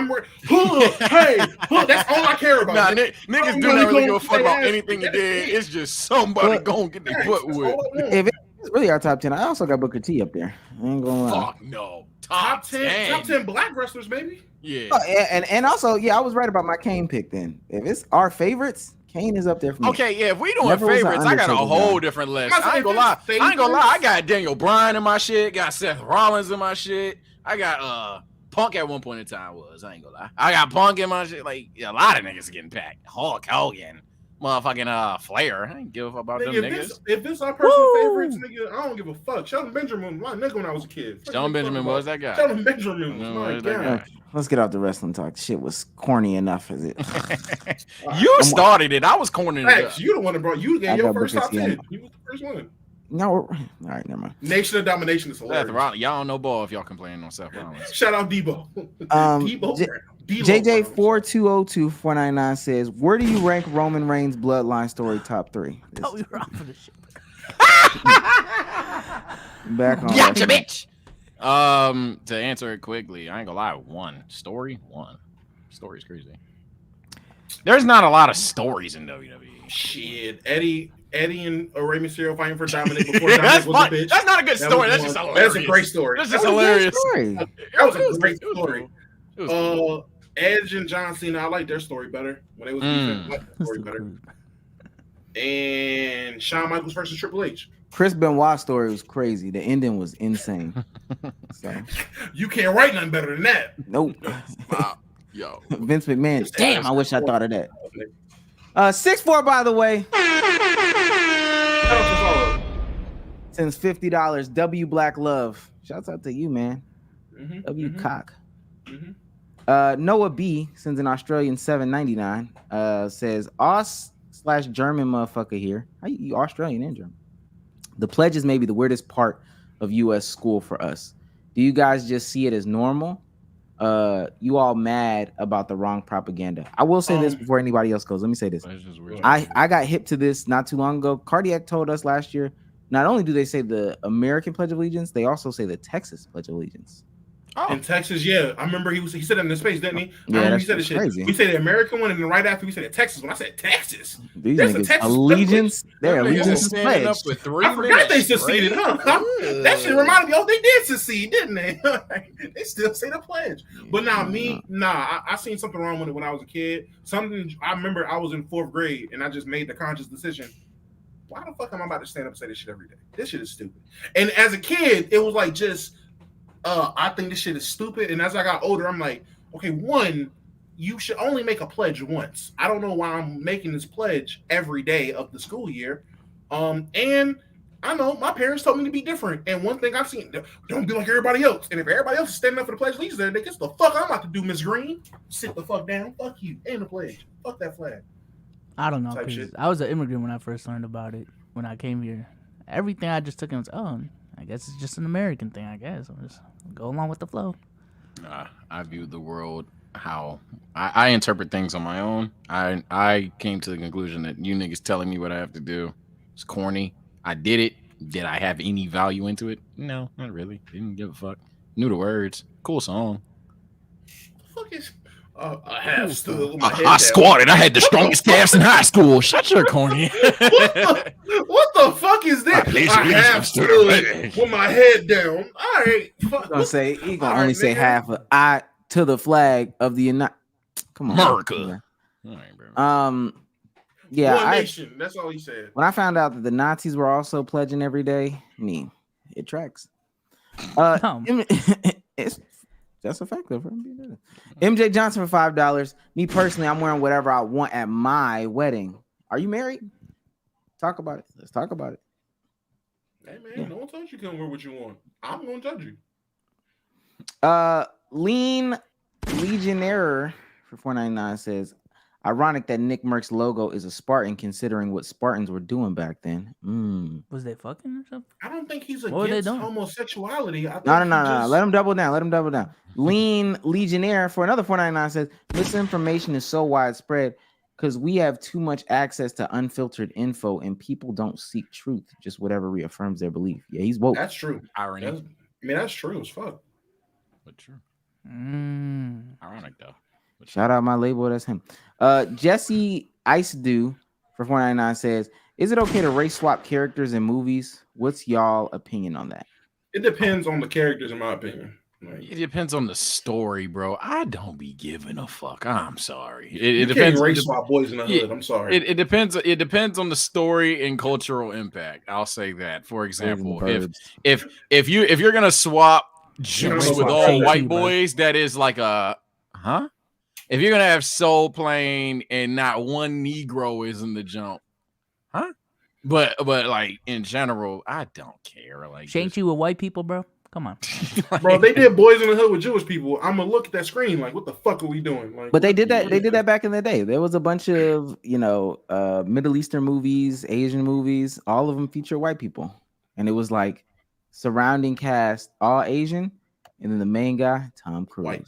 that's all I care about. Nah, niggas do not really give a fuck about anything he did. It's just somebody gonna get their butt whipped. If it's really our top 10, I also got Booker T up there. I ain't gonna lie. Fuck no. Top 10 black wrestlers, maybe. Yeah. Oh, and also, yeah, I was right about my Kane pick then. If it's our favorites, Kane is up there for me. Okay, yeah, if we doing Never was an favorites, I got a Undertaker whole guy. different list. I ain't gonna lie. I got Daniel Bryan in my shit, got Seth Rollins in my shit. I got Punk at one point in time I ain't gonna lie. I got Punk in my shit. Like a lot of niggas getting packed. Hulk Hogan, motherfucking Flair. I ain't give a fuck about them niggas. If it's our personal favorites, nigga, I don't give a fuck. Shelton Benjamin, my nigga when I was a kid. Shelton Benjamin was that guy. Shelton Benjamin was my guy. Let's get out the wrestling talk. Shit was corny enough, is it? You started it. I was cornering it. You the one that brought you gave your first top 10. You was the first one. No, all right, never mind. Nation of Domination is hilarious. Seth Rollins, y'all don't know ball if y'all complaining on Seth Rollins. Shout out Debo. JJ4202-499 says, where do you rank Roman Reigns' bloodline story top 3? Thought we were off of the shit. Back on. Gotcha, bitch. To answer it quickly, I ain't gonna lie. One. Story's crazy. There's not a lot of stories in WWE. Shit, Eddie and Rey Mysterio fighting for Dominic before Dominic was a bitch. That's not a good story. That's just hilarious. That's a great story. That's just hilarious. That was a great story. Edge and John Cena, I like their story better when they was beefing. I like their story better. And Shawn Michaels versus Triple H. Chris Benoit's story was crazy. The ending was insane. So you can't write nothing better than that. Nope. Wow. Yo. Vince McMahon. Damn, I wish I thought of that. 6'4", by the way. Since $50. W Black Love. Shouts out to you, man. W Cock. Noah B sends an Australian $7.99. Says Aus/German motherfucker here. How you Australian and German? The pledges may be the weirdest part of U.S. school for us. Do you guys just see it as normal? You all mad about the wrong propaganda? I will say this before anybody else goes. Let me say this. I got hip to this not too long ago. Cardiac told us last year, not only do they say the American Pledge of Allegiance, they also say the Texas Pledge of Allegiance. Oh. In Texas, yeah. I remember he said it in the space, didn't he? Yeah, he said it crazy. We said the American one, and then right after we said the Texas one. I said Texas. These niggas allegiance. Their allegiance is pledged. Up with 3 I forgot they seceded, huh? That shit reminded me. Oh, they did secede, didn't they? They still say the pledge. But I seen something wrong with it when I was a kid. Something I remember. I was in 4th grade, and I just made the conscious decision. Why the fuck am I about to stand up and say this shit every day? This shit is stupid. And as a kid, it was like just. I think this shit is stupid. And as I got older, I'm like, okay, one, you should only make a pledge once. I don't know why I'm making this pledge every day of the school year. And I know my parents told me to be different. And one thing I've seen, don't be like everybody else. And if everybody else is standing up for the pledge of allegiance, then guess the fuck I'm about to do, Miss Green. Sit the fuck down. Fuck you. And the pledge. Fuck that flag. I don't know. I was an immigrant when I first learned about it. When I came here, everything I just took and was, I guess it's just an American thing. I guess I'll just go along with the flow. I view the world how I interpret things on my own. I came to the conclusion that you niggas telling me what I have to do is corny. I did it. Did I have any value into it? No, not really. Didn't give a fuck. Knew the words. Cool song. Fuck is. I have stood with my head I squatted. I had the strongest calves in high school. Shut your corny. What the fuck is that? I have stood with my head down. All right. Fuck. He gonna only say half of I to the flag of the United. Come on, America. All right, bro. Yeah, One nation. That's all he said. When I found out that the Nazis were also pledging every day, it tracks. It's that's a fact though. MJ Johnson for $5. Me personally, I'm wearing whatever I want at my wedding. Are you married? Talk about it. Let's talk about it. Hey man, no one told you couldn't wear what you want. I'm gonna judge you. Lean Legionnaire for $4.99 says, ironic that Nickmercs logo is a Spartan, considering what Spartans were doing back then. Was they fucking or something? I don't think he's against homosexuality. I think No. Let him double down. Lean Legionnaire for another $4.99 says, misinformation is so widespread because we have too much access to unfiltered info and people don't seek truth, just whatever reaffirms their belief. Yeah, he's woke. That's true. Irony. That's true as fuck. But true. Ironic though. Shout out my label, that's him. Jesse Ice Dew for $4.99 says, is it okay to race swap characters in movies? What's y'all opinion on that? It depends on the characters, in my opinion. It depends on the story, bro. I don't be giving a fuck. I'm sorry. It you depends. Can't race swap boys in the hood. I'm sorry. It depends. It depends on the story and cultural impact. I'll say that. For example, if you're gonna swap Juice with all white boys, that is like a If you're gonna have Soul playing and not one Negro is in the jump, But like in general, I don't care. Like, Shain't you with white people, bro? Come on, bro. They did Boys in the Hood with Jewish people. I'm gonna look at that screen like, what the fuck are we doing? Like, but they did that. They did that back in the day. There was a bunch of Middle Eastern movies, Asian movies. All of them feature white people, and it was like surrounding cast all Asian, and then the main guy Tom Cruise. White.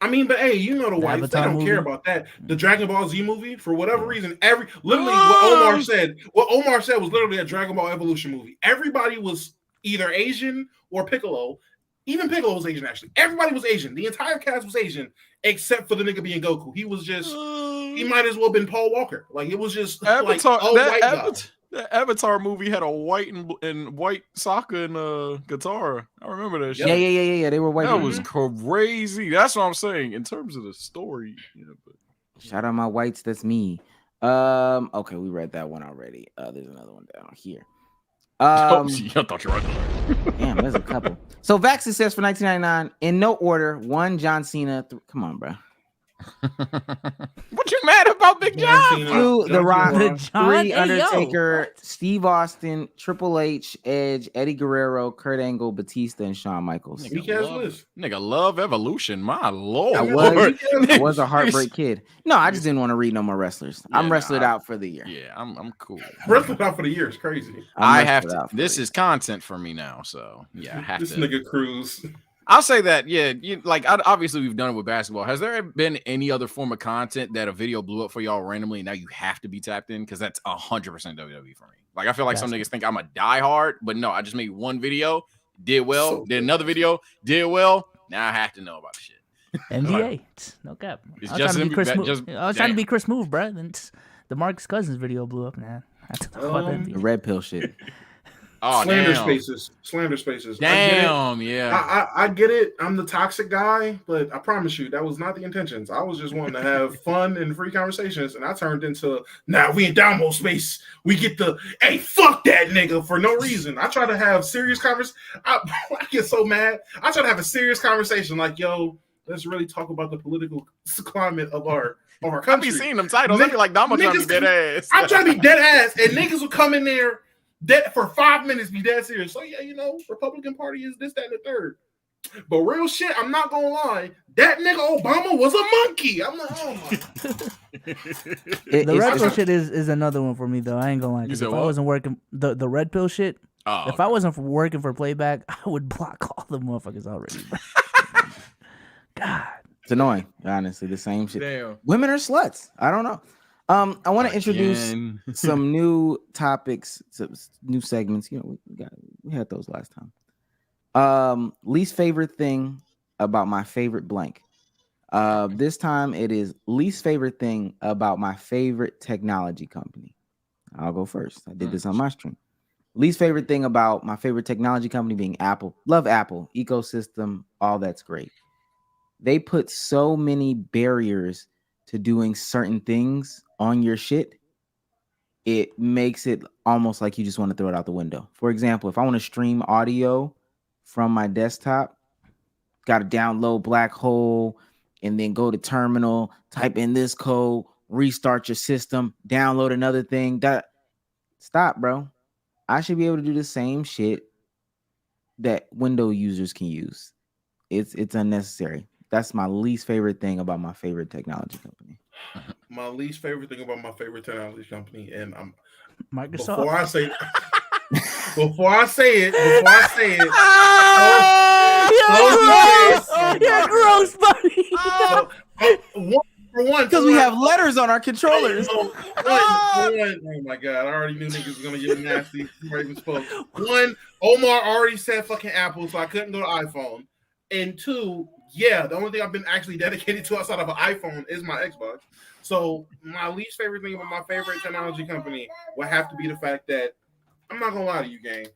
I mean, but hey, you know the whites, they don't care about that. The Dragon Ball Z movie, for whatever reason, what Omar said was literally a Dragon Ball Evolution movie. Everybody was either Asian or Piccolo. Even Piccolo was Asian, actually. Everybody was Asian. The entire cast was Asian, except for the nigga being Goku. He was just, he might as well have been Paul Walker. Like, it was just Avatar, like, white guy. That Avatar movie had a white and white Sokka and guitar. I remember that shit. Yeah. They were white. That was crazy. That's what I'm saying in terms of the story. But... Shout out my whites. That's me. Okay, we read that one already. There's another one down here. I thought you were right. Damn, there's a couple. So Vaxxer says for $19.99 in no order. 1, John Cena. Come on, bro. What you mad about, Big John? 2, The Rock. 3, Undertaker, Hey, Steve Austin, Triple H, Edge, Eddie Guerrero, Kurt Angle, Batista, and Shawn Michaels. Nigga love Evolution. My lord. I was a heartbreak kid. No, I just didn't want to read no more wrestlers. I'm wrestling out for the year. Yeah, I'm cool. Wrestling out for the year is crazy. I have to. This is content for me now, so yeah, I have this to. Nigga Cruz. I'll say that, yeah. Obviously, we've done it with basketball. Has there been any other form of content that a video blew up for y'all randomly and now you have to be tapped in? Because that's 100% WWE for me. Like, I feel like some niggas think I'm a diehard, but no, I just made one video, did well, did another video, did well. Now I have to know about the shit. NBA, no cap. I was trying to be Chris Move, bro. Then the Marcus Cousins video blew up, man. The red pill shit. Oh, Slander spaces. Damn, I get it. I'm the toxic guy, but I promise you that was not the intentions. I was just wanting to have fun and free conversations, and I turned into we in Download space. We get the fuck that nigga for no reason. I try to have serious conversation. I get so mad. I try to have a serious conversation, like, yo, let's really talk about the political climate of our country. I be seeing them titles. I be like, I'm trying to be dead ass. I'm trying to be dead ass, and niggas will come in there. For 5 minutes, be dead serious. So yeah, Republican Party is this, that, and the third. But real shit, I'm not gonna lie. That nigga Obama was a monkey. I'm like, oh my. The red pill shit is another one for me though. I ain't gonna lie. If I wasn't working the red pill shit, if I wasn't working for playback, I would block all the motherfuckers already. God, it's annoying. Honestly, the same shit. Damn. Women are sluts. I don't know. I want to introduce some new topics, some new segments. We had those last time. Least favorite thing about my favorite blank. This time it is least favorite thing about my favorite technology company. I'll go first. I did this on my stream. Least favorite thing about my favorite technology company being Apple. Love Apple, ecosystem, all that's great. They put so many barriers to doing certain things on your shit it makes it almost like you just want to throw it out the window. For example, if I want to stream audio from my desktop, got to download Black Hole and then go to terminal, type in this code, restart your system, download another thing. Stop, bro. I should be able to do the same shit that Windows users can use. It's unnecessary. That's my least favorite thing about my favorite technology company. My least favorite thing about my favorite technology company, and Microsoft. Before I say it, You're gross, buddy. Because we have letters on our controllers. Oh my god! I already knew niggas was gonna get nasty before I even spoke. One, Omar already said fucking Apple, so I couldn't go to iPhone. And two, yeah, the only thing I've been actually dedicated to outside of an iPhone is my Xbox. So my least favorite thing about my favorite technology company would have to be the fact that I'm not gonna lie to you, gang.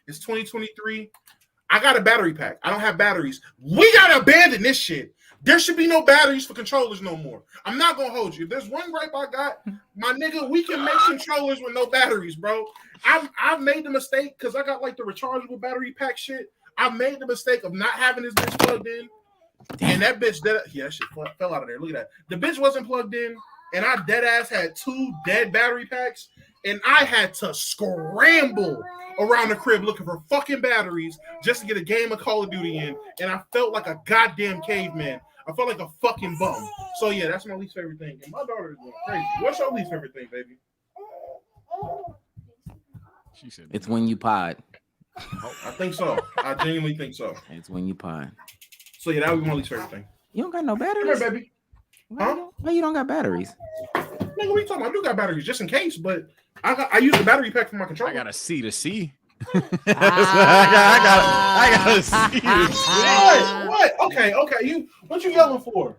It's 2023. I got a battery pack. I don't have batteries. We gotta abandon this shit. There should be no batteries for controllers no more. I'm not gonna hold you. If there's one gripe I got, my nigga, we can make controllers with no batteries, bro. I've made the mistake because I got like the rechargeable battery pack shit. I made the mistake of not having this bitch plugged in, and that bitch that shit fell out of there. Look at that. The bitch wasn't plugged in, and I dead ass had 2 dead battery packs, and I had to scramble around the crib looking for fucking batteries just to get a game of Call of Duty in, and I felt like a goddamn caveman. I felt like a fucking bum. So yeah, that's my least favorite thing. And my daughter is going crazy. What's your least favorite thing, baby? She said it's when you pod. Oh, I think so. I genuinely think so. It's when you pod. So yeah, that would be my least favorite thing. You don't got no Come batteries, here, baby. Huh? Why you don't got batteries? Nigga, what are you talking about? I do got batteries just in case, but I use the battery pack for my controller. I got a C to C. I got a C to C. What? Okay. What you yelling for?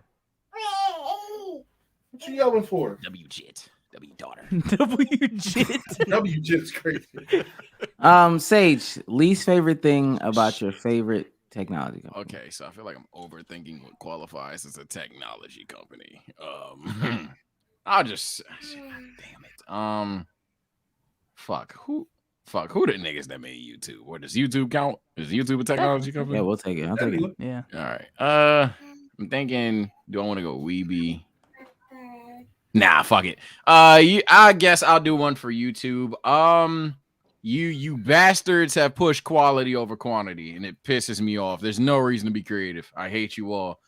What you yelling for? W-Jit. W-daughter. W-Jit. W-Jit's crazy. Sage, least favorite thing about your favorite technology company. Okay, so I feel like I'm overthinking what qualifies as a technology company. I'll just damn it. Who the niggas that made YouTube? Or does YouTube count? Is YouTube a technology company? Yeah, we'll take it. I'll take it. Yeah. All right. I'm thinking, do I want to go Weeby? Nah, fuck it. I guess I'll do one for YouTube. You bastards have pushed quality over quantity, and it pisses me off. There's no reason to be creative. I hate you all.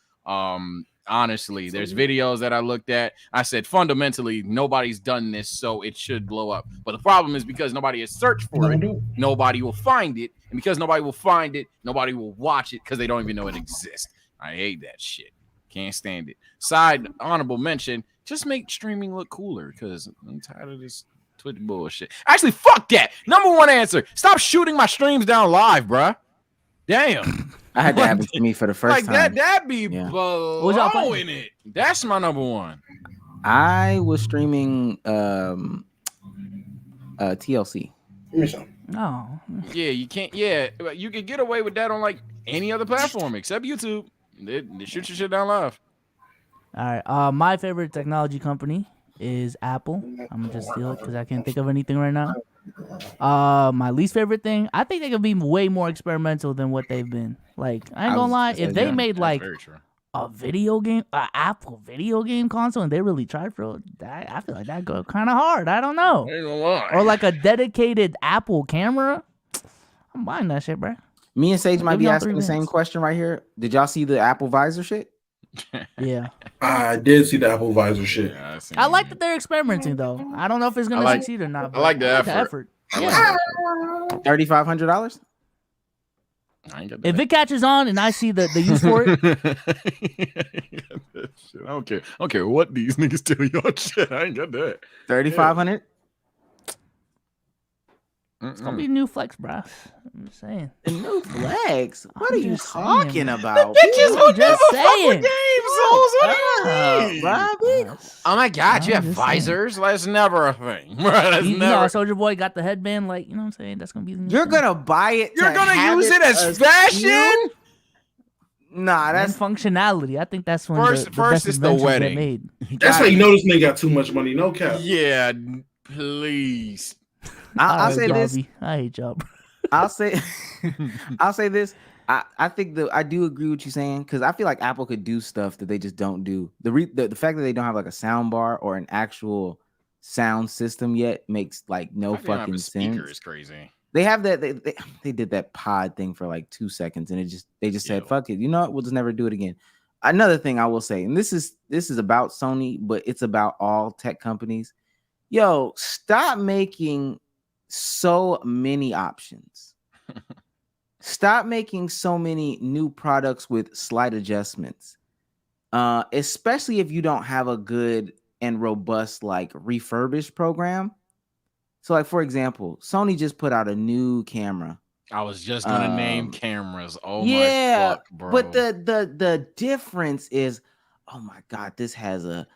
Honestly, there's videos that I looked at. I said fundamentally nobody's done this, so it should blow up. But the problem is because nobody has searched for it, nobody will find it, and because nobody will find it, nobody will watch it because they don't even know it exists. I hate that shit. Can't stand it. Side honorable mention: just make streaming look cooler because I'm tired of this Twitch bullshit. Actually, fuck that. Number one answer: stop shooting my streams down live, bruh. Damn. I had that happen to me for the first time. That be blowing it. That's my number one. I was streaming TLC. Give me some. No. Yeah, you can't. Yeah, you can get away with that on like any other platform except YouTube. They shoot your shit down live. All right. My favorite technology company is Apple. I'm gonna just steal it because I can't think of anything right now. My least favorite thing, I think they could be way more experimental than what they've been. Like, I ain't gonna lie, if they made like a video game, an Apple video game console, and they really tried for that, I feel like that'd go kind of hard. I don't know. Or like a dedicated Apple camera. I'm buying that shit, bro. Me and Sage might be asking the same question right here. Did y'all see the Apple visor shit? Yeah. I did see the Apple visor shit. Yeah, I like that they're experimenting though. I don't know if it's gonna succeed or not. I like the effort. Yeah. $3,500. If it catches on and I see the use for it, I don't care. I don't care what these niggas tell y'all. Shit, I ain't got that. 3,500. It's gonna be new flex, bro. I'm just saying. The new flex. What are you just talking saying, about? Bitches who never fuck with games, souls. What do you mean? Robbie? Oh my god, you have just saying. visors? That's never a thing. That's You never. know, Soldier Boy got the headband, like, you know what I'm saying? That's gonna be the new You're thing. gonna buy it. You're gonna use it as fashion? Nah, And that's functionality. I think that's when First the best it's the inventions get wedding. made. That's how you know this nigga got too much money. No cap. Yeah, Please. I'll say this. I hate y'all. I'll say this. I think I do agree with you saying, because I feel like Apple could do stuff that they just don't do. The fact that they don't have like a sound bar or an actual sound system yet makes like no fucking sense. Is crazy. They have that. They did that pod thing for like 2 seconds, and they just said, "Fuck it, you know what? We'll just never do it again." Another thing I will say, and this is about Sony, but it's about all tech companies. Yo, stop making so many options. Stop making so many new products with slight adjustments. Especially if you don't have a good and robust like refurbished program. So like, for example, Sony just put out a new camera. I was just gonna name cameras. Oh yeah, my fuck, bro. But the difference is, oh my God, this has a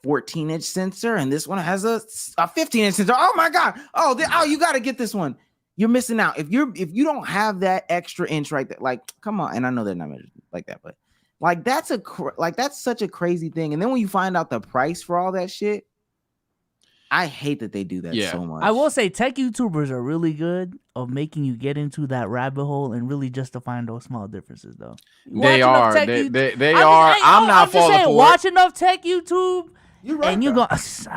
14-inch sensor and this one has a 15-inch sensor. Oh my God. Oh, you got to get this one. You're missing out. If you don't have that extra inch right there, like, come on. And I know they're not measured like that, but like, that's such a crazy thing. And then when you find out the price for all that shit, I hate that they do that so much. I will say tech YouTubers are really good of making you get into that rabbit hole and really justifying those small differences, though. They are. They are. I'm not falling for it. Watch enough tech YouTube, you're right, and you go.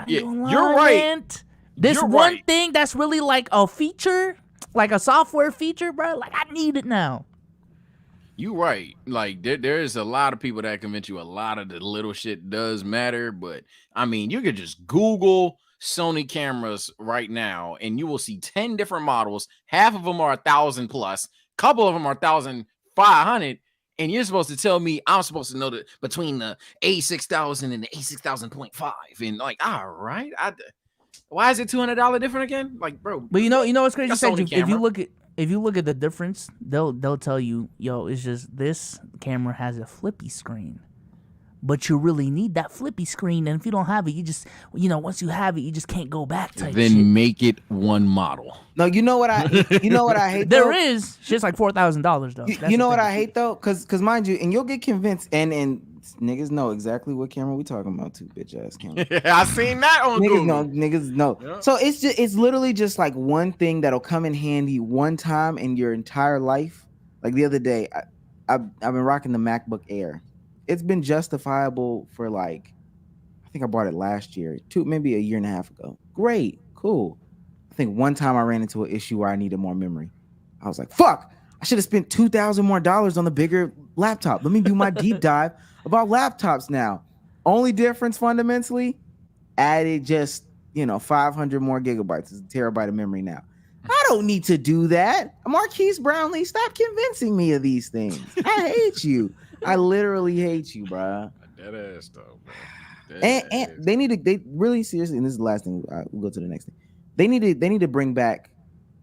You're right. This one thing that's really like a feature, like a software feature, bro. Like, I need it now. You right. Like there's a lot of people that convince you a lot of the little shit does matter, but I mean, you could just Google Sony cameras right now and you will see 10 different models. Half of them are 1,000 plus, couple of them are 1,500, and you're supposed to tell me I'm supposed to know that between the A6000 and the A6000.5, and like, all right, why is it $200 different again? Like, bro. But you know what's crazy? If you look at the difference, they'll tell you, yo, it's just this camera has a flippy screen. But you really need that flippy screen, and if you don't have it, you just, once you have it, you just can't go back. Then shit. Make it one model. No, you know what I hate. There is shit's like $4,000 though. You know what I hate though, because mind you, and you'll get convinced, and niggas know exactly what camera we talking about too, bitch ass camera. I seen that on Google. Niggas know. Yeah. So it's literally just like one thing that'll come in handy one time in your entire life. Like the other day, I've been rocking the MacBook Air. It's been justifiable for like, I think I bought it last year, maybe a year and a half ago. Great, cool. I think one time I ran into an issue where I needed more memory. I was like, fuck, I should have spent $2,000 more on the bigger laptop. Let me do my deep dive about laptops now. Only difference fundamentally, added just 500 more gigabytes. It's a terabyte of memory now. I don't need to do that. Marquise Brownlee, stop convincing me of these things. I hate you. I literally hate you, bro. Dead ass though, bro. And they really seriously, and this is the last thing. We'll go to the next thing. They need to bring back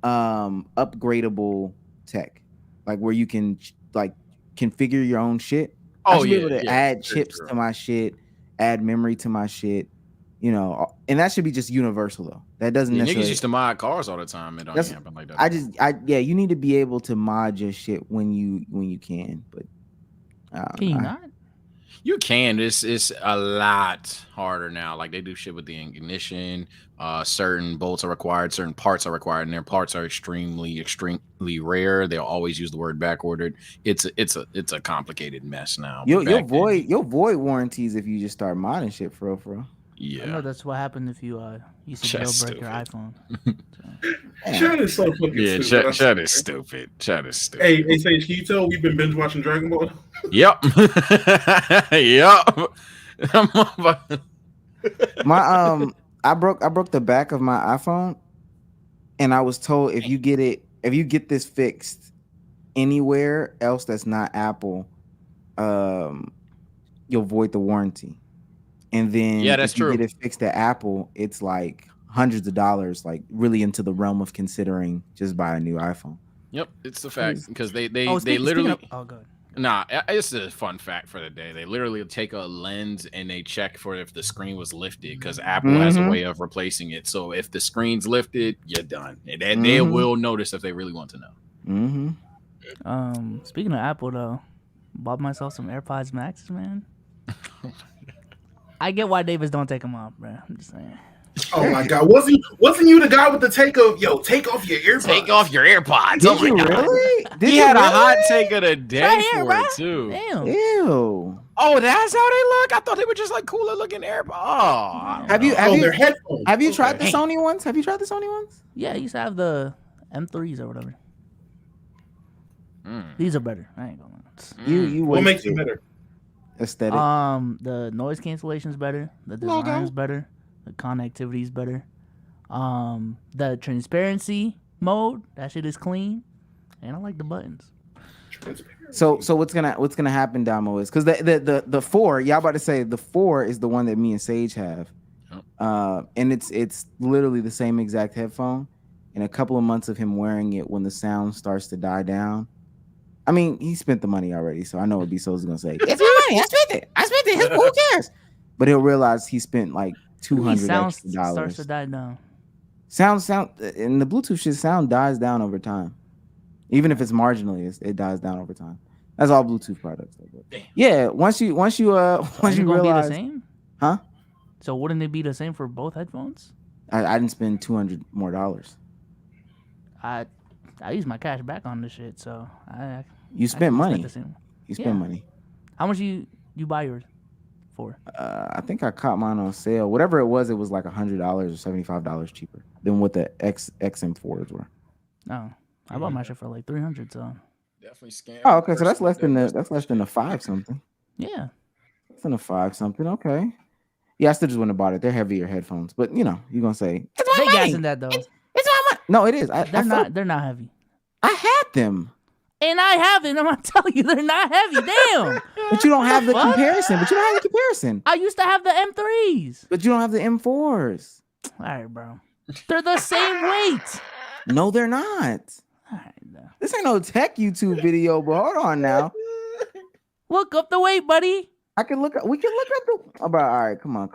upgradable tech, like where you can like configure your own shit. I should be able to add chips to my shit, add memory to my shit, and that should be just universal though. That doesn't necessarily. Niggas used to mod cars all the time. It don't happen like that. You need to be able to mod your shit when you can, but. Can you not? You can. It's a lot harder now. Like they do shit with the ignition. Certain bolts are required. Certain parts are required, and their parts are extremely rare. They'll always use the word backordered. It's a complicated mess now. You'll void warranties if you just start modding shit for real. Yeah, I know that's what happened if you used to jailbreak your iPhone. Chat is so fucking stupid. Chat is stupid. Chat is stupid. Hey, Sage, can you tell we've been binge watching Dragon Ball? Yep. Yep. I broke the back of my iPhone, and I was told if you get this fixed anywhere else that's not Apple, you'll void the warranty. And then that's if you true. get it fixed at Apple, it's like hundreds of dollars, like really into the realm of considering just buy a new iPhone. Yep, it's the fact because they literally. Good. Nah, it's a fun fact for the day. They literally take a lens and they check for if the screen was lifted because Apple has a way of replacing it. So if the screen's lifted, you're done. And they will notice if they really want to know. Speaking of Apple though, bought myself some AirPods Maxes, man. I get why Davis don't take them off, bro. I'm just saying. Oh my god, wasn't you the guy with the take off your earpods? Take off your AirPods. Did you really? He had a hot take of the day Right here, for bro. it too. Damn. Ew. Oh, that's how they look. I thought they were just like cooler looking AirPods. Oh, Have you their headphones? have you tried Okay. the Sony ones? Have you tried the Sony ones? Yeah, I used to have the M3s or whatever. These are better. I ain't gonna lie. You What makes wasted it better? aesthetic. The noise cancellation's better. The design's better. The connectivity's better. The transparency mode, that shit is clean, and I like the buttons. So what's gonna happen, Damo, is because the 4, y'all about to say the 4 is the one that me and Sage have, and it's literally the same exact headphone. In a couple of months of him wearing it, when the sound starts to die down, I mean, he spent the money already, so I know what B-Soul's gonna say. It's my money. I spent it. Who cares? But he'll realize he spent like $200 Sound extra. starts to die down. Sound, and the Bluetooth shit, sound dies down over time. Even if it's marginally, it dies down over time. That's all Bluetooth products. Yeah, once you realize, be the same? Huh? So wouldn't it be the same for both headphones? I didn't spend $200 more. I use my cash back on this shit, so You spent money. the same. You spent money. How much you buy yours for? I think I caught mine on sale. Whatever it was like $100 or $75 cheaper than what the XM4s were. Oh, I bought my shit for like $300. So definitely scam. Oh, okay. So that's less than a 5 something. yeah, Less than a 5 something. Okay. Yeah, I still just wouldn't have bought it. They're heavier headphones, but you're gonna say it's my they money. gassing that though. It's my money. No, it is. They're not heavy. I had them. And I have it. I'm gonna tell you, they're not heavy. Damn. But you don't have the comparison. I used to have the M3s. But you don't have the M4s. All right, bro. They're the same weight. No, they're not. All right, no. This ain't no tech YouTube video, but hold on now. Look up the weight, buddy. We can look up the. Oh, bro, all right, come on.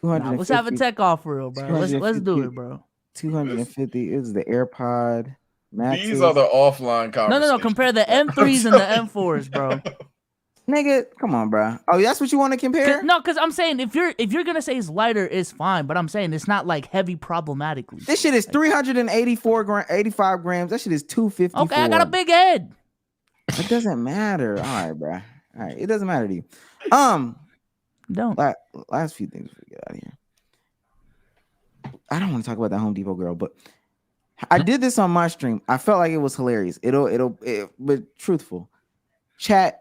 Nah, let's have a tech off for real, bro. Let's do it, bro. 250 is the AirPod Maxes. These are the offline conversations. No. Compare the M3s and the M4s, bro. Nigga, come on, bro. Oh, that's what you want to compare? No, because I'm saying if you're gonna say it's lighter, it's fine. But I'm saying it's not like heavy problematically. This shit is 85 grams. That shit is 254. Okay, I got a big head. It doesn't matter. All right, bro. All right, it doesn't matter to you. Don't. Last few things before we get out of here. I don't want to talk about that Home Depot girl, but I did this on my stream. I felt like it was hilarious. But truthful. Chat.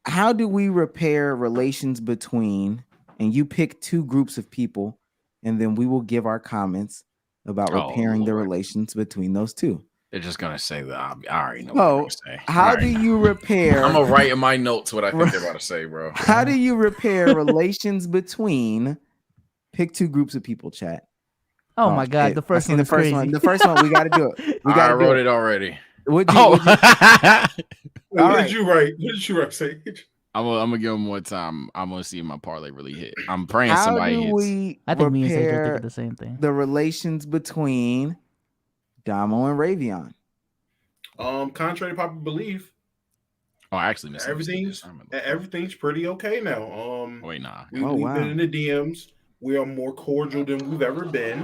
How do we repair relations between, and you pick 2 groups of people, and then we will give our comments about repairing the relations between those 2. They're just gonna say that. I already know what they're gonna say. How do you repair? I'm gonna write in my notes what I think they're about to say, bro. How do you repair relations between? Pick 2 groups of people. Chat. Oh my god, the first one. The first one. The first one. We got to do it. I wrote it already. What did you write? What did you write, Sage? I'm gonna give him more time. I'm gonna see if my parlay really hit. I'm praying somebody hits. I think me and Sage are thinking the same thing. The relations between Damo and Ravion. Contrary to popular belief. Oh, I actually missed everything's pretty okay now. Wait, nah. We've been in the DMs. We are more cordial than we've ever been.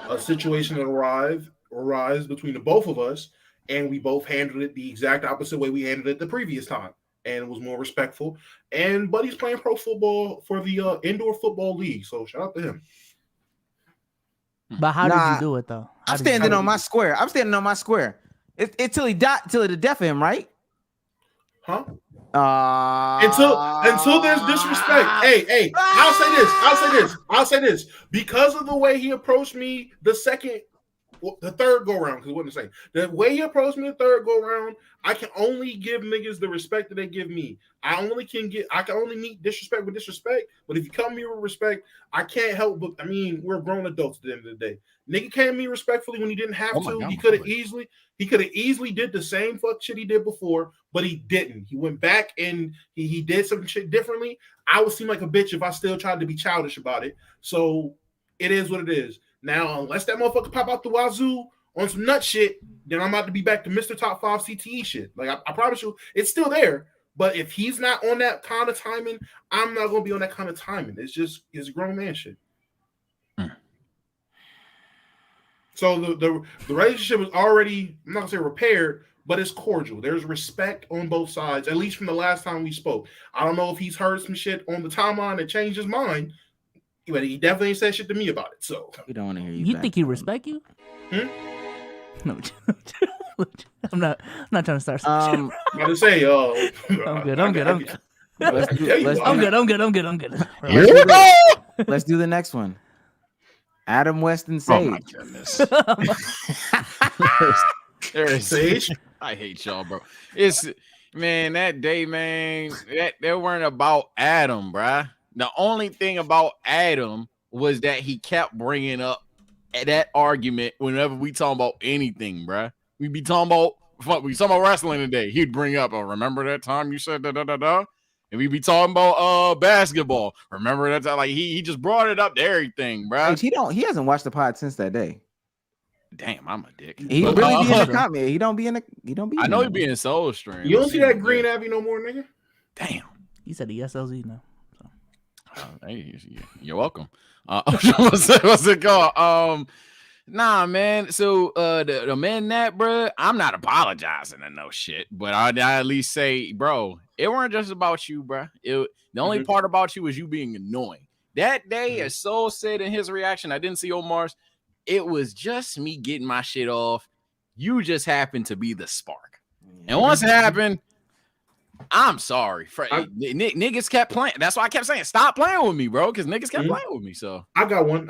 A situation that arise between the both of us, and we both handled it the exact opposite way we handled it the previous time, and it was more respectful. And Buddy's playing pro football for the indoor football league, so shout out to him. But how did you do it though? I'm standing on my square. It's till the death of him, right? Huh? Until there's disrespect. Hey, I'll say this. Because of the way he approached me the third go round, because what I'm saying, the way he approached me the third go round, I can only give niggas the respect that they give me. I can only meet disrespect with disrespect. But if you come to me with respect, I can't help but, I mean, we're grown adults at the end of the day. Nigga came to me respectfully when he didn't have to. God, He could have easily did the same fuck shit he did before, but he didn't. He went back and he did some shit differently. I would seem like a bitch if I still tried to be childish about it. So it is what it is. Now, unless that motherfucker pop out the wazoo on some nut shit, then I'm about to be back to Mr. Top 5 CTE shit. Like, I promise you, it's still there. But if he's not on that kind of timing, I'm not going to be on that kind of timing. It's just, it's grown man shit. So the relationship is already, I'm not gonna say repaired, but it's cordial. There's respect on both sides, at least from the last time we spoke. I don't know if he's heard some shit on the timeline that changed his mind, but he definitely said shit to me about it. So we don't want to hear you. You think he respect you? No, I'm not trying to start. I'm about to say, I'm good. I'm good. Let's do Let's do the next one. Adam West and Sage. Oh my goodness. Sage. I hate y'all, bro. It's man, that day, man, that they weren't about Adam, bruh. The only thing about Adam was that he kept bringing up that argument whenever we talk about anything, bruh. We talking about wrestling today. He'd bring up, oh, remember that time you said da. And we be talking about basketball. Remember that time? Like he just brought it up to everything, bro. He hasn't watched the pod since that day. Damn, I'm a dick. He really be in the comment. He don't be. I know he be in Soul Stream. You don't see that Green Abbey no more, nigga. Damn. He said the SLZ now. So. Hey, you're welcome. What's it called? Nah, man. So the man that, bro, I'm not apologizing to no shit, but I at least say, bro, it weren't just about you, bro. The only part about you was you being annoying. That day, as Soul said in his reaction, I didn't see Omar's. It was just me getting my shit off. You just happened to be the spark. And once it happened, I'm sorry. Niggas kept playing. That's why I kept saying, stop playing with me, bro, because niggas kept playing with me. So I got one.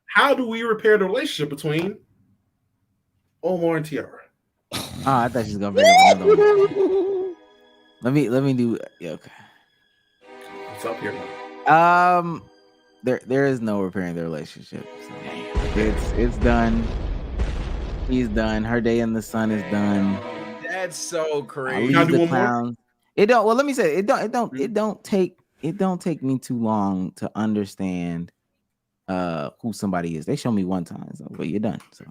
How do we repair the relationship between Omar and Tiara? Oh, I thought she was gonna bring up another one. Let me do. Yeah, okay. What's up here? There is no repairing the relationship. So it's done. He's done. Her day in the sun is done. That's so crazy. Can I do one more? It don't. Well, let me say it don't take me too long to understand who somebody is. They show me one time, so but you're done. So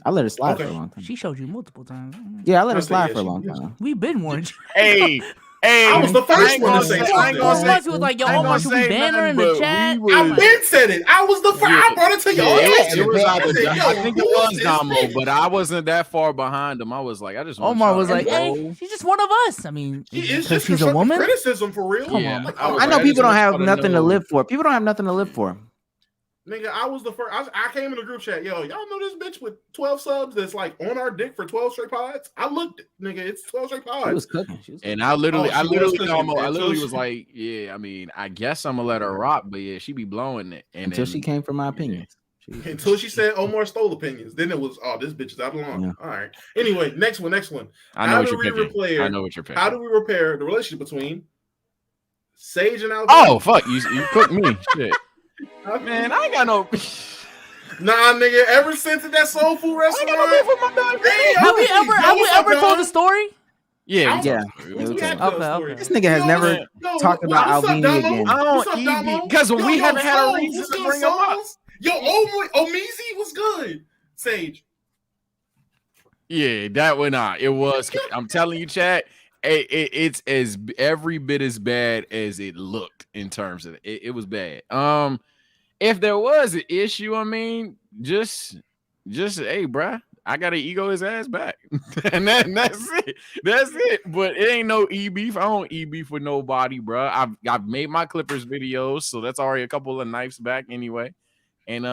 I let her slide for a long time. She showed you multiple times. Yeah, I let her slide for a long time. We've been warned you. Hey, I was the first one to say something. Once was like, yo, Omar, should we ban her in the chat? I've been said it. I was the first. I brought it to y'all. I think it was Damo, but I wasn't that far behind him. I was like, I just Omar was like, hey, she's just one of us. I mean, because she's a woman. Criticism for real. Come on. I know people don't have nothing to live for. People don't have nothing to live for. Nigga, I was the first. I came in the group chat. Yo, y'all know this bitch with 12 subs that's like on our dick for 12 straight pods? I looked, nigga, it's 12 straight pods. She was cooking. And I literally was like, yeah, I mean, I guess I'm gonna let her rock, but yeah, she be blowing it. And until she came for my opinions. Until she said Omar stole opinions. Then it was, oh, this bitch is out of line. Yeah. All right. Anyway, next one. I know what you're picking. How do we repair the relationship between Sage and Alvin? Oh, fuck. You cooked me. Shit. Man, I ain't got no. Nah, nigga. Ever since that soul food restaurant, have we ever told the story? Yeah. Okay. This nigga has never talked about Albini again. I don't because we haven't had a reason to bring him up. Yo, Omizi was good. Sage. Yeah, that went on. It was. I'm telling you, chat. It's as every bit as bad as it looked in terms of it. It was bad. If there was an issue, I mean, just hey, bruh, I gotta ego his ass back, and that's it. That's it. But it ain't no beef. I don't beef with nobody, bruh. I've made my Clippers videos, so that's already a couple of knives back anyway. And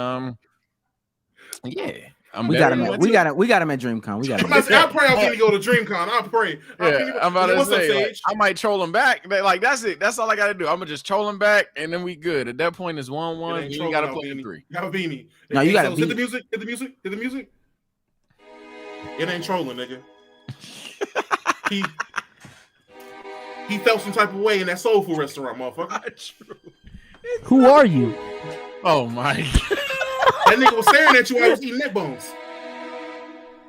yeah. We got him at DreamCon. I pray I'm gonna go to DreamCon. I pray. I'm about to say, like, I might troll him back. Like that's it. That's all I gotta do. I'm gonna just troll him back, and then we good. At that point, it's 1-1. You gotta play in 3. Albini. No, you gotta hit the music. Hit the music. It ain't trolling, nigga. He felt some type of way in that soul food restaurant, motherfucker. Who are you? Oh my God. That nigga was staring at you while he was eating neck bones.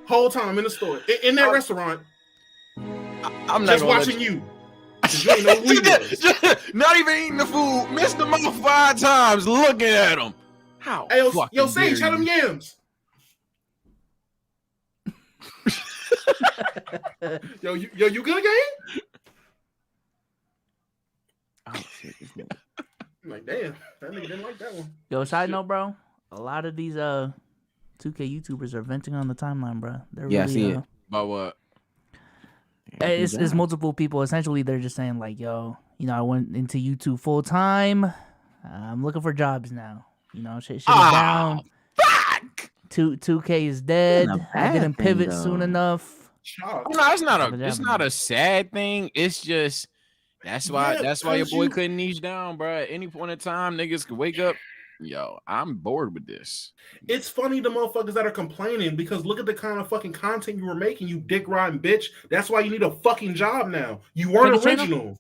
Whole time in the store. In that restaurant. I'm not just watching you. You ain't know who he was. Not even eating the food. Missed the mouth 5 times looking at him. How? Hey, yo Sage, how them yams? yo, you good, gang? Oh shit, this nigga. I'm like, damn, that nigga didn't like that one. Yo, side note, bro. A lot of these 2K YouTubers are venting on the timeline, bro. They're Yeah, I really, see it. About what? It's multiple people. Essentially, they're just saying like, "Yo, I went into YouTube full time. I'm looking for jobs now. Shit is down. Fuck! 2K is dead. I didn't pivot soon enough." No, it's not a sad thing. It's just that's why your boy couldn't niche down, bro. At any point in time, niggas could wake up. Yo, I'm bored with this. It's funny the motherfuckers that are complaining because look at the kind of fucking content you were making, you dick riding bitch. That's why you need a fucking job now. You weren't original.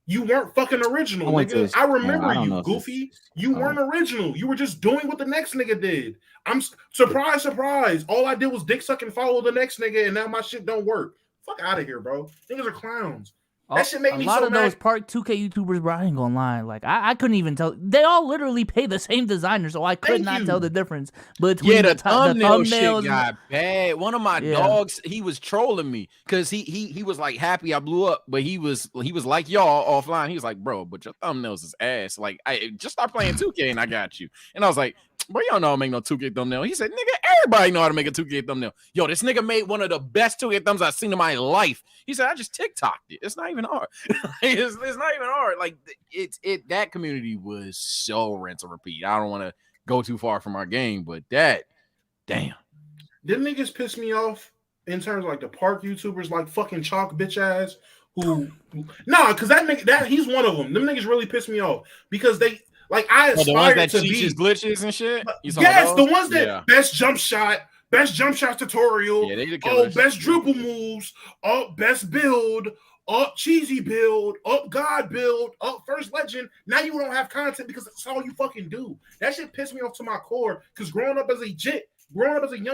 You weren't fucking original, nigga. I remember you, Goofy. You weren't original. You were just doing what the next nigga did. I'm surprise. All I did was dick suck and follow the next nigga, and now my shit don't work. Fuck out of here, bro. Niggas are clowns. That shit made me so mad. A lot of those Park 2K YouTubers, bro, I ain't gonna lie. Like, I couldn't even tell. They all literally pay the same designer, so I could not tell the difference between the thumbnails. Shit got bad. One of my dogs, he was trolling me because he was like happy I blew up, but he was like y'all offline. He was like, bro, but your thumbnails is ass. Like, I just start playing 2K and I got you. And I was like, bro, you don't know how to make no 2K thumbnail. He said, nigga, everybody know how to make a 2K thumbnail. Yo, this nigga made one of the best 2K thumbs I've seen in my life. He said, I just TikToked it. It's not even hard. it's not even hard. Like, that community was so rinse and repeat. I don't want to go too far from our game, but damn. Them niggas piss me off in terms of like the Park YouTubers, like fucking Chalk bitch ass because that he's one of them. Them niggas really piss me off because they. Like I aspire to be glitches and shit. Yes, the ones that best jump shot tutorial. Best dribble moves. Best build. Cheesy build. God build. First legend. Now you don't have content because that's all you fucking do. That shit pissed me off to my core. Because growing up as a young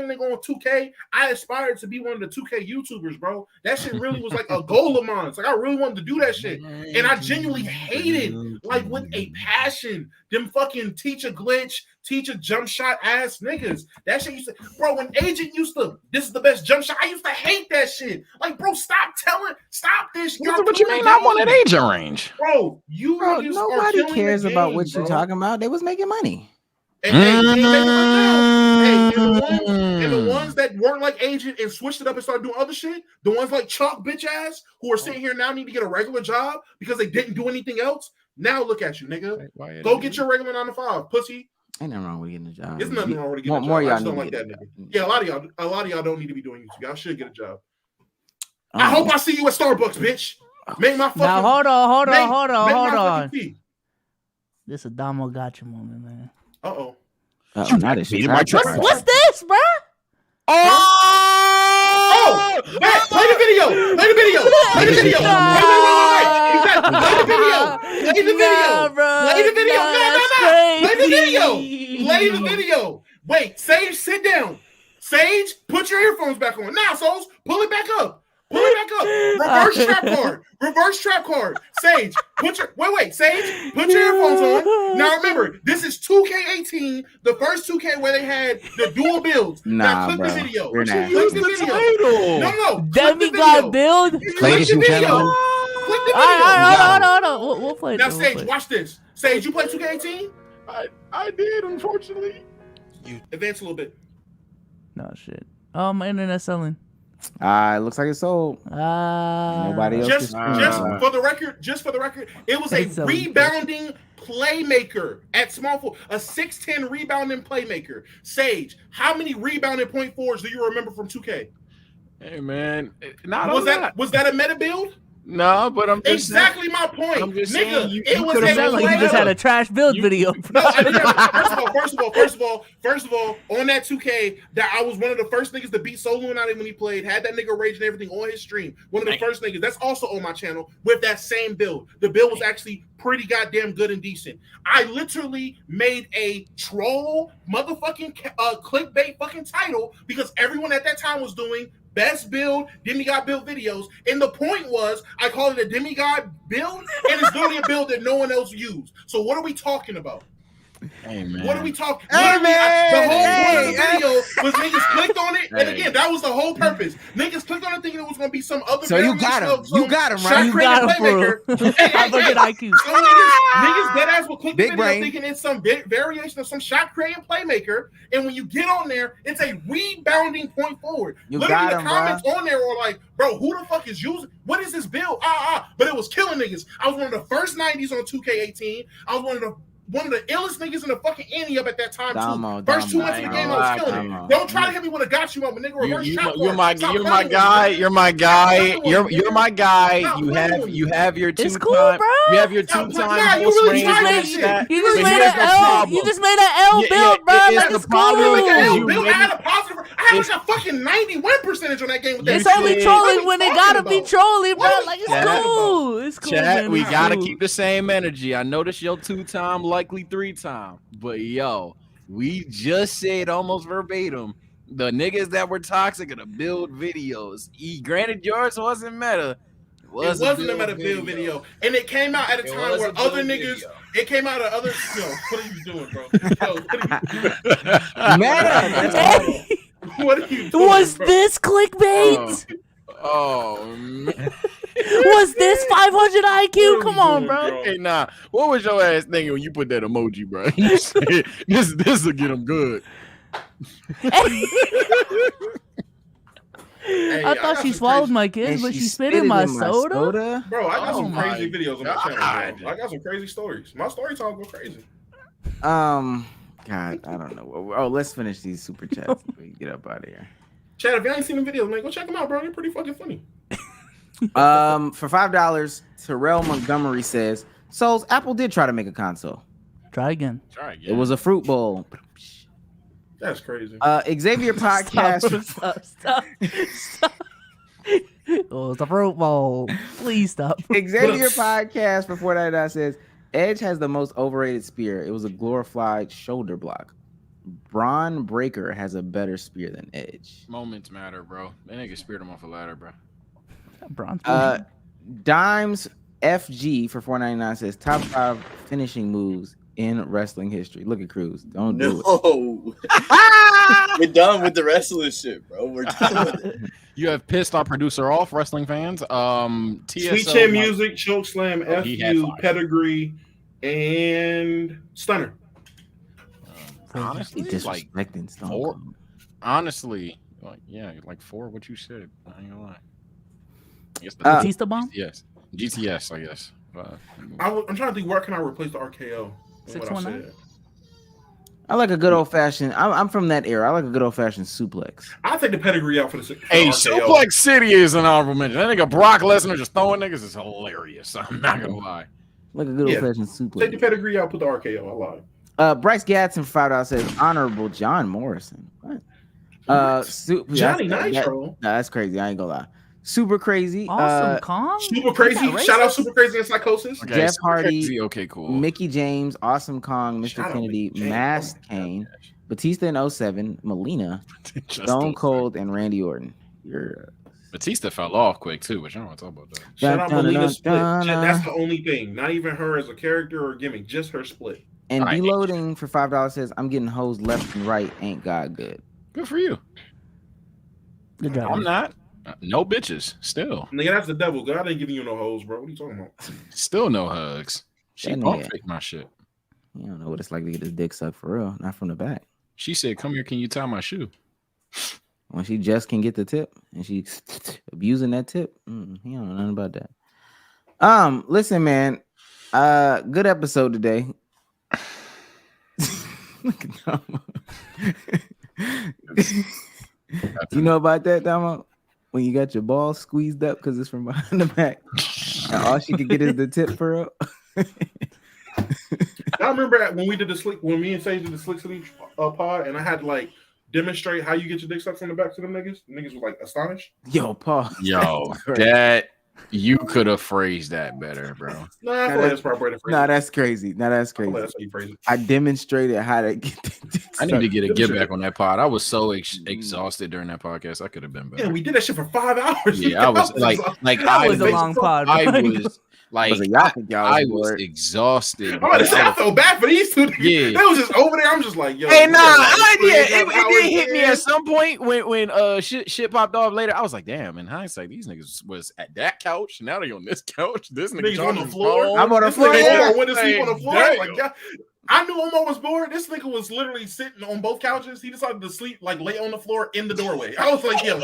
nigga on 2K, I aspired to be one of the 2K YouTubers, bro. That shit really was like a goal of mine. It's like I really wanted to do that shit. And I genuinely hated, like with a passion, them fucking teach a glitch, teach a jump shot ass niggas. That shit used to, bro, when Agent used to, this is the best jump shot, I used to hate that shit. Like, bro, stop this. What you mean I wanted Agent range? Bro, nobody cares about what you're talking about. They was making money. And the ones that weren't like Agent and switched it up and started doing other shit, the ones like Chalk bitch ass who are sitting here now need to get a regular job because they didn't do anything else. Now look at you, nigga. Go get your regular 9 to 5, pussy. Ain't nothing wrong with getting a job. There's nothing wrong with getting a job. I just don't like that nigga. Yeah, a lot of y'all don't need to be doing YouTube. Y'all should get a job. I hope I see you at Starbucks, bitch. Make my fucking. Now hold on. This a Damo gotcha moment, man. Uh-oh. Not a shit. What's this, bro? Oh! Play the video. Play the video. Play the video. Play the video. Wait, Sage, sit down. Sage, put your earphones back on. Nah, Souls, pull it back up. Reverse trap card. Sage, Sage, put your earphones on. Now remember, this is 2K18, the first 2K where they had the dual builds. Now click the video. Click the video. No. Demigod build. Ladies and gentlemen. Click the video. Hold on. We'll play it. Now, Sage, watch this. Sage, you play 2K18? I did, unfortunately. You advance a little bit. No shit. Oh, my internet's selling. It looks like it's sold. Nobody else. Just for the record, it was a rebounding playmaker at small forward, a 6'10" rebounding playmaker. Sage, how many rebounding point forwards do you remember from 2K? Hey man, was that a meta build? No, but I'm just exactly my point, nigga. It was like you just had a trash build video. No, I didn't. First of all, on that 2K, that I was one of the first niggas to beat Solo United when he played. Had that nigga rage and everything on his stream. One of the first niggas. That's also on my channel with that same build. The build was actually pretty goddamn good and decent. I literally made a troll motherfucking clickbait fucking title because everyone at that time was doing best build, demigod build videos. And the point was, I called it a demigod build, and it's literally a build that no one else used. So what are we talking about? Hey man. What are we talking? Hey, man. The whole Hey, point of the video was niggas clicked on it, and Hey. again, that was the whole purpose. Niggas clicked on it thinking it was gonna be some other. So you got him. You got him, right? Shot You creating got him, playmaker. bro. Hey, Look at IQ. Some niggas dead ass will click the Big video brain. thinking it's some variation of some shot creating playmaker, and when you get on there, it's a rebounding point forward. You Literally, got the him, comments on there were like, "Bro, who the fuck is using? What is this build? But it was killing niggas. I was one of the first 90s on 2K18. I was one of the illest niggas in the fucking ante up at that time too. First 2 months of the game, I was killing it. Don't try to hit me with a got you moment, nigga. Reverse shot You're my Stop guy. You're my guy. Stop You're my guy. Stop You playing have your It's 2 cool, time. bro. You have your Stop 2 playing. time Nah, you full really swing tried that and shit. that. You just And made here's an the L. problem. You just made an L Yeah, build, bro. it's Like the it's problem cool. with Like, you Bill, I made had a positive. I had like a fucking 91 percentage on that game with that It's shit. only said- trolling when they gotta be about? trolling, bro. What? Like it's Chat. cool. It's cool. Chat, man. we It's gotta cool. keep the same energy. I noticed your 2 time, likely 3 time, but yo, we just said almost verbatim the niggas that were toxic are to build videos. Granted, yours wasn't meta. It wasn't a meta build video, and it came out at a It time was where a build other niggas. video. It came out at other. Yo, what are you doing, bro? Yo, what are you doing? Was bro? this clickbait? Oh man. Was this 500 IQ? What are Come you on, doing, bro. Hey, nah. What was your ass thinking when you put that emoji, bro? You said, this will get them good. Hey, I got thought she some swallowed crazy- my kids, And but she spit spit in my it soda. Bro, I got Oh some my crazy videos on my channel, God. bro. I got some crazy stories. My story time go crazy. God, I don't know. Oh, let's finish these super chats. We can get up out of here. Chad, if you ain't seen the videos, man, go check them out, bro. They're pretty fucking funny. For $5, Terrell Montgomery says, "Souls, Apple did try to make a console. Try again. Try again. It was a fruit bowl." That's crazy. Xavier Podcast. Stop. Oh, it's a fruit bowl. Please stop. Xavier Podcast for $4.99 says, "Edge has the most overrated spear. It was a glorified shoulder block. Braun Breaker has a better spear than Edge." Moments matter, bro. That nigga speared him off a ladder, bro. Bronze. Dimes FG for $4.99 says, "Top 5 finishing moves in wrestling history." Look at Cruz. Don't do it. No. We're done with the wrestling shit, bro. We're done with it. You have pissed our producer off, wrestling fans. TSO, Sweet Chin Music, Choke Slam, Oh, he had FU, fire. Pedigree, and Stunner. Honestly, like Disrespecting Stone 4. Cold. Honestly, like 4. What you said. I ain't gonna lie. I guess Batista bomb? Yes. GTS, I guess. I'm trying to think, where can I replace the RKO? From what I 619? said. I like a good old fashioned. I'm from that era. I like a good old fashioned suplex. I'll take the Pedigree out for the Hey, RKO. Suplex City is an honorable mention. That nigga Brock Lesnar just throwing niggas is hilarious. I'm not gonna lie. Like a good Yeah. old fashioned Take the suplex. Pedigree out, put the RKO. I lied. Bryce Gadsden for $5 says, "Honorable John Morrison." What? Johnny that's- Nitro. Nah, that's crazy. I ain't gonna lie. Super crazy. Awesome Kong. Super Crazy. Is that Shout out racist? Super Crazy and Psychosis. Okay, Jeff Super Hardy, Crazy, okay, cool. Mickey James, Awesome Kong, Mr. Shout out Kennedy, Mickey James. Masked Oh my God. Kane, Batista in 07, Melina, Just Stone a- Cold, and Randy Orton. You're Batista fell off quick too, but you don't want to talk about that. Shout out Dun, dun, Melina dun, Split. dun, That's dun. the only thing. Not even her as a character or gimmick, just her split. and All right. Deloading for $5 says, "I'm getting hoes left and right. Ain't God good." Good for you. Good job. I'm not. No bitches. Still. Nigga, that's the devil. God ain't giving you no hoes, bro. What are you talking about? Still no hugs. She That pump nigga. fake my shit. You don't know what it's like to get his dick sucked for real, not from the back. She said, "Come here, can you tie my shoe?" When she just can get the tip and she abusing that tip, he don't know nothing about that. Listen, man, good episode today. Look at Damo. You know about that, Damo? When you got your balls squeezed up because it's from behind the back, and all she could get is the tip for real. I remember that when we did the slick, when me and Sage did the Slick City pod, and I had to like demonstrate how you get your dick sucked from the back to them niggas. The niggas was like astonished. Yo, Paul. Yo, that you could have phrased that better, bro. Nah, I feel like that's probably the phrase. No, that's crazy. No, that's I feel crazy. like that's how you phrase it. I demonstrated how to get the dick I need to sucked. get a get back on that pod. I was so exhausted during that podcast. I could have been better. Yeah, we did that shit for 5 hours. Yeah, I was like That was a I long pod. I bro. was Like I was exhausted. I'm about to say I felt bad for these two. Yeah, they was just over there. I'm just like, yo. Hey, it did hit me at some point when shit popped off later. I was like, damn. In hindsight, these niggas was at that couch. Now they on this couch. This nigga's on the floor. I'm on the floor. I went to sleep on the floor. Like, yeah. I knew Omar was bored. This nigga was literally sitting on both couches. He decided to sleep, like lay on the floor in the doorway. I was like, yo,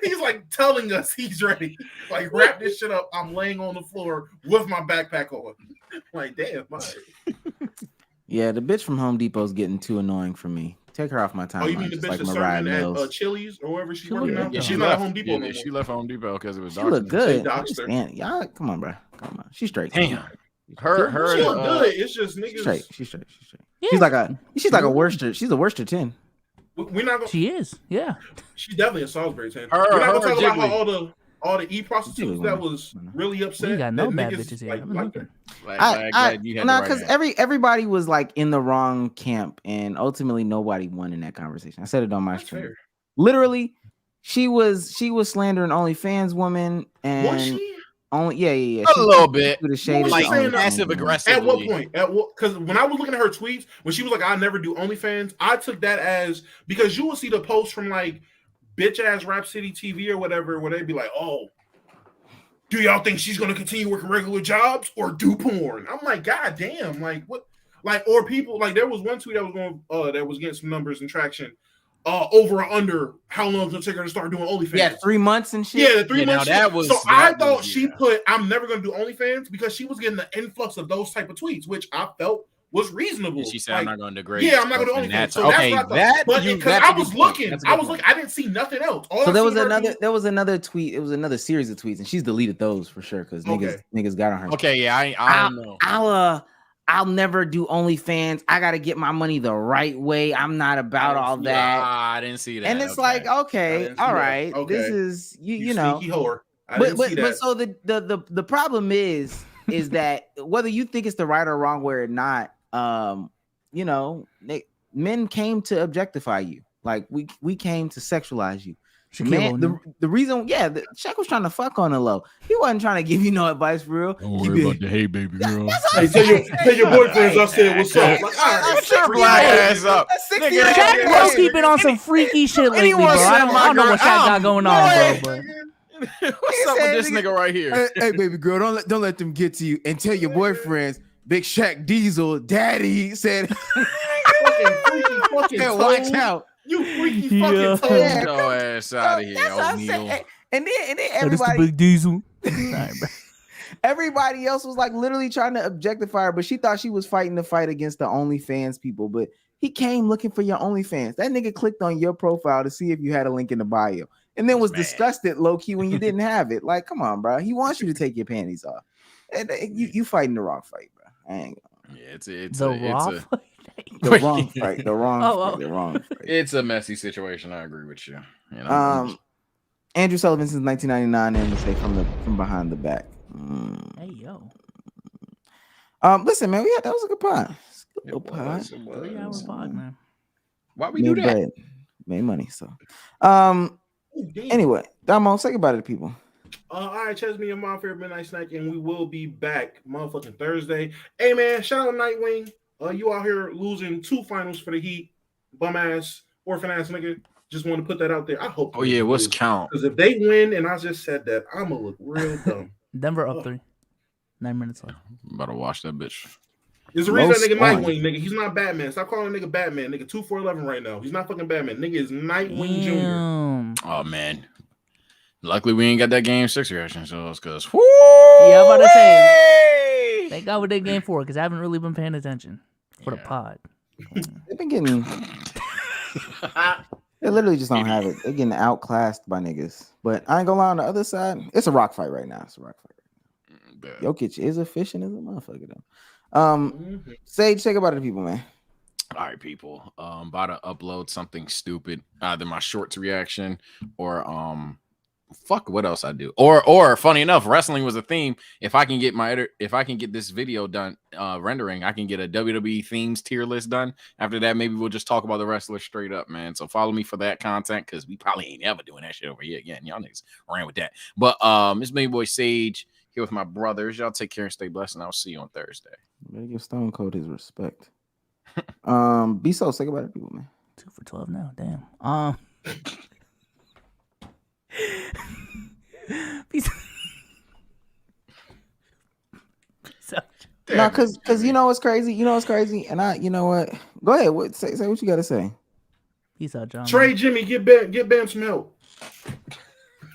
he's like telling us he's ready. Like, wrap this shit up. I'm laying on the floor with my backpack on. Like, damn, Yeah, the bitch from Home Depot's getting too annoying for me. Take her off my time. Oh, you mean the bitch that's serving at Chili's or wherever she's working out? Yeah, she's not at Home Depot no more. She left Home Depot because it was dark. She looked good. Y'all, come on, bro. Come on. She's straight. Damn. She look good. It's just niggas. She's straight. Yeah. She's like a Worcester. She's a Worcester 10. We're not gonna. She is. Yeah. She's definitely a Salisbury 10. We're not gonna talk about how all the e-prostitutes that was really upset. We got no bad bitches here. Because everybody was like in the wrong camp, and ultimately nobody won in that conversation. I said it on my stream. Fair. Literally, she was slandering OnlyFans woman, and was she? Yeah. A little bit. Like passive aggressive. At what point? Because when I was looking at her tweets, when she was like, "I never do OnlyFans," I took that as because you will see the posts from like bitch ass Rap City TV or whatever, where they'd be like, "Oh, do y'all think she's gonna continue working regular jobs or do porn?" I'm like, God damn, like what? Like, or people like there was one tweet that was going that was getting some numbers and traction. Over or under how long it's gonna take her to start doing OnlyFans? Yeah, 3 months and shit. Yeah, the 3 months. I thought she put I'm never gonna do OnlyFans because she was getting the influx of those type of tweets, which I felt was reasonable. And she said, "I'm not gonna degrade." Yeah, I'm not gonna do OnlyFans. So okay, that's what I thought. But because I was looking, I didn't see nothing else. So there was another tweet. It was another series of tweets, and she's deleted those for sure because niggas got on her. Okay, yeah, I don't know. I'll never do OnlyFans. I got to get my money the right way. I'm not about all that. I didn't see that. And it's like, okay, all right. Okay. This is you know. Whore. But so the problem is that whether you think it's the right or wrong way or not, you know, men came to objectify you. Like we came to sexualize you. Man, the reason, Shaq was trying to fuck on the low. He wasn't trying to give you no advice for real. Don't worry about the hey baby girl. Hey, tell your boyfriends I said what's up. Like, shut your black ass up. Shaq was keeping on some freaky shit lately, bro. I don't know what Shaq got going on, bro. What's up with this nigga right here? Hey, baby girl, don't let them get to you, and tell your boyfriends, Big Shaq Diesel, Daddy said, fucking watch out. You freaky fucking toad. Get your ass out of here, O'Neal. And then everybody, Big Diesel. Everybody else was like literally trying to objectify her, but she thought she was fighting the fight against the OnlyFans people. But he came looking for your OnlyFans. That nigga clicked on your profile to see if you had a link in the bio, and then was disgusted low key when you didn't have it. Like, come on, bro. He wants you to take your panties off. And you fighting the wrong fight, bro. I ain't gonna. Yeah, it's the wrong fight. It's a messy situation. I agree with you. You know? Andrew Sullivan since 1999 and mistake from behind the back. Hey yo. Listen, man, that was a good pod. It was. 3 hour pod, man. Why we do that? Made money. So, anyway, Damo, say goodbye to the people. All right, Chesney and my favorite midnight snack, and we will be back motherfucking Thursday. Hey man, shout out Nightwing. You out here losing 2 finals for the Heat, bum ass, orphan ass nigga. Just want to put that out there. I hope. Oh yeah, what's count? Because if they win, and I just said that, I'm gonna look real dumb. Denver up 3, 9 minutes left. I'm about to watch that bitch. There's a reason that nigga Nightwing, nigga. He's not Batman. Stop calling nigga Batman, nigga. 2-4-11 right now. He's not fucking Batman. Nigga is Nightwing Jr. Oh man. Luckily, we ain't got that game 6 reaction, so it's because. Yeah, I'm about to say. Thank God we did game 4 because I haven't really been paying attention for the pod. They've been getting. They literally just don't have it. They're getting outclassed by niggas. But I ain't gonna lie, on the other side, it's a rock fight right now. It's a rock fight. Jokic is efficient as a motherfucker though. Sage, say goodbye to the people, man. All right, people. About to upload something stupid, either my shorts reaction or fuck what else I do. Or funny enough, wrestling was a theme. If I can get this video done rendering, I can get a WWE themes tier list done. After that, maybe we'll just talk about the wrestlers straight up, man. So follow me for that content because we probably ain't ever doing that shit over here again. Y'all niggas ran with that. But it's my boy Sage. here with my brothers. Y'all take care and stay blessed, and I'll see you on Thursday. Better give Stone Cold his respect. Be so sick about it, people, man. 2 for 12 now. Damn. Peace. No, because you know what's crazy. You know what's crazy, and you know what? Go ahead. Say what you got to say. Peace out, John. Trey Jimmy, get Bam some help.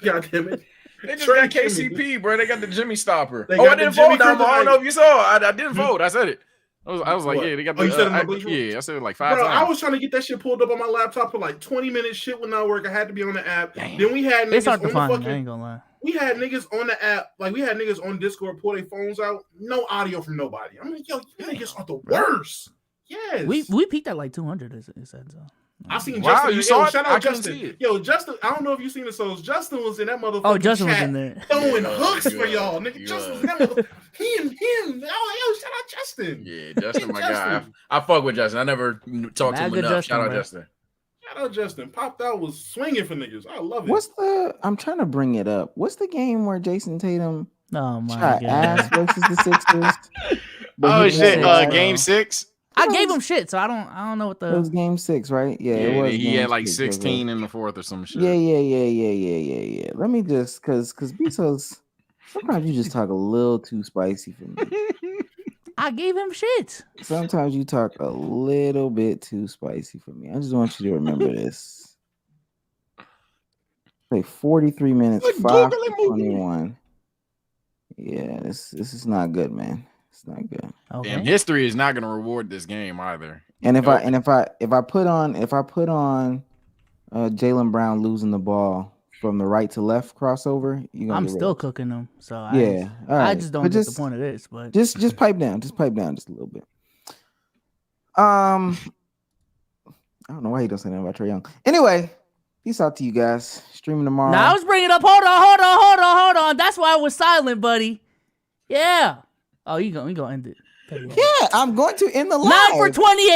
God damn it. They just got KCP, bro. They got the Jimmy stopper. I didn't vote. I don't know if you saw. I didn't vote. I said it. I was like, what? yeah, they got the. The, you said it yeah, I said it like 5 Bro, times. I was trying to get that shit pulled up on my laptop for like 20 minutes. Shit would not work. I had to be on the app. Damn. Then we had niggas It's hard to on find. the fucking. I ain't gonna lie. We had niggas on the app, like we had niggas on Discord pull their phones out, no audio from nobody. I'm like, yo, you niggas are the worst. Yes, We peaked at like 200. It said so. I seen Wow, Justin. you saw it? Shout I out couldn't see Justin. it. Yo, Justin. I don't know if you seen the shows. Justin was in that motherfucker. Oh, Justin was chat in there. throwing Yeah, hooks for yeah, y'all, nigga. yeah. Justin was in that motherfucker. Him. Oh, yo, shout out Justin. Yeah, Justin, my guy. Justin. I fuck with Justin. I never talked to him good enough. Justin, Shout out bro. Justin. Shout out Justin. Popped out was swinging for niggas. I love it. I'm trying to bring it up. What's the game where Jason Tatum Oh my shot god. ass versus the Sixers? But Oh he shit! didn't say, Game 6. I gave him shit, so I don't know what It was the. game 6, right? Yeah, it Yeah, was. he game had like 6, 16 in the fourth or some shit. Yeah. Let me just, cause Bezos, sometimes you just talk a little too spicy for me. I gave him shit. Sometimes you talk a little bit too spicy for me. I just want you to remember this. Like 43 minutes, 5 for 21. Yeah, this is not good, man. It's not good. Okay. Damn, history is not gonna reward this game either. And if I put on Jaylen Brown losing the ball from the right to left crossover, you're gonna I'm get still roasted. cooking them, so Yeah, all I right. just don't But get the point of this. But just pipe down just a little bit. I don't know why he don't say nothing about Trae Young. Anyway, peace out to you guys. Streaming tomorrow. now I was bringing up. Hold on. That's why I was silent, buddy. Yeah. Oh, we gonna end it. Yeah, I'm going to end the live. 9 for 28.